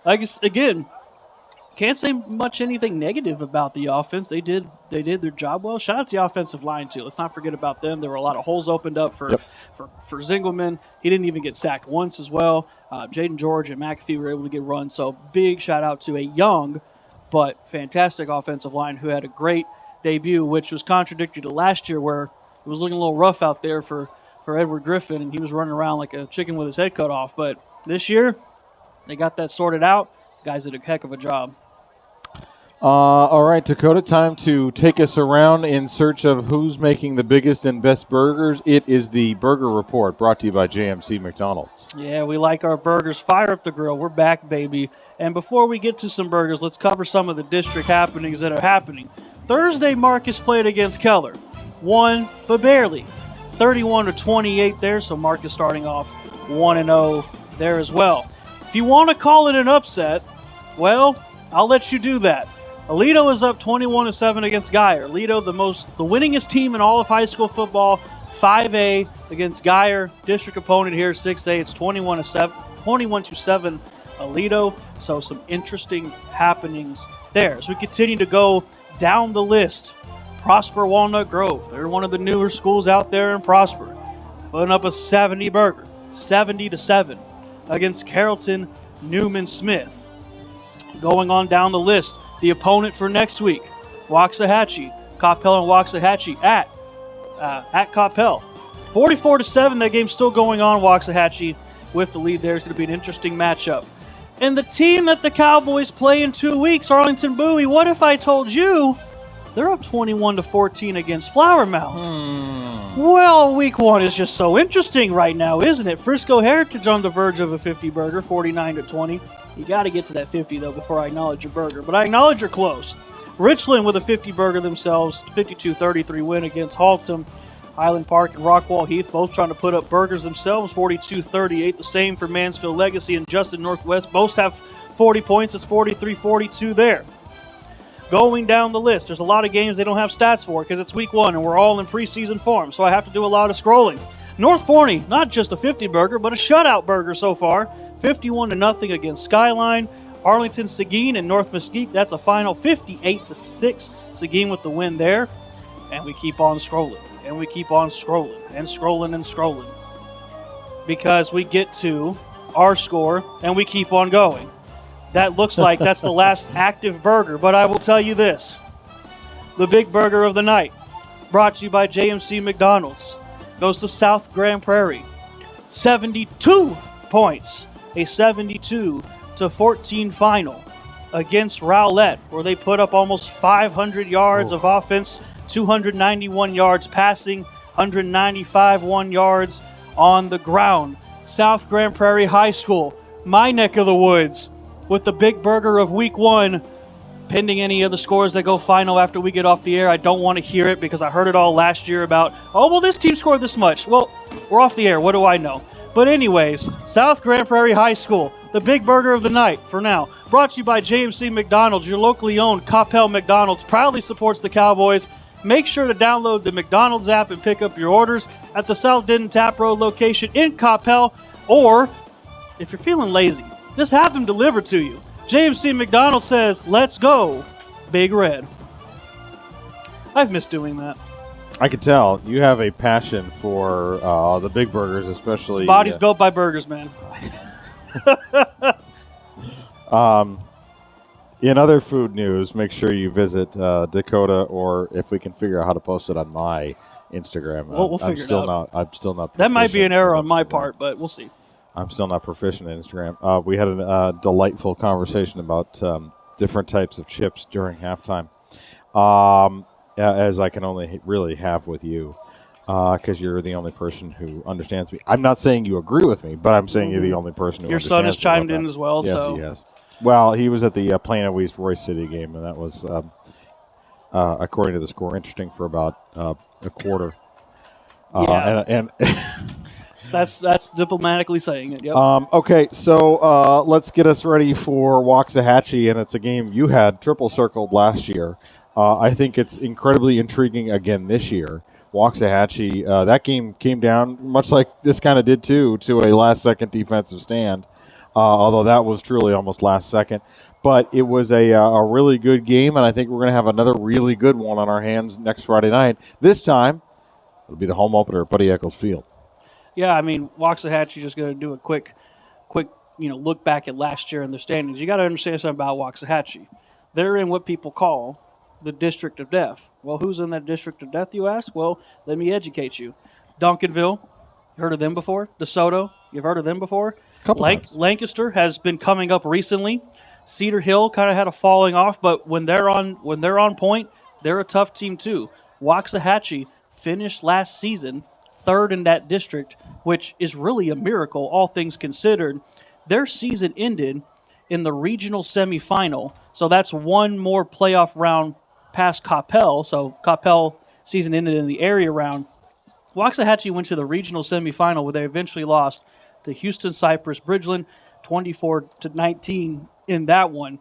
I guess, again, can't say much anything negative about the offense. They did their job well. Shout out to the offensive line, too. Let's not forget about them. There were a lot of holes opened up for Zingelman. He didn't even get sacked once as well. Jaden George and McAfee were able to get run. So big shout out to a young but fantastic offensive line who had a great debut, which was contradictory to last year where it was looking a little rough out there for Edward Griffin, and he was running around like a chicken with his head cut off. But this year, they got that sorted out. Guys did a heck of a job. All right, Dakota, time to take us around in search of who's making the biggest and best burgers. It is the Burger Report, brought to you by JMC McDonald's. Yeah, we like our burgers. Fire up the grill. We're back, baby. And before we get to some burgers, let's cover some of the district happenings that are happening. Thursday, Marcus played against Keller. Won, but barely. 31-28 there, so Marcus starting off 1-0 there as well. If you want to call it an upset, well, I'll let you do that. Aledo is up 21-7 against Geyer. Aledo, the winningest team in all of high school football, 5A against Geyer. District opponent here, 6A. It's 21-7 Aledo. So some interesting happenings there. As we continue to go down the list, Prosper Walnut Grove. They're one of the newer schools out there in Prosper. Putting up a 70 burger, 70-7 against Carrollton Newman Smith. Going on down the list, the opponent for next week, Waxahachie. Coppell and Waxahachie at Coppell. 44-7, that game's still going on. Waxahachie with the lead there. Is going to be an interesting matchup. And the team that the Cowboys play in 2 weeks, Arlington Bowie, what if I told you they're up 21-14 against Flower Mound? Well, week 1 is just so interesting right now, isn't it? Frisco Heritage on the verge of a 50 burger, 49-20. You got to get to that 50, though, before I acknowledge your burger. But I acknowledge you're close. Richland with a 50 burger themselves, 52-33 win against Haltom. Highland Park and Rockwall Heath both trying to put up burgers themselves, 42-38. The same for Mansfield Legacy and Justin Northwest. Both have 40 points. It's 43-42 there. Going down the list, there's a lot of games they don't have stats for because it's week 1 and we're all in preseason form, so I have to do a lot of scrolling. North Forney, not just a 50 burger, but a shutout burger so far. 51-0 against Skyline. Arlington Seguin and North Mesquite, that's a final 58-6. Seguin with the win there. And we keep on scrolling, and we keep on scrolling, and scrolling and scrolling. Because we get to our score, and we keep on going. That looks like that's the last active burger, but I will tell you this. The big burger of the night, brought to you by JMC McDonald's, goes to South Grand Prairie. 72 points, a 72-14 final against Rowlett, where they put up almost 500 yards of offense, 291 yards passing, 195 yards on the ground. South Grand Prairie High School, my neck of the woods, with the big burger of week 1, pending any of the scores that go final after we get off the air. I don't want to hear it because I heard it all last year about, oh, well, this team scored this much. Well, we're off the air. What do I know? But anyways, South Grand Prairie High School, the big burger of the night for now. Brought to you by JMC McDonald's, your locally owned Coppell McDonald's, proudly supports the Cowboys. Make sure to download the McDonald's app and pick up your orders at the South Denton Tap Road location in Coppell, or if you're feeling lazy, just have them delivered to you. JMC McDonald's says, let's go, Big Red. I've missed doing that. I can tell you have a passion for the big burgers, especially. This body's built by burgers, man. In other food news, make sure you visit Dakota, or if we can figure out how to post it on my Instagram. We'll figure it out. I'm still not. That might be an error on my part, but we'll see. I'm still not proficient in Instagram. We had a delightful conversation about different types of chips during halftime, as I can only really have with you, because you're the only person who understands me. I'm not saying you agree with me, but I'm saying you're the only person who Your understands me. son has chimed in as well. Yes, so. he has. Well, he was at the Plano East Royce City game, and that was, according to the score, interesting for about a quarter. Yeah. And That's diplomatically saying it. Yep. Okay, so let's get us ready for Waxahachie, and it's a game you had triple circled last year. I think it's incredibly intriguing again this year. Waxahachie, that game came down, much like this kind of did too, to a last-second defensive stand, although that was truly almost last second. But it was a really good game, and I think we're going to have another really good one on our hands next Friday night. This time, it'll be the home opener at Buddy Eccles Field. Yeah, I mean, Waxahachie just going to do a quick, look back at last year in their standings. You got to understand something about Waxahachie. They're in what people call the District of Death. Well, who's in that District of Death, you ask? Well, let me educate you. Duncanville, you heard of them before? DeSoto, you've heard of them before? Couple times. Lancaster has been coming up recently. Cedar Hill kind of had a falling off, but when they're on point, they're a tough team too. Waxahachie finished last season third in that district, which is really a miracle, all things considered. Their season ended in the regional semifinal, so that's one more playoff round past Coppell. So Coppell season ended in the area round. Waxahachie went to the regional semifinal, where they eventually lost to Houston Cypress Bridgeland, 24-19 in that one.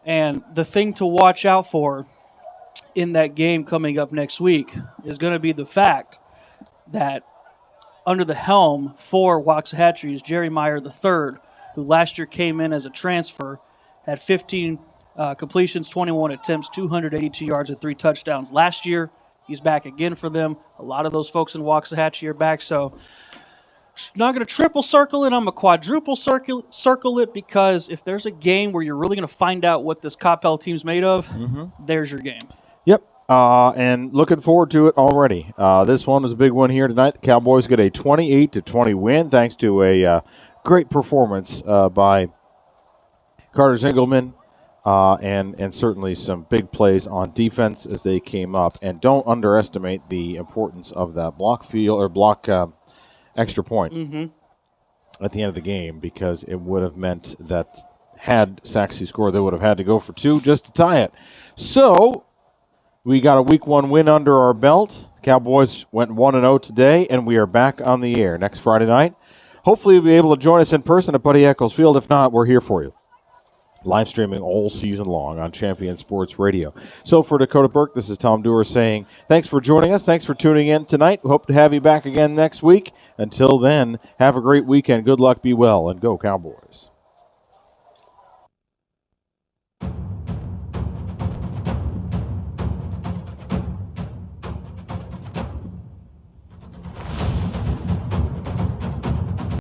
And the thing to watch out for in that game coming up next week is going to be the fact that under the helm for Waxahachie is Jerry Meyer III, who last year came in as a transfer, had 15 completions, 21 attempts, 282 yards, and 3 touchdowns. Last year, he's back again for them. A lot of those folks in Waxahachie are back, so not going to triple circle it. I'm going to quadruple circle it, because if there's a game where you're really going to find out what this Coppell team's made of, there's your game. Yep. And looking forward to it already. This one was a big one here tonight. The Cowboys get a 28-20 win thanks to a great performance by Carter Zingelman, and certainly some big plays on defense as they came up. And don't underestimate the importance of that block extra point at the end of the game, because it would have meant that had Sachse scored, they would have had to go for 2 just to tie it. So We got a Week 1 win under our belt. The Cowboys went 1-0 today, and we are back on the air next Friday night. Hopefully you'll be able to join us in person at Buddy Eccles Field. If not, we're here for you. Live streaming all season long on Champion Sports Radio. So for Dakota Burke, this is Tom Dewar saying thanks for joining us. Thanks for tuning in tonight. We hope to have you back again next week. Until then, have a great weekend. Good luck, be well, and go Cowboys.